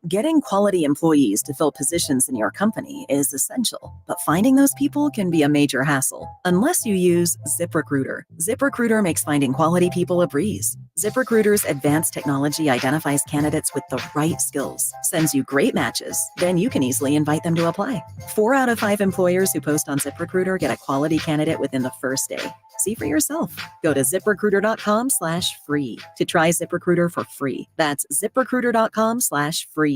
Getting quality employees to fill positions in your company is essential, but finding those people can be a major hassle unless you use ZipRecruiter. ZipRecruiter makes finding quality people a breeze. ZipRecruiter's advanced technology identifies candidates with the right skills, sends you great matches, then you can easily invite them to apply. 4 out of 5 employers who post on ZipRecruiter get a quality candidate within the first day. See for yourself. Go to ZipRecruiter.com/free to try ZipRecruiter for free. That's ZipRecruiter.com/free.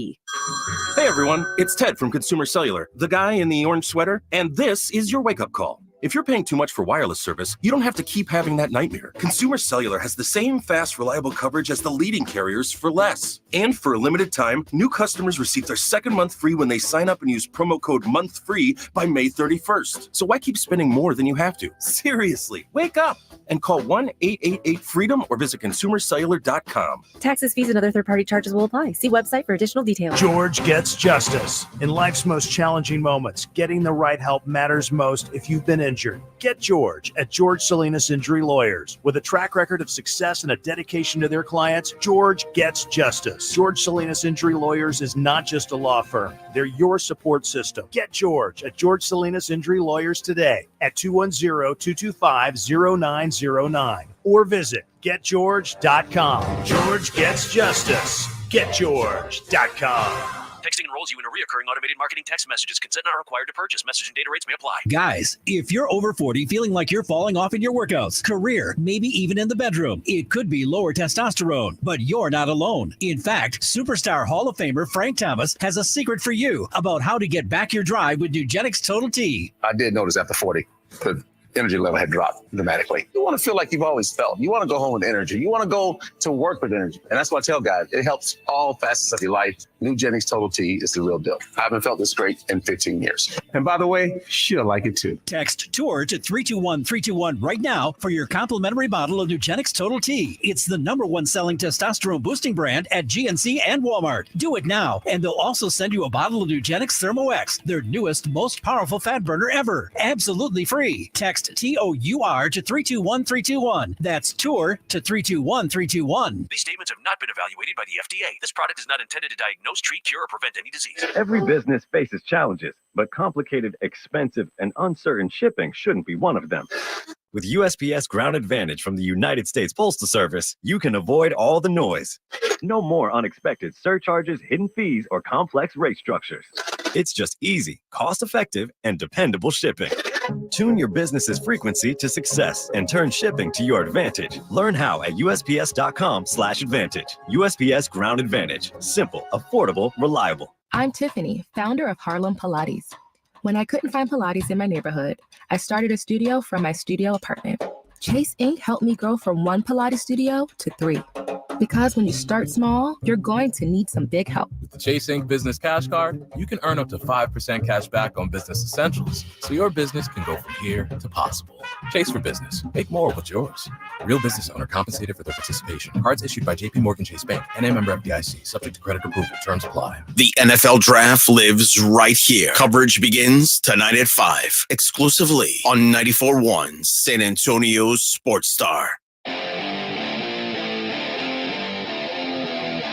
Hey everyone, it's Ted from Consumer Cellular, the guy in the orange sweater, and this is your wake-up call. If you're paying too much for wireless service, you don't have to keep having that nightmare. Consumer Cellular has the same fast, reliable coverage as the leading carriers for less. And for a limited time, new customers receive their second month free when they sign up and use promo code MONTHFREE by May 31st. So why keep spending more than you have to? Seriously, wake up and call 1-888-FREEDOM or visit consumercellular.com. Taxes, fees, and other third-party charges will apply. See website for additional details. George gets justice. In life's most challenging moments, getting the right help matters most. If you've been injured, get George at George Salinas Injury Lawyers. With a track record of success and a dedication to their clients, George gets justice. George Salinas Injury Lawyers is not just a law firm. They're your support system. Get George at George Salinas Injury Lawyers today at 210-225-0909 or visit getgeorge.com. George gets justice. Getgeorge.com. Texting enrolls you in a reoccurring automated marketing text messages. Consent not required to purchase. Message and data rates may apply. Guys, if you're over 40 feeling like you're falling off in your workouts, career, maybe even in the bedroom, it could be lower testosterone, but you're not alone. In fact, superstar Hall of Famer Frank Thomas has a secret for you about how to get back your drive with Nugenix Total T. I did notice after 40, the energy level had dropped dramatically. You want to feel like you've always felt. You want to go home with energy. You want to go to work with energy. And that's what I tell guys. It helps all facets of your life. Nugenix Total T is the real deal. I haven't felt this great in 15 years. And by the way, she'll like it too. Text TOUR to 321-321 right now for your complimentary bottle of Nugenix Total T. It's the #1 selling testosterone boosting brand at GNC and Walmart. Do it now, and they'll also send you a bottle of Nugenix Thermo X, their newest, most powerful fat burner ever. Absolutely free. Text TOUR to 321-321. That's TOUR to 321-321. These statements have not been evaluated by the FDA. This product is not intended to diagnose, treat, cure, or prevent any disease. Every business faces challenges, but complicated, expensive, and uncertain shipping shouldn't be one of them. With USPS Ground Advantage from the United States Postal Service, you can avoid all the noise. No more unexpected surcharges, hidden fees, or complex rate structures. It's just easy, cost-effective, and dependable shipping. Tune your business's frequency to success and turn shipping to your advantage. Learn how at USPS.com/advantage. USPS Ground Advantage. Simple, affordable, reliable. I'm Tiffany, founder of Harlem Pilates. When I couldn't find Pilates in my neighborhood, I started a studio from my studio apartment. Chase Inc. helped me grow from 1 Pilates studio to 3. Because when you start small, you're going to need some big help. With the Chase Inc. Business Cash Card, you can earn up to 5% cash back on business essentials, so your business can go from here to possible. Chase for business. Make more with yours. Real business owner compensated for their participation. Cards issued by J.P. Morgan Chase Bank. NA member FDIC. Subject to credit approval. Terms apply. The NFL Draft lives right here. Coverage begins tonight at 5, exclusively on 94.1 San Antonio's Sports Star.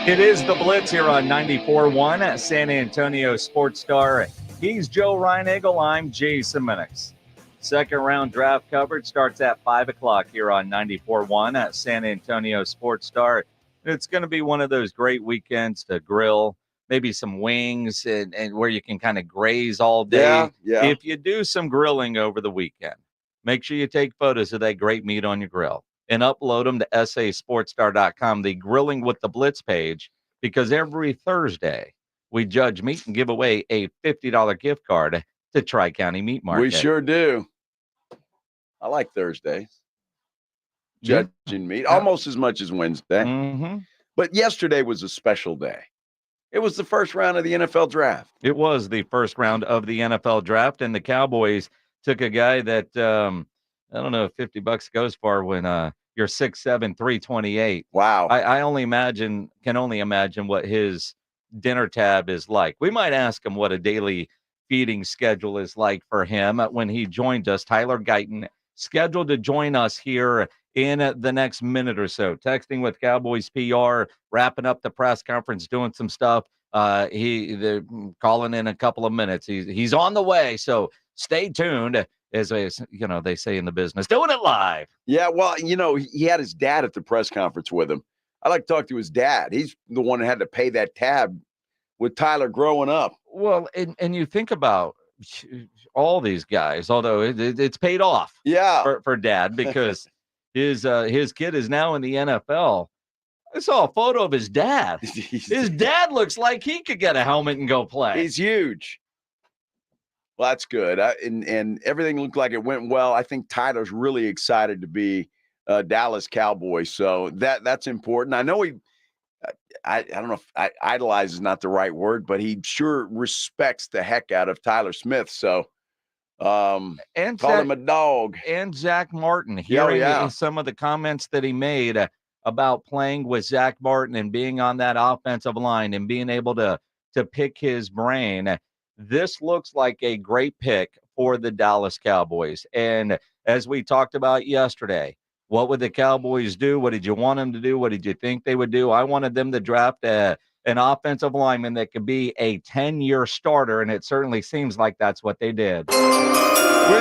It is the Blitz here on 94.1 at San Antonio Sports Star. He's Joe Reinagle. I'm Jason Minix. Second round draft coverage starts at 5 o'clock here on 94.1 at San Antonio Sports Star. It's going to be one of those great weekends to grill, maybe some wings and where you can kind of graze all day. Yeah. If you do some grilling over the weekend, make sure you take photos of that great meat on your grill and upload them to sasportstar.com, the Grilling with the Blitz page, because every Thursday we judge meat and give away a $50 gift card to Tri-County Meat Market. We sure do. I like Thursdays. Judging meat almost as much as Wednesday. Mm-hmm. But yesterday was a special day. It was the first round of the NFL draft. It was the first round of the NFL draft, and the Cowboys took a guy that I don't know if $50 goes far when you're 6'7", 328. Wow. I can only imagine what his dinner tab is like. We might ask him what a daily feeding schedule is like for him when he joined us. Tyler Guyton, scheduled to join us here in the next minute or so. Texting with Cowboys PR, wrapping up the press conference, doing some stuff. They're calling in a couple of minutes. He's on the way, so stay tuned. As they say in the business, doing it live. Yeah, well, he had his dad at the press conference with him. I like to talk to his dad. He's the one that had to pay that tab with Tyler growing up. Well, and you think about all these guys, although it's paid off. Yeah, for dad, because his kid is now in the NFL. I saw a photo of his dad. His dad looks like he could get a helmet and go play. He's huge. Well, that's good. And everything looked like it went well. I think Tyler's really excited to be Dallas Cowboys. So that's important. I know I don't know if idolize is not the right word, but he sure respects the heck out of Tyler Smith. So and call him a dog. And Zach Martin, hearing some of the comments that he made about playing with Zach Martin and being on that offensive line and being able to pick his brain. This looks like a great pick for the Dallas Cowboys. And as we talked about yesterday, what would the Cowboys do? What did you want them to do? What did you think they would do? I wanted them to draft an offensive lineman that could be a 10-year starter, and it certainly seems like that's what they did. With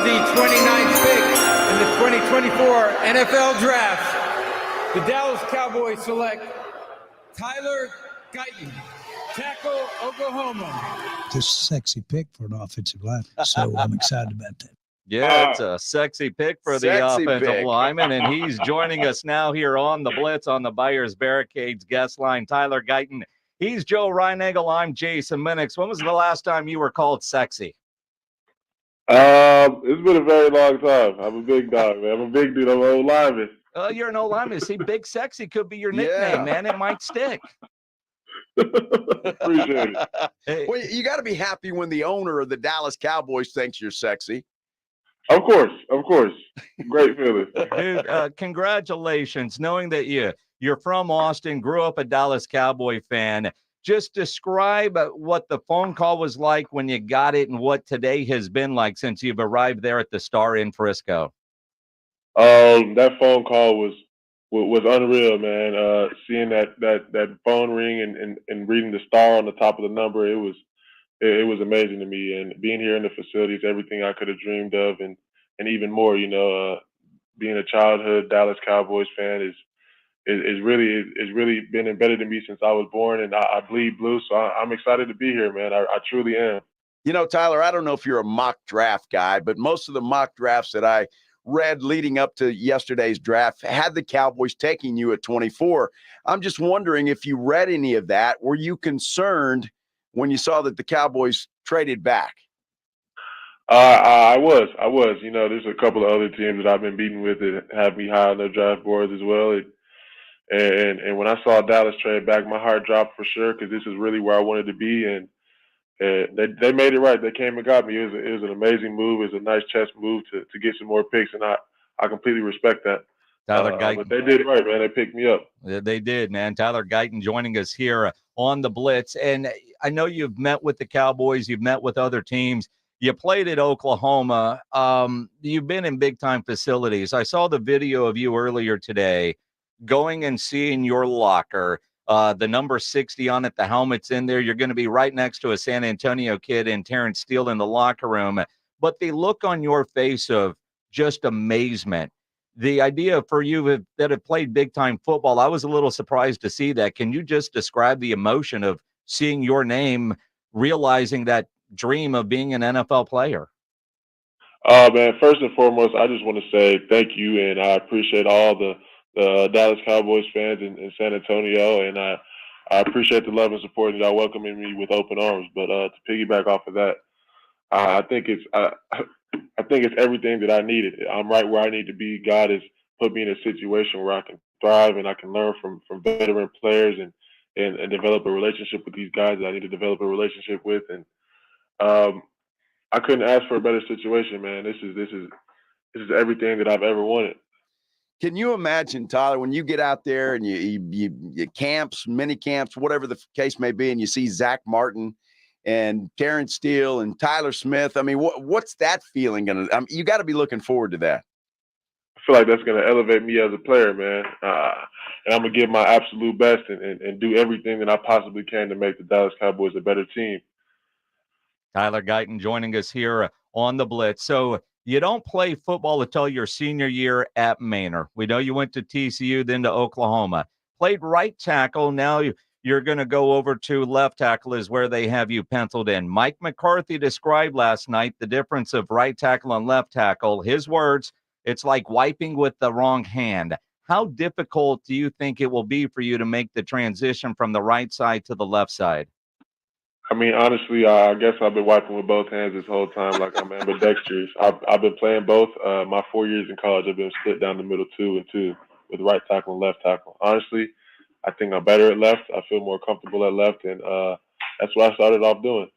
the 29th pick in the 2024 NFL Draft, the Dallas Cowboys select Tyler Guyton, tackle, Oklahoma. This is a sexy pick for an offensive line, so I'm excited about that. Yeah, it's a sexy pick for the offensive lineman, and he's joining us now here on the Blitz on the Buyers Barricades guest line. Tyler Guyton. He's Joe Reinagel. I'm Jason Minix. When was the last time you were called sexy? It's been a very long time. I'm a big dog, man. I'm a big dude. I'm an old lineman. You're an old lineman. See, Big Sexy could be your nickname, man. It might stick. Appreciate it. Hey. Well, you got to be happy when the owner of the Dallas Cowboys thinks you're sexy. Of course. Great feeling. Dude, congratulations. Knowing that you're from Austin, grew up a Dallas Cowboy fan. Just describe what the phone call was like when you got it and what today has been like since you've arrived there at the Star in Frisco. That phone call was unreal, man. Seeing that phone ring and reading the Star on the top of the number, it was amazing to me. And being here in the facilities, everything I could have dreamed of, and even more. Being a childhood Dallas Cowboys fan is really been embedded in me since I was born, and I bleed blue. So I'm excited to be here, man. I truly am. Tyler, I don't know if you're a mock draft guy, but most of the mock drafts that I read leading up to yesterday's draft had the Cowboys taking you at 24. I'm just wondering if you read any of that. Were you concerned when you saw that the Cowboys traded back? I was. There's a couple of other teams that I've been beating with that have me high on their draft boards as well. And when I saw Dallas trade back, my heart dropped for sure, because this is really where I wanted to be. And they made it right. They came and got me. It was an amazing move. It was a nice chess move to get some more picks, and I completely respect that. Tyler Guyton. But they did it right, man. They picked me up. They did, man. Tyler Guyton joining us here on the Blitz. And I know you've met with the Cowboys. You've met with other teams. You played at Oklahoma. You've been in big-time facilities. I saw the video of you earlier today going and seeing your locker, the number 60 on it, the helmet's in there. You're going to be right next to a San Antonio kid and Terrence Steele in the locker room. But the look on your face of just amazement, the idea for you that have played big-time football, I was a little surprised to see that. Can you just describe the emotion of seeing your name, realizing that dream of being an NFL player? Man, first and foremost, I just want to say thank you, and I appreciate all the Dallas Cowboys fans in San Antonio, and I appreciate the love and support that y'all welcoming me with open arms. But to piggyback off of that, I think it's everything that I needed. I'm right where I need to be. God has put me in a situation where I can thrive and I can learn from veteran players and develop a relationship with these guys that I need to develop a relationship with. And I couldn't ask for a better situation, man. This is everything that I've ever wanted. Can you imagine, Tyler, when you get out there and you camps, mini camps, whatever the case may be, and you see Zach Martin and Terrence Steele and Tyler Smith? I mean, what's that feeling gonna? You got to be looking forward to that. I feel like that's gonna elevate me as a player, man. And I'm gonna give my absolute best and do everything that I possibly can to make the Dallas Cowboys a better team. Tyler Guyton joining us here on the Blitz. So you don't play football until your senior year at Manor. We know you went to TCU, then to Oklahoma. Played right tackle. Now you're going to go over to left tackle is where they have you penciled in. Mike McCarthy described last night the difference of right tackle and left tackle. His words, it's like wiping with the wrong hand. How difficult do you think it will be for you to make the transition from the right side to the left side? I mean, honestly, I guess I've been wiping with both hands this whole time, like I'm ambidextrous. I've been playing both. My 4 years in college, I've been split down the middle 2 and 2 with right tackle and left tackle. Honestly, I think I'm better at left. I feel more comfortable at left, and that's what I started off doing.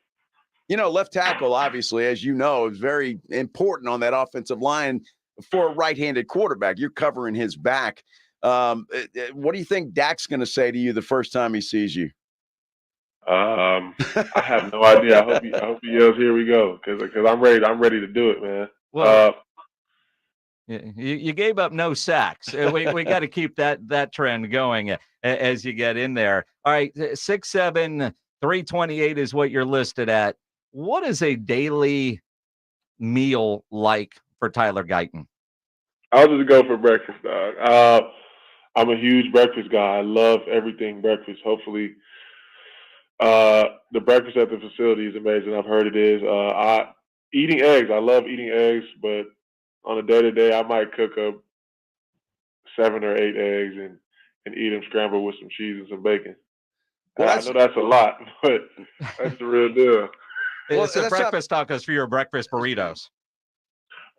Left tackle, obviously, as you know, is very important on that offensive line for a right-handed quarterback. You're covering his back. What do you think Dak's going to say to you the first time he sees you? I have no idea. I hope he yells, "Here we go," because I'm ready. I'm ready to do it, man. Well, you gave up no sacks. We got to keep that trend going as you get in there. All right, 6'7", 328 is what you're listed at. What is a daily meal like for Tyler Guyton? I'll just go for breakfast, dog. I'm a huge breakfast guy. I love everything breakfast. Hopefully, the breakfast at the facility is amazing. I've heard it is. Eating eggs. I love eating eggs, but on a day-to-day, I might cook up 7 or 8 eggs and eat them scrambled with some cheese and some bacon. Well, I know that's a lot, but that's the real deal. It's breakfast tacos for your breakfast burritos.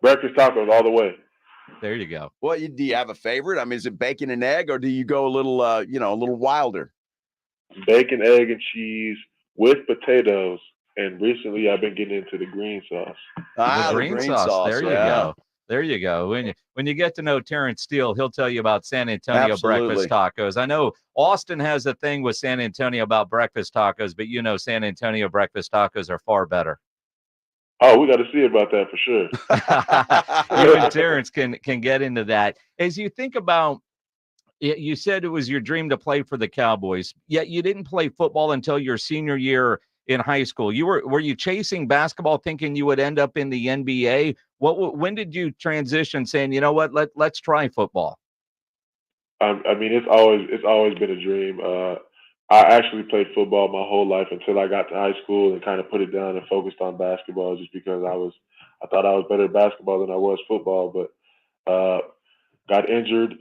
Breakfast tacos all the way. There you go. Well, do you have a favorite? I mean, is it bacon and egg, or do you go a little, a little wilder? Bacon, egg, and cheese with potatoes. And recently, I've been getting into the green sauce. The green sauce. There you go. There you go. When you get to know Terrence Steele, he'll tell you about San Antonio breakfast tacos. I know Austin has a thing with San Antonio about breakfast tacos, but San Antonio breakfast tacos are far better. Oh, we got to see about that for sure. You and Terrence can get into that. As you think about, you said it was your dream to play for the Cowboys, yet you didn't play football until your senior year in high school. Were you chasing basketball, thinking you would end up in the NBA? When did you transition, saying, you know what, let's try football? I mean, it's always been a dream. I actually played football my whole life until I got to high school and kind of put it down and focused on basketball, just because I thought I was better at basketball than I was football. But got injured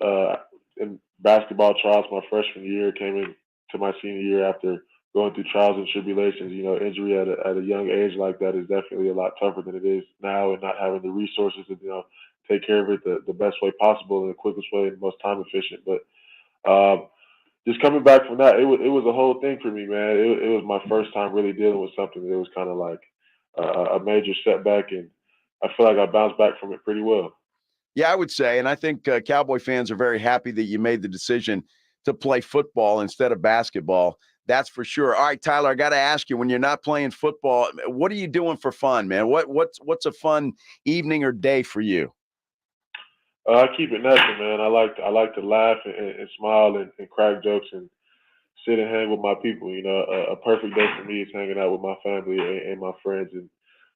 in basketball trials my freshman year. Came into my senior year after going through trials and tribulations. Injury at a young age like that is definitely a lot tougher than it is now, and not having the resources to take care of it the best way possible and the quickest way and the most time efficient. But just coming back from that, it was a whole thing for me, man. It was my first time really dealing with something that was kind of like a major setback, and I feel like I bounced back from it pretty well. Yeah, I would say, and I think Cowboy fans are very happy that you made the decision to play football instead of basketball. That's for sure. All right, Tyler, I got to ask you, when you're not playing football, what are you doing for fun, man? What's a fun evening or day for you? I keep it natural, man. I like to laugh and smile and crack jokes and sit and hang with my people. A perfect day for me is hanging out with my family and my friends and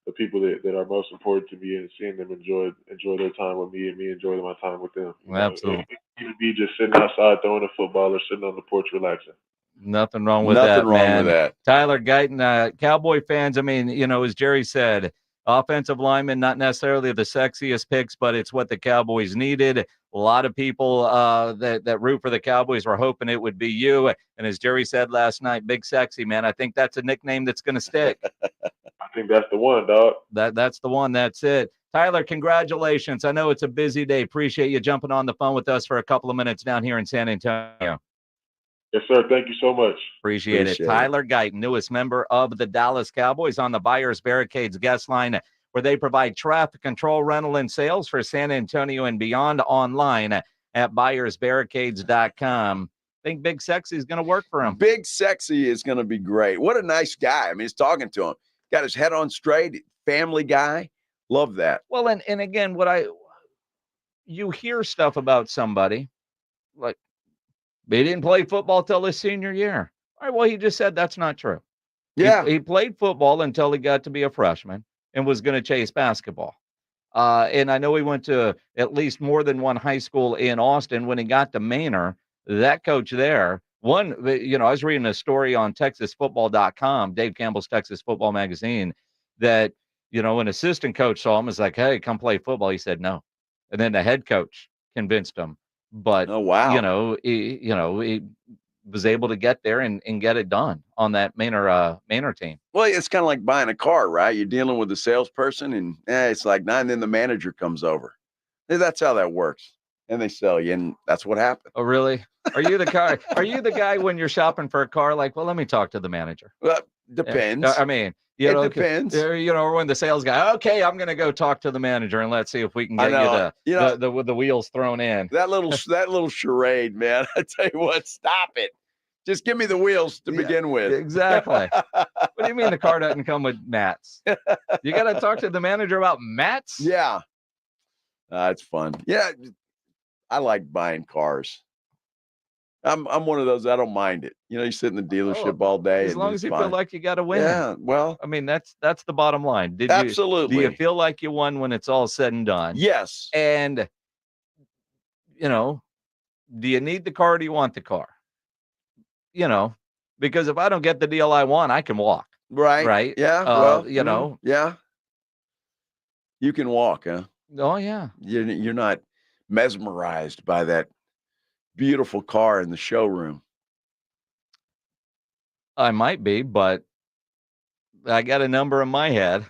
the people that are most important to me, and seeing them enjoy their time with me and me enjoy my time with them. Absolutely. It could be just sitting outside throwing a football or sitting on the porch relaxing. Nothing wrong with Nothing that, wrong man. with that. Tyler Guyton, Cowboy fans, I mean, as Jerry said, offensive linemen, not necessarily the sexiest picks, but it's what the Cowboys needed. A lot of people that root for the Cowboys were hoping it would be you. And as Jerry said last night, Big Sexy, man, I think that's a nickname that's going to stick. I think that's the one, dog. That's the one. That's it. Tyler, congratulations. I know it's a busy day. Appreciate you jumping on the phone with us for a couple of minutes down here in San Antonio. Yes, sir. Thank you so much. Appreciate it. Tyler Guyton, newest member of the Dallas Cowboys, on the Buyers Barricades guest line, where they provide traffic control, rental, and sales for San Antonio and beyond, online at buyersbarricades.com. I think Big Sexy is going to work for him. Big Sexy is going to be great. What a nice guy. I mean, he's talking to him. Got his head on straight, family guy. Love that. Well, and again, you hear stuff about somebody like, they didn't play football till his senior year. All right, well, he just said that's not true. Yeah. He played football until he got to be a freshman and was going to chase basketball. And I know he went to at least more than one high school in Austin. When he got to Manor, that coach there, I was reading a story on TexasFootball.com, Dave Campbell's Texas Football Magazine, that, an assistant coach saw him, was like, hey, come play football. He said no. And then the head coach convinced him. But, oh, wow. was able to get there and get it done on that Manor team. Well, it's kind of like buying a car, right? You're dealing with the salesperson, and it's like and then the manager comes over. That's how that works, and they sell you, and that's what happened. Oh, really? Are you the guy? Are you the guy when you're shopping for a car? Like, well, let me talk to the manager. Well, depends. I mean, it depends. Or when the sales guy, okay, I'm going to go talk to the manager and let's see if we can get the wheels thrown in. That little charade, man. I tell you what, stop it. Just give me the wheels to begin with. Exactly. What do you mean the car doesn't come with mats? You got to talk to the manager about mats? Yeah. It's fun. Yeah. I like buying cars. I'm one of those. I don't mind it. You sit in the dealership all day. As long as you feel like you got to win. Yeah. Well, I mean, that's the bottom line. Absolutely. Do you feel like you won when it's all said and done? Yes. And, do you need the car or do you want the car? Because if I don't get the deal I want, I can walk. Right. Right. Yeah. Yeah. You can walk, huh? Oh, yeah. You're not mesmerized by that beautiful car in the showroom. I might be, but I got a number in my head.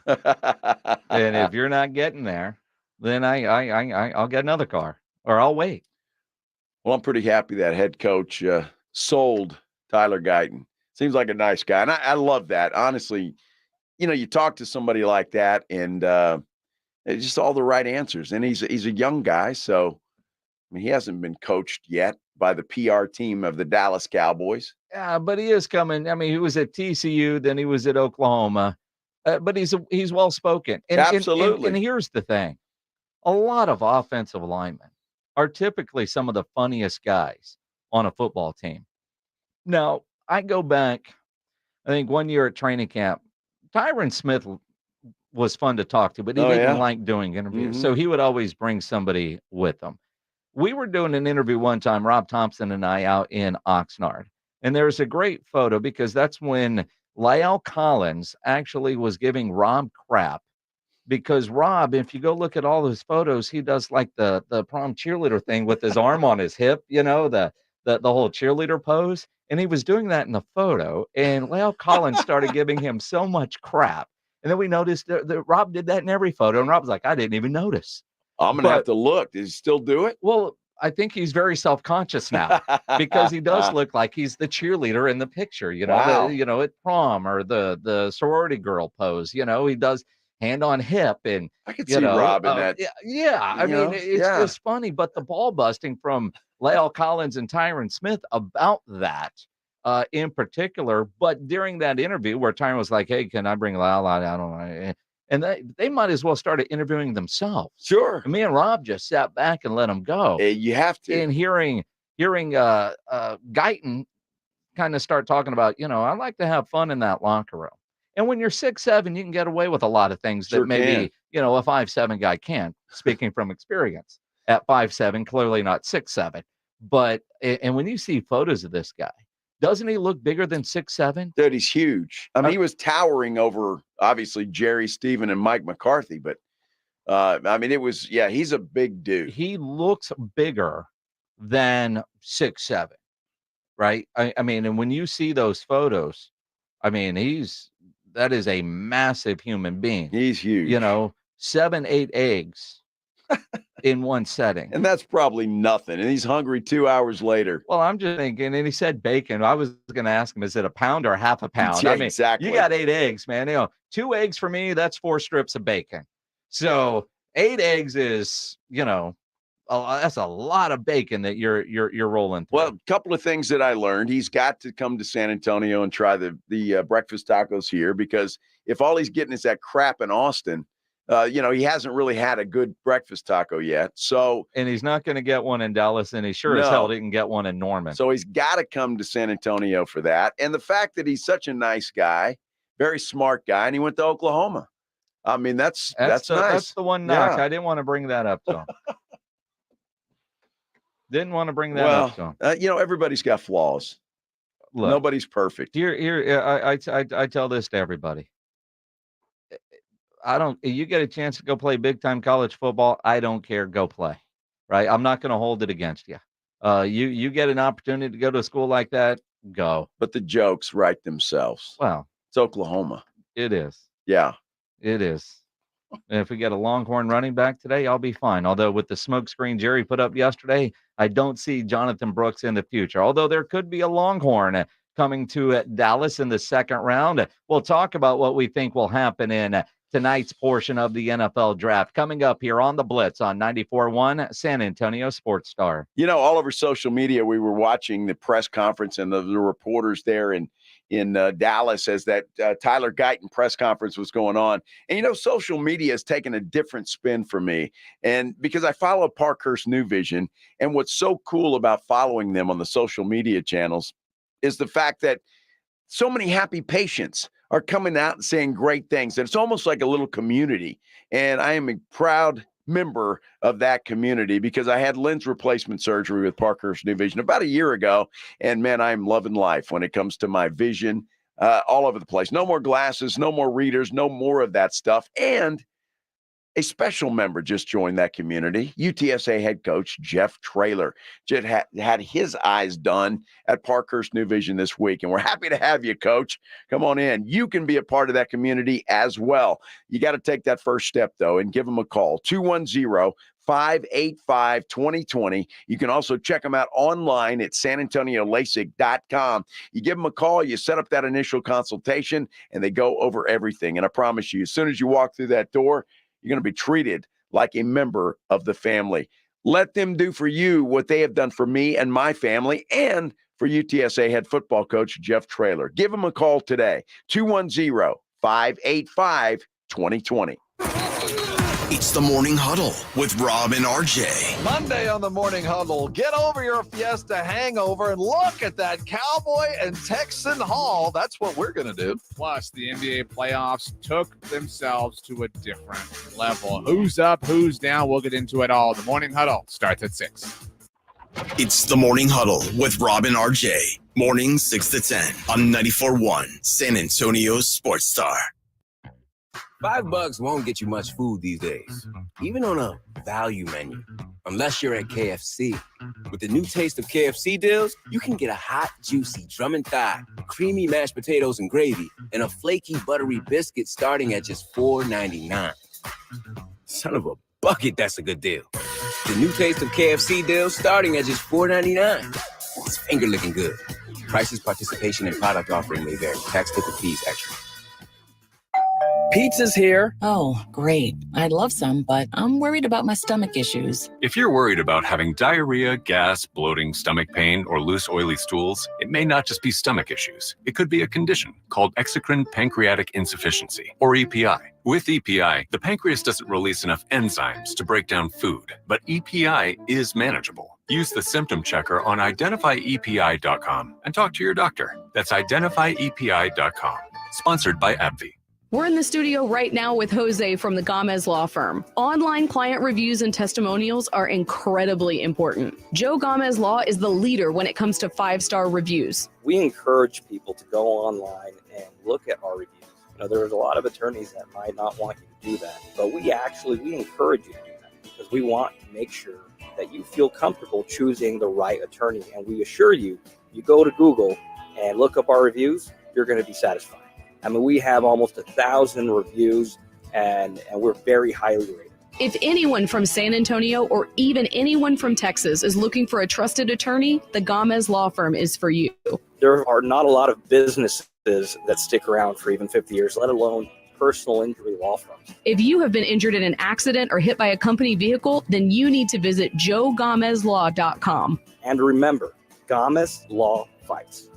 And if you're not getting there, then I'll get another car or I'll wait. Well, I'm pretty happy that head coach sold Tyler Guyton. Seems like a nice guy. And I love that. Honestly, you talk to somebody like that and it's just all the right answers. And he's a young guy. So, he hasn't been coached yet by the PR team of the Dallas Cowboys. Yeah, but he is coming. I mean, he was at TCU, then he was at Oklahoma. But he's well-spoken. Absolutely. And here's the thing. A lot of offensive linemen are typically some of the funniest guys on a football team. Now, I go back, I think 1 year at training camp, Tyron Smith was fun to talk to, but he didn't like doing interviews. So he would always bring somebody with him. We were doing an interview one time, Rob Thompson and I, out in Oxnard. And there's a great photo because that's when Lyle Collins actually was giving Rob crap. Because Rob, if you go look at all his photos, he does like the prom cheerleader thing with his arm on his hip, the whole cheerleader pose. And he was doing that in the photo. And Lyle Collins started giving him so much crap. And then we noticed that Rob did that in every photo. And Rob was like, I didn't even notice. I'm going to have to look. Does he still do it? Well, I think he's very self-conscious now because he does look like he's the cheerleader in the picture, Wow. at prom or the sorority girl pose, he does hand on hip. And I could see Rob in that. Yeah. I mean, it's just funny, but the ball busting from Lyle Collins and Tyron Smith about that in particular. But during that interview where Tyron was like, hey, can I bring Lyle out? I don't know. And they might as well start interviewing themselves. Sure. And me and Rob just sat back and let them go. You have to. And hearing Guyton kind of start talking about, I like to have fun in that locker room. And when you're 6'7", you can get away with a lot of things that maybe, a 5'7" guy can't, speaking from experience. At 5'7", clearly not 6'7". But, and when you see photos of this guy, doesn't he look bigger than 6'7"? Dude, he's huge. I mean, he was towering over, obviously, Jerry, Stephen, and Mike McCarthy. But, he's a big dude. He looks bigger than 6'7", right? I mean, and when you see those photos, I mean, that is a massive human being. He's huge. 7-8 eggs in one setting. And that's probably nothing. And he's hungry 2 hours later. Well, I'm just thinking, and he said bacon. I was going to ask him, is it a pound or half a pound? Yeah, I mean, exactly. You got 8 eggs, man. 2 eggs for me, that's 4 strips of bacon. So 8 eggs is, that's a lot of bacon that you're rolling through. Well, a couple of things that I learned. He's got to come to San Antonio and try the breakfast tacos here, because if all he's getting is that crap in Austin, he hasn't really had a good breakfast taco yet. So, and he's not going to get one in Dallas, and he sure as hell didn't get one in Norman. So he's got to come to San Antonio for that. And the fact that he's such a nice guy, very smart guy, and he went to Oklahoma. I mean, that's nice. That's the one knock. I didn't want to bring that up to him. Didn't want to bring that up to him. Everybody's got flaws. Look, nobody's perfect. I tell this to everybody. You get a chance to go play big time college football, I don't care. Go play, right? I'm not going to hold it against you. You get an opportunity to go to a school like that, go. But the jokes write themselves. Well, it's Oklahoma. It is. Yeah. It is. And if we get a Longhorn running back today, I'll be fine. Although with the smoke screen Jerry put up yesterday, I don't see Jonathan Brooks in the future. Although there could be a Longhorn coming to Dallas in the second round. We'll talk about what we think will happen in tonight's portion of the NFL draft coming up here on the Blitz on 94.1 San Antonio Sports Star. You know, all over social media, we were watching the press conference and the reporters there in Dallas as that Tyler Guyton press conference was going on. And, you know, social media has taken a different spin for me. And because I follow Parkhurst New Vision, and what's so cool about following them on the social media channels is the fact that so many happy patients are coming out and saying great things. And it's almost like a little community. And I am a proud member of that community because I had lens replacement surgery with Parkhurst New Vision about a year ago. And man, I'm loving life when it comes to my vision all over the place. No more glasses, no more readers, no more of that stuff. And a special member just joined that community. UTSA head coach Jeff Traylor just had his eyes done at Parkhurst New Vision this week. And we're happy to have you, Coach. Come on in. You can be a part of that community as well. You got to take that first step, though, and give them a call, 210-585-2020. You can also check them out online at sanantoniolasik.com. You give them a call, you set up that initial consultation, and they go over everything. And I promise you, as soon as you walk through that door, you're going to be treated like a member of the family. Let them do for you what they have done for me and my family and for UTSA head football coach Jeff Traylor. Give them a call today, 210-585-2020. It's the Morning Huddle with Rob and RJ. Monday on the Morning Huddle. Get over your Fiesta hangover and look at that Cowboy and Texan haul. That's what we're going to do. Plus, the NBA playoffs took themselves to a different level. Who's up, who's down? We'll get into it all. The Morning Huddle starts at 6. It's the Morning Huddle with Rob and RJ. Mornings 6 to 10 on 94.1 San Antonio Sports Star. $5 won't get you much food these days, even on a value menu, unless you're at KFC. With the new taste of KFC deals, you can get a hot, juicy drum and thigh, creamy mashed potatoes and gravy, and a flaky, buttery biscuit starting at just $4.99. Son of a bucket, that's a good deal. The new taste of KFC deals starting at just $4.99. It's finger-licking good. Prices, participation, and product offering may vary. Tax, ticket, fees, extra. Pizza's here. Oh, great. I'd love some, but I'm worried about my stomach issues. If you're worried about having diarrhea, gas, bloating, stomach pain, or loose, oily stools, it may not just be stomach issues. It could be a condition called exocrine pancreatic insufficiency, or EPI. With EPI, the pancreas doesn't release enough enzymes to break down food, but EPI is manageable. Use the symptom checker on identifyepi.com and talk to your doctor. That's identifyepi.com. Sponsored by AbbVie. We're in the studio right now with Jose from the Gomez Law Firm. Online client reviews and testimonials are incredibly important. Joe Gomez Law is the leader when it comes to 5-star reviews. We encourage people to go online and look at our reviews. You know, there's a lot of attorneys that might not want you to do that, but we encourage you to do that because we want to make sure that you feel comfortable choosing the right attorney. And we assure you, you go to Google and look up our reviews, you're going to be satisfied. I mean, we have almost 1,000 reviews, and we're very highly rated. If anyone from San Antonio or even anyone from Texas is looking for a trusted attorney, the Gomez Law Firm is for you. There are not a lot of businesses that stick around for even 50 years, let alone personal injury law firms. If you have been injured in an accident or hit by a company vehicle, then you need to visit joegomezlaw.com. And remember, Gomez Law fights.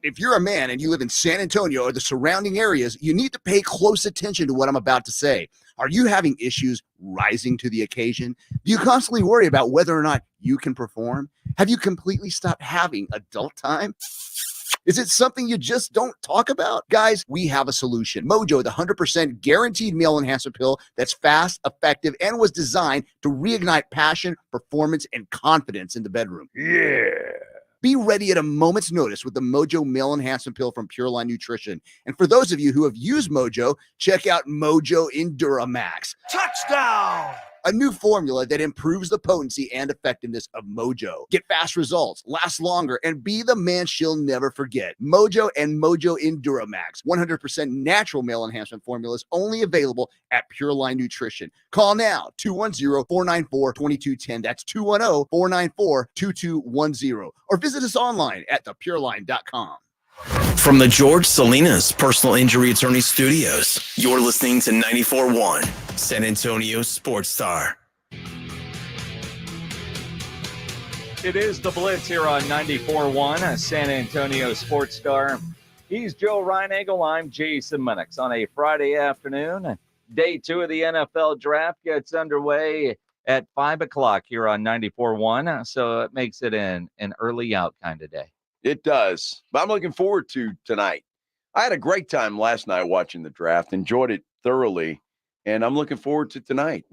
If you're a man and you live in San Antonio or the surrounding areas, you need to pay close attention to what I'm about to say. Are you having issues rising to the occasion? Do you constantly worry about whether or not you can perform? Have you completely stopped having adult time? Is it something you just don't talk about? Guys, we have a solution. Mojo, the 100% guaranteed male enhancer pill that's fast, effective, and was designed to reignite passion, performance, and confidence in the bedroom. Yeah. Be ready at a moment's notice with the Mojo Male Enhancement Pill from Pure Line Nutrition. And for those of you who have used Mojo, check out Mojo Enduramax. Touchdown! a new formula that improves the potency and effectiveness of Mojo. Get fast results, last longer, and be the man she'll never forget. Mojo and Mojo Enduramax, 100% natural male enhancement formulas, only available at Pure Line Nutrition. Call now, 210-494-2210. That's 210-494-2210. Or visit us online at thepureline.com. From the George Salinas Personal Injury Attorney Studios, you're listening to 94.1 San Antonio Sports Star. It is the Blitz here on 94.1 San Antonio Sports Star. He's Joe Reinagel. I'm Jason Minix. On a Friday afternoon, day 2 of the NFL draft gets underway at 5 o'clock here on 94.1. So it makes it an early out kind of day. It does. But I'm looking forward to tonight. I had a great time last night watching the draft, enjoyed it thoroughly, and I'm looking forward to tonight.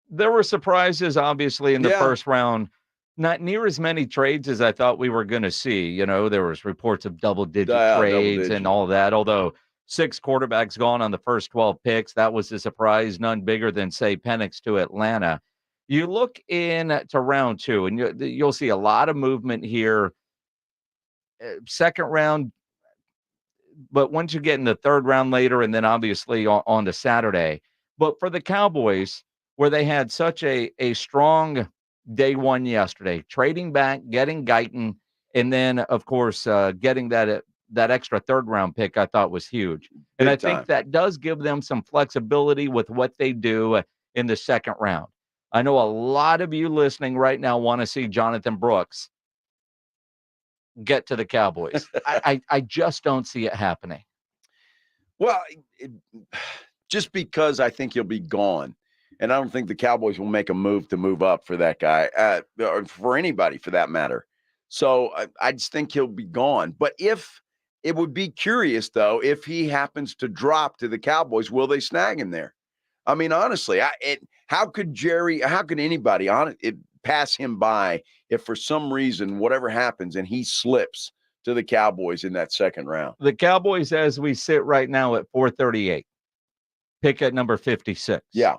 There were surprises, obviously, in the first round. Not near as many trades as I thought we were going to see. You know, there was reports of double-digit trades and all that, although 6 quarterbacks gone on the first 12 picks. That was a surprise, none bigger than, say, Penix to Atlanta. You look into round 2, and you'll see a lot of movement here. Second round, but once you get in the third round later, and then obviously on to Saturday. But for the Cowboys, where they had such a strong day 1 yesterday, trading back, getting Guyton, and then, of course, getting that extra third-round pick, I thought was huge. And I think that does give them some flexibility with what they do in the second round. I know a lot of you listening right now want to see Jonathan Brooks get to the Cowboys. I just don't see it happening. Well, just because I think he'll be gone. And I don't think the Cowboys will make a move to move up for that guy, or for anybody for that matter. So I just think he'll be gone. But if it would be curious, though, if he happens to drop to the Cowboys, will they snag him there? I mean, honestly, how could anybody pass him by if for some reason, whatever happens, and he slips to the Cowboys in that second round? The Cowboys, as we sit right now at 438, pick at number 56. Yeah.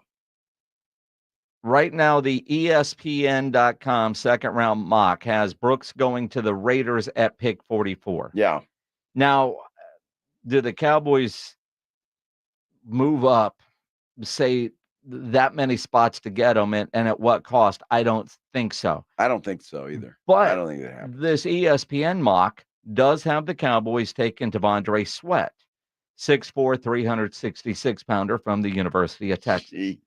Right now, the ESPN.com second round mock has Brooks going to the Raiders at pick 44. Yeah. Now, do the Cowboys move up, say, that many spots to get him, and at what cost? I don't think so. I don't think so either. But I don't think that happens. This ESPN mock does have the Cowboys taking Devondre Sweat, 6'4", 366-pounder from the University of Texas.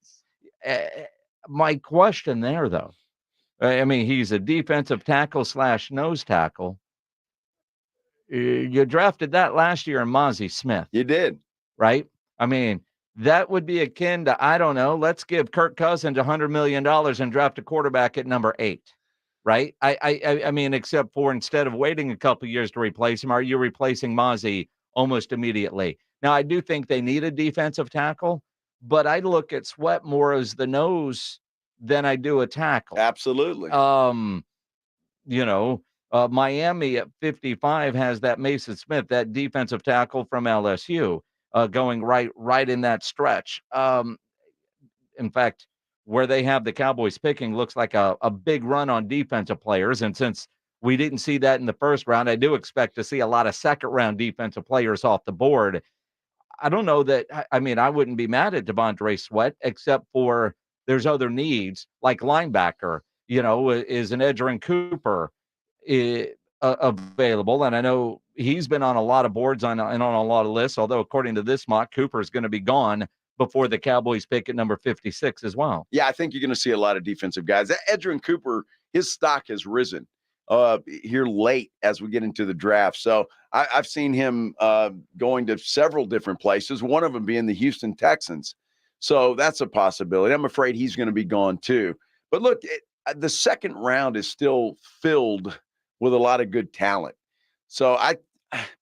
My question there, though, I mean, he's a defensive tackle / nose tackle. You drafted that last year in Mozzie Smith. You did. Right? I mean, that would be akin to, I don't know, let's give Kirk Cousins $100 million and draft a quarterback at number 8. Right? I mean, except for instead of waiting a couple years to replace him, are you replacing Mozzie almost immediately? Now, I do think they need a defensive tackle, but I look at Sweat more as the nose than I do a tackle. Absolutely. Miami at 55 has that Mason Smith, that defensive tackle from LSU, going right in that stretch. In fact, where they have the Cowboys picking looks like a big run on defensive players. And since we didn't see that in the first round, I do expect to see a lot of second-round defensive players off the board. I don't know that, I mean, I wouldn't be mad at Devondre Sweat, except for there's other needs, like linebacker, is an Edgerrin Cooper available. And I know he's been on a lot of boards and on a lot of lists, although according to this mock, Cooper is going to be gone before the Cowboys pick at number 56 as well. Yeah, I think you're going to see a lot of defensive guys. That Edgerrin Cooper, his stock has risen here late as we get into the draft. So I've seen him going to several different places, one of them being the Houston Texans. So that's a possibility. I'm afraid he's going to be gone too. But look, the second round is still filled with a lot of good talent. So I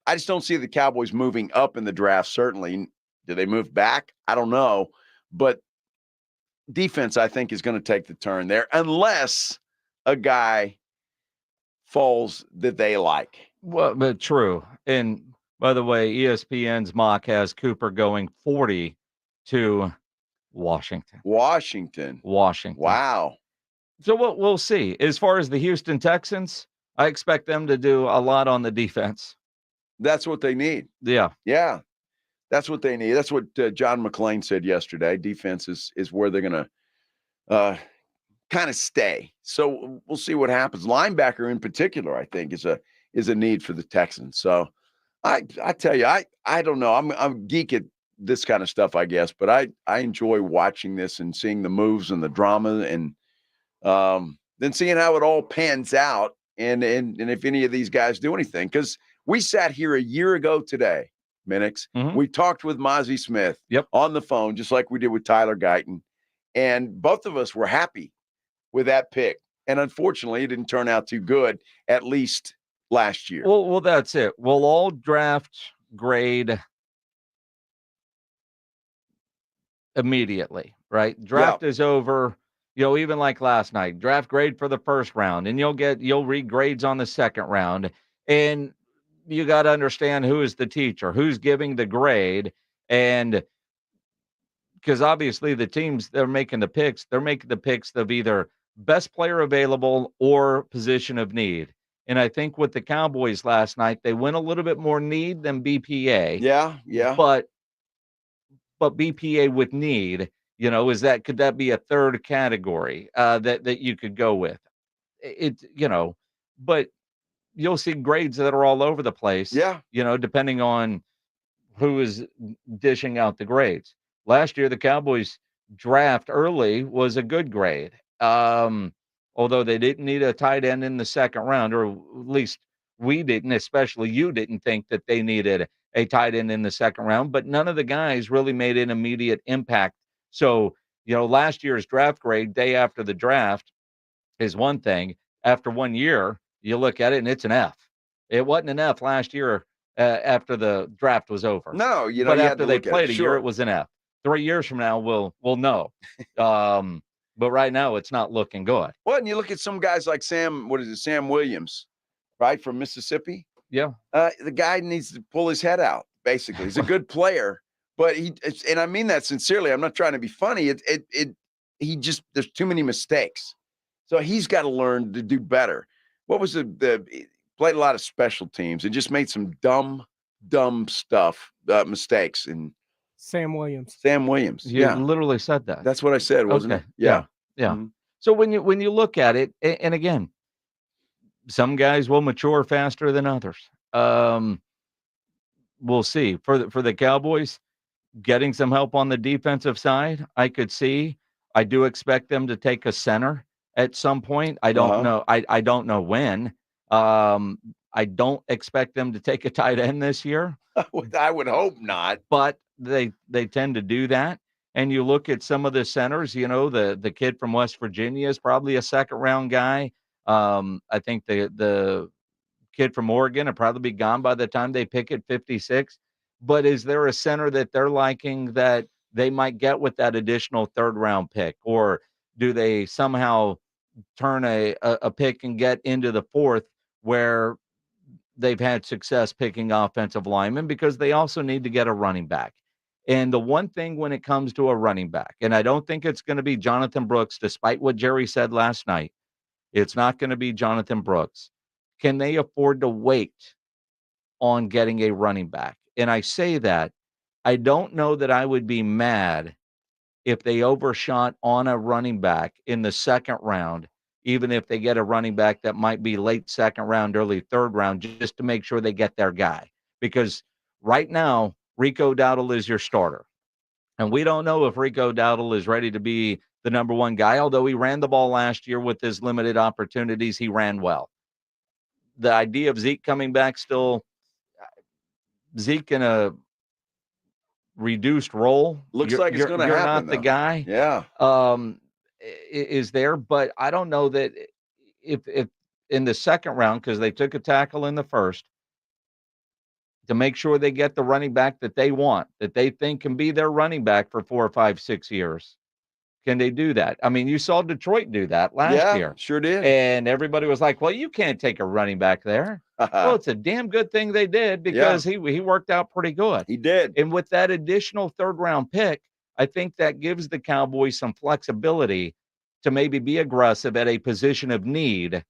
just don't see the Cowboys moving up in the draft, certainly. Do they move back? I don't know. But defense, I think, is going to take the turn there unless a guy falls that they like. Well, but true. And by the way, ESPN's mock has Cooper going 40 to Washington. Washington. Wow. So we'll see. As far as the Houston Texans, I expect them to do a lot on the defense. That's what they need. Yeah. Yeah. That's what they need. That's what John McClain said yesterday. Defense is where they're going to kind of stay. So we'll see what happens. Linebacker in particular, I think, is a need for the Texans. So I tell you, I don't know. I'm a geek at this kind of stuff, I guess, but I enjoy watching this and seeing the moves and the drama, and then seeing how it all pans out, and if any of these guys do anything. Because we sat here a year ago today, Minix. We talked with Mozzie Smith on the phone, just like we did with Tyler Guyton, and both of us were happy with that pick. And unfortunately, it didn't turn out too good, at least last year. Well, that's it. We'll all draft grade immediately, right? Draft is over. Even like last night, draft grade for the first round, and you'll read grades on the second round, and you got to understand who is the teacher, who's giving the grade, and because obviously the teams they're making the picks of either best player available or position of need. And I think with the Cowboys last night, they went a little bit more need than BPA. Yeah. But BPA with need, could that be a third category that you could go with? But you'll see grades that are all over the place. Yeah. Depending on who is dishing out the grades. Last year, the Cowboys draft early was a good grade. Although they didn't need a tight end in the second round, or at least we didn't, especially you didn't think that they needed a tight end in the second round, but none of the guys really made an immediate impact. So, last year's draft grade, day after the draft, is one thing. After 1 year, you look at it and it's an F. It wasn't an F last year after the draft was over. No, but after they played a year, it was an F. 3 years from now, we'll know. But right now, it's not looking good. Well, and you look at some guys like Sam Williams, right, from Mississippi. Yeah. The guy needs to pull his head out, basically. He's a good player, but and I mean that sincerely. I'm not trying to be funny. There's too many mistakes. So he's got to learn to do better. What was played a lot of special teams and just made some dumb stuff, mistakes. And Sam Williams. You literally said that. That's what I said, wasn't it? Yeah. Mm-hmm. So when you look at it, and again, some guys will mature faster than others. We'll see. For the Cowboys, getting some help on the defensive side, I could see. I do expect them to take a center at some point. I don't know. I don't know when. I don't expect them to take a tight end this year. I would hope not. But they tend to do that. And you look at some of the centers, the kid from West Virginia is probably a second round guy. I think the kid from Oregon will probably be gone by the time they pick at 56. But is there a center that they're liking that they might get with that additional third round pick? Or do they somehow turn a pick and get into the fourth where they've had success picking offensive linemen, because they also need to get a running back? And the one thing when it comes to a running back, and I don't think it's going to be Jonathan Brooks, despite what Jerry said last night, it's not going to be Jonathan Brooks. Can they afford to wait on getting a running back? And I say that, I don't know that I would be mad if they overshot on a running back in the second round, even if they get a running back that might be late second round, early third round, just to make sure they get their guy. Because right now, Rico Dowdle is your starter. And we don't know if Rico Dowdle is ready to be the number one guy, although he ran the ball last year with his limited opportunities. He ran well. The idea of Zeke coming back still, Zeke in a reduced role. Looks like it's going to happen. You're not the guy. Yeah. Is there, but I don't know that if in the second round, because they took a tackle in the first, to make sure they get the running back that they want, that they think can be their running back for 4 or 5, 6 years. Can they do that? I mean, you saw Detroit do that last year. Sure did. And everybody was like, well, you can't take a running back there. Well, it's a damn good thing they did, because he worked out pretty good. He did. And with that additional third round pick, I think that gives the Cowboys some flexibility to maybe be aggressive at a position of need,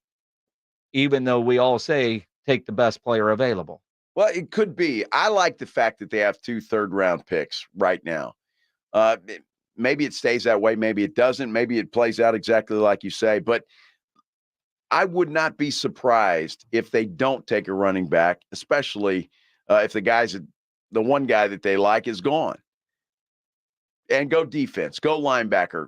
even though we all say take the best player available. Well, it could be. I like the fact that they have 2 third-round picks right now. Maybe it stays that way. Maybe it doesn't. Maybe it plays out exactly like you say. But I would not be surprised if they don't take a running back, especially if the one guy that they like is gone. And go defense, go linebacker,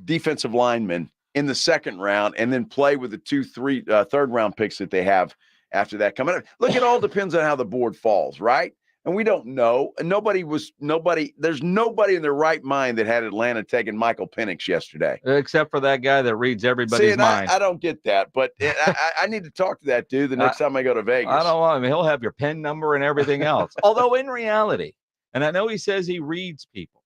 defensive lineman in the second round, and then play with the 2, 3 third-round picks that they have after that coming up. Look, it all depends on how the board falls, right? And we don't know. There's nobody in their right mind that had Atlanta taking Michael Penix yesterday. Except for that guy that reads everybody's mind. I don't get that, but I need to talk to that dude the next time I go to Vegas. I don't want him. He'll have your PIN number and everything else. Although in reality, and I know he says he reads people,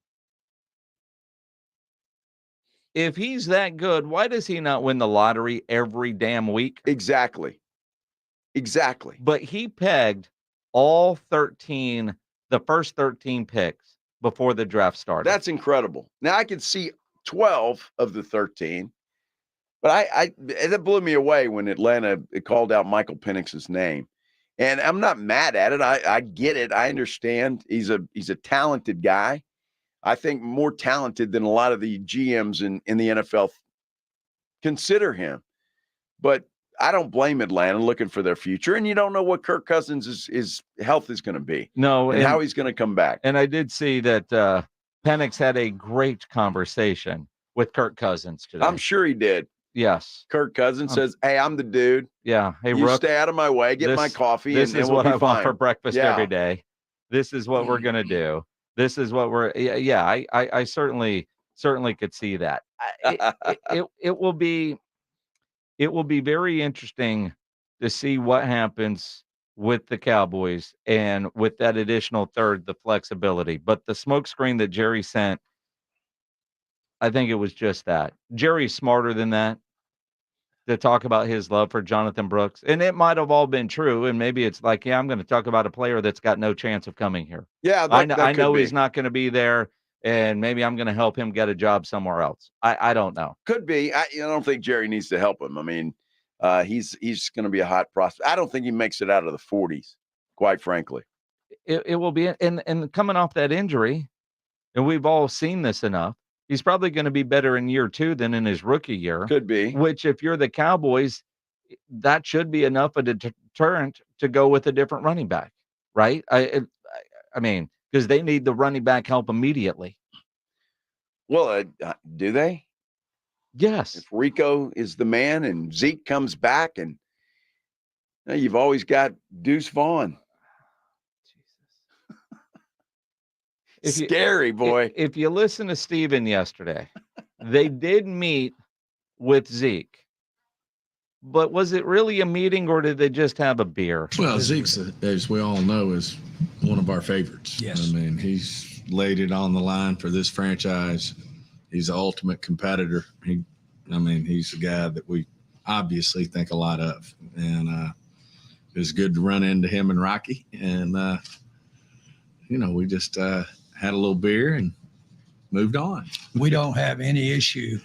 if he's that good, why does he not win the lottery every damn week? Exactly. But he pegged all 13, the first 13 picks before the draft started. That's incredible. Now I can see 12 of the 13, but that blew me away when Atlanta called out Michael Penix's name. And I'm not mad at it. I get it. I understand. He's a talented guy. I think more talented than a lot of the GMs in the NFL consider him. But I don't blame Atlanta looking for their future, and you don't know what Kirk Cousins' his health is going to be. No, and how he's going to come back. And I did see that Penix had a great conversation with Kirk Cousins today. I'm sure he did. Yes. Kirk Cousins says, "Hey, I'm the dude. Yeah. Hey, you Rook, stay out of my way. Get my coffee. This is we'll what I be want fine." for breakfast every day. This is what we're going to do. This is what we're. Yeah. I certainly could see that. It will be. It will be very interesting to see what happens with the Cowboys and with that additional third, the flexibility. But the smokescreen that Jerry sent, I think it was just that. Jerry's smarter than that to talk about his love for Jonathan Brooks. And it might have all been true. And maybe it's like, yeah, I'm going to talk about a player that's got no chance of coming here. Yeah, I know he's not going to be there. And maybe I'm going to help him get a job somewhere else. I don't know. Could be. I don't think Jerry needs to help him. I mean, he's going to be a hot prospect. I don't think he makes it out of the 40s, quite frankly. It will be. And coming off that injury, and we've all seen this enough, he's probably going to be better in year 2 than in his rookie year. Could be. Which, if you're the Cowboys, that should be enough of a deterrent to go with a different running back, right? I mean, because they need the running back help immediately. Well, do they? Yes. If Rico is the man and Zeke comes back, and you've always got Deuce Vaughn. Scary, boy. If you listen to Steven yesterday, they did meet with Zeke. But was it really a meeting, or did they just have a beer? Well, Zeke's, as we all know, is one of our favorites. Yes. I mean, he's laid it on the line for this franchise. He's the ultimate competitor. He's a guy that we obviously think a lot of. And it was good to run into him and Rocky. And, we just had a little beer and moved on. We don't have any issue.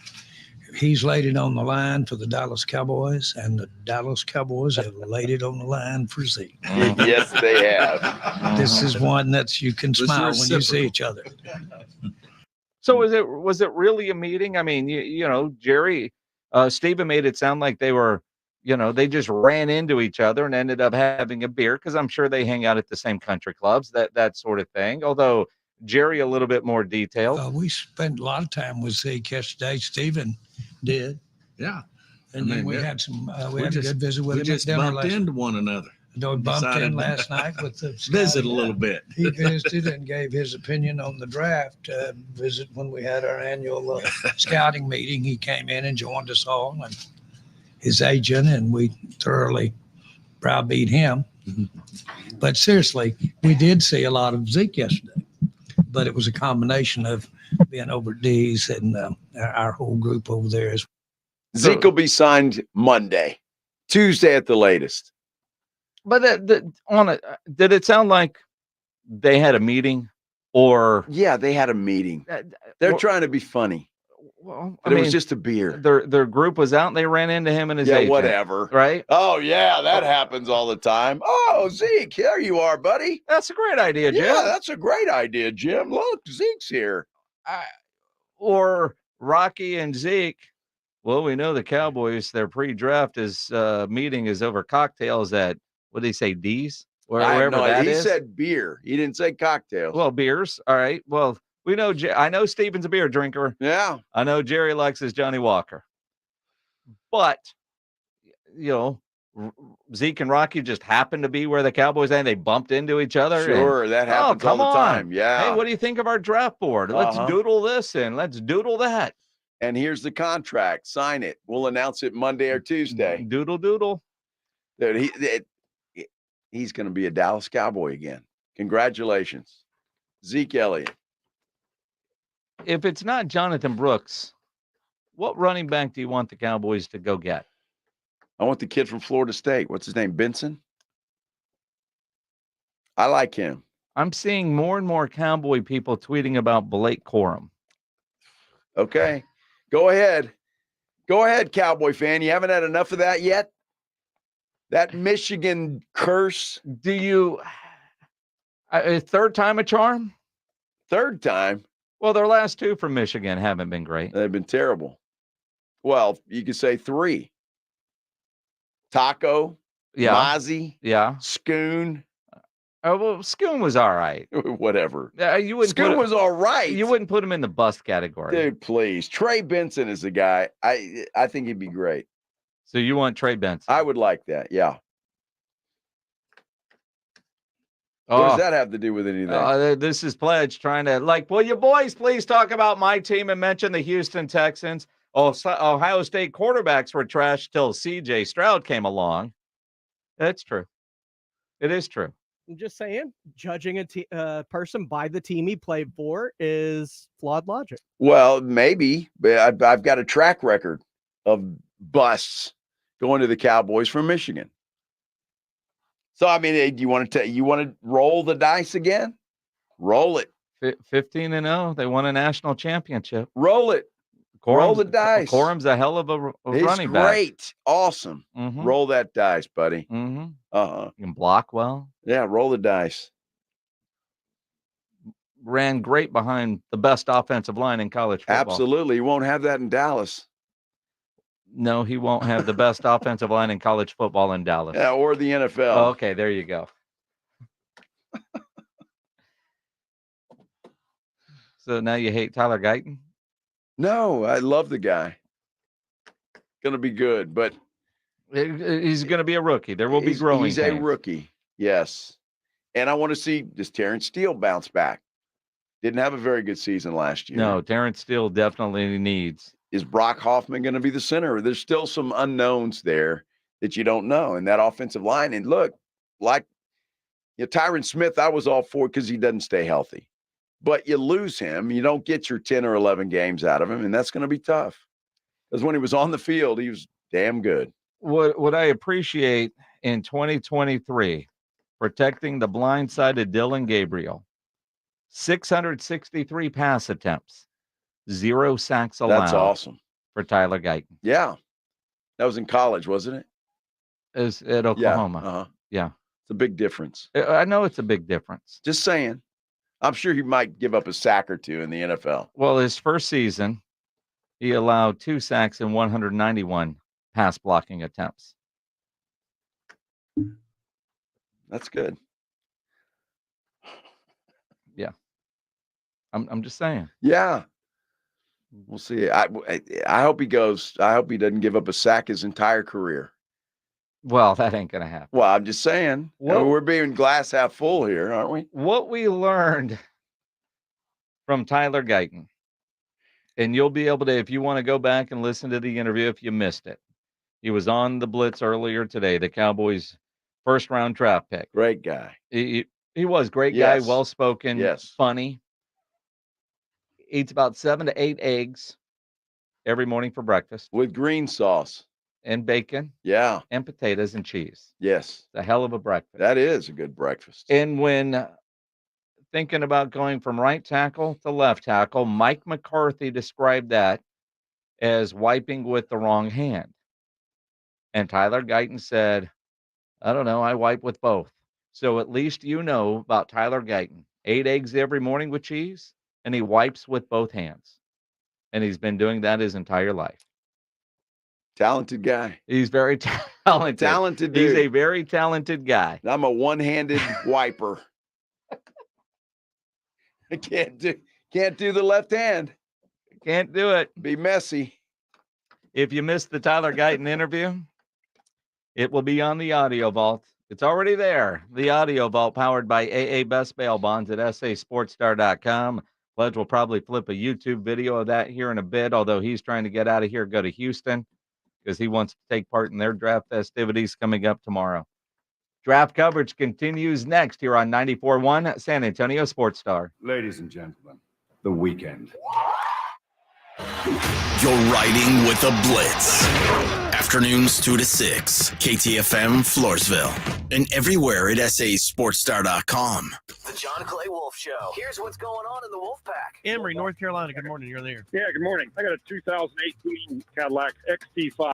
He's laid it on the line for the Dallas Cowboys, and the Dallas Cowboys have laid it on the line for Zeke. Yes, they have. This is one that you can smile when you see each other. So was it really a meeting? I mean, Jerry, Steven made it sound like they were, they just ran into each other and ended up having a beer, because I'm sure they hang out at the same country clubs, that sort of thing. Although Jerry a little bit more detailed. We spent a lot of time with Zeke yesterday. Steven did. Yeah. And then we had some, we had a good visit with him. We just bumped into one another. We bumped in last night with the visit a little bit. He visited and gave his opinion on the draft visit when we had our annual scouting meeting. He came in and joined us all, and his agent, and we thoroughly browbeat him. Mm-hmm. But seriously, we did see a lot of Zeke yesterday, but it was a combination of being over at D's and our whole group over there. Zeke will be signed Monday, Tuesday at the latest. But did it sound like they had a meeting Or yeah, they had a meeting. They're trying to be funny. Well, But it was just a beer. Their group was out and they ran into him and his agent. Whatever. Right? Oh, yeah, that happens all the time. Oh, Zeke, here you are, buddy. That's a great idea, Jim. Yeah, that's a great idea, Jim. Look, Zeke's here. Or Rocky and Zeke. Well, we know the Cowboys, their pre-draft meeting is over cocktails at, what did he say, D's? Wherever that is. He said beer. He didn't say cocktails. Well, beers. All right. Well, we know, I know Steven's a beer drinker. Yeah. I know Jerry likes his Johnny Walker. But, Zeke and Rocky just happened to be where the Cowboys and they bumped into each other. Sure, that happens all the time. Yeah. Hey, what do you think of our draft board? Let's doodle this and let's doodle that. And here's the contract. Sign it. We'll announce it Monday or Tuesday. Doodle. Dude, he's going to be a Dallas Cowboy again. Congratulations, Zeke Elliott. If it's not Jonathan Brooks, what running back do you want the Cowboys to go get? I want the kid from Florida State. What's his name? Benson? I like him. I'm seeing more and more Cowboy people tweeting about Blake Corum. Okay. Go ahead. Go ahead, Cowboy fan. You haven't had enough of that yet? That Michigan curse? Do you... third time a charm? Third time? Well, their last two from Michigan haven't been great. They've been terrible. Well, you could say three. Taco, Mozzie, Schoon. Oh, well, Schoon was all right. Whatever. You wouldn't Schoon was all right. You wouldn't put him in the bust category. Dude, please. Trey Benson is the guy. I think he'd be great. So you want Trey Benson? I would like that, yeah. What does that have to do with anything? This is Pledge trying to, will you boys please talk about my team and mention the Houston Texans? Ohio State quarterbacks were trash till C.J. Stroud came along. That's true. It is true. I'm just saying, judging a person by the team he played for is flawed logic. Well, maybe, but I've got a track record of busts going to the Cowboys from Michigan. So, I mean, you want to roll the dice again? Roll it. 15-0. They won a national championship. Roll it. Roll the dice. Corum's a hell of a running back. Great. Awesome. Mm-hmm. Roll that dice, buddy. Mm-hmm. You can block well. Yeah, roll the dice. Ran great behind the best offensive line in college football. Absolutely. You won't have that in Dallas. No, he won't have the best offensive line in college football in Dallas. Yeah, or the NFL. Oh, okay, there you go. So now you hate Tyler Guyton? No, I love the guy. Going to be good, but he's going to be a rookie. There will be growing pains. He's a rookie, yes. And I want to see, does Terrence Steele bounce back? Didn't have a very good season last year. No, Terrence Steele definitely needs. Is Brock Hoffman going to be the center? There's still some unknowns there that you don't know in that offensive line. And look, Tyron Smith, I was all for because he doesn't stay healthy. But you lose him, you don't get your 10 or 11 games out of him, and that's going to be tough. Because when he was on the field, he was damn good. What I appreciate in 2023, protecting the blind side of Dylan Gabriel, 663 pass attempts, 0 sacks allowed. That's awesome. For Tyler Guyton. Yeah. That was in college, wasn't it? It was at Oklahoma. Yeah. Yeah. It's a big difference. I know it's a big difference. Just saying. I'm sure he might give up a sack or two in the NFL. Well, his first season, he allowed 2 sacks and 191 pass blocking attempts. That's good. Yeah. I'm just saying. Yeah. We'll see. I hope he goes. I hope he doesn't give up a sack his entire career. Well, that ain't going to happen. Well, I'm just saying. We're being glass half full here, aren't we? What we learned from Tyler Guyton, and you'll be able to, if you want to go back and listen to the interview if you missed it. He was on the Blitz earlier today, the Cowboys' first-round draft pick. Great guy. He was great guy, well-spoken, funny. Eats about 7 to 8 eggs every morning for breakfast. With green sauce. And bacon. Yeah. And potatoes and cheese. Yes. It's a hell of a breakfast. That is a good breakfast. And when thinking about going from right tackle to left tackle. Mike McCarthy described that as wiping with the wrong hand. And Tyler Guyton said, I don't know, I wipe with both. So at least you know about Tyler Guyton. 8 eggs every morning with cheese, and he wipes with both hands. And he's been doing that his entire life. Talented guy. He's very talented. Talented dude. He's a very talented guy. I'm a one-handed wiper. I can't do the left hand. Can't do it. Be messy. If you missed the Tyler Guyton interview, it will be on the audio vault. It's already there. The audio vault powered by AA Best Bail Bonds at sasportstar.com. Pledge will probably flip a YouTube video of that here in a bit, although he's trying to get out of here, go to Houston, because he wants to take part in their draft festivities coming up tomorrow. Draft coverage continues next here on 94.1 San Antonio Sports Star. Ladies and gentlemen, the weekend. You're riding with the Blitz. Afternoons 2 to 6, KTFM Floresville, and everywhere at sasportstar.com. The John Clay Wolf Show. Here's what's going on in the Wolf Pack. Emory, North Carolina. Good morning. You're there. Yeah, good morning. I got a 2018 Cadillac XT5.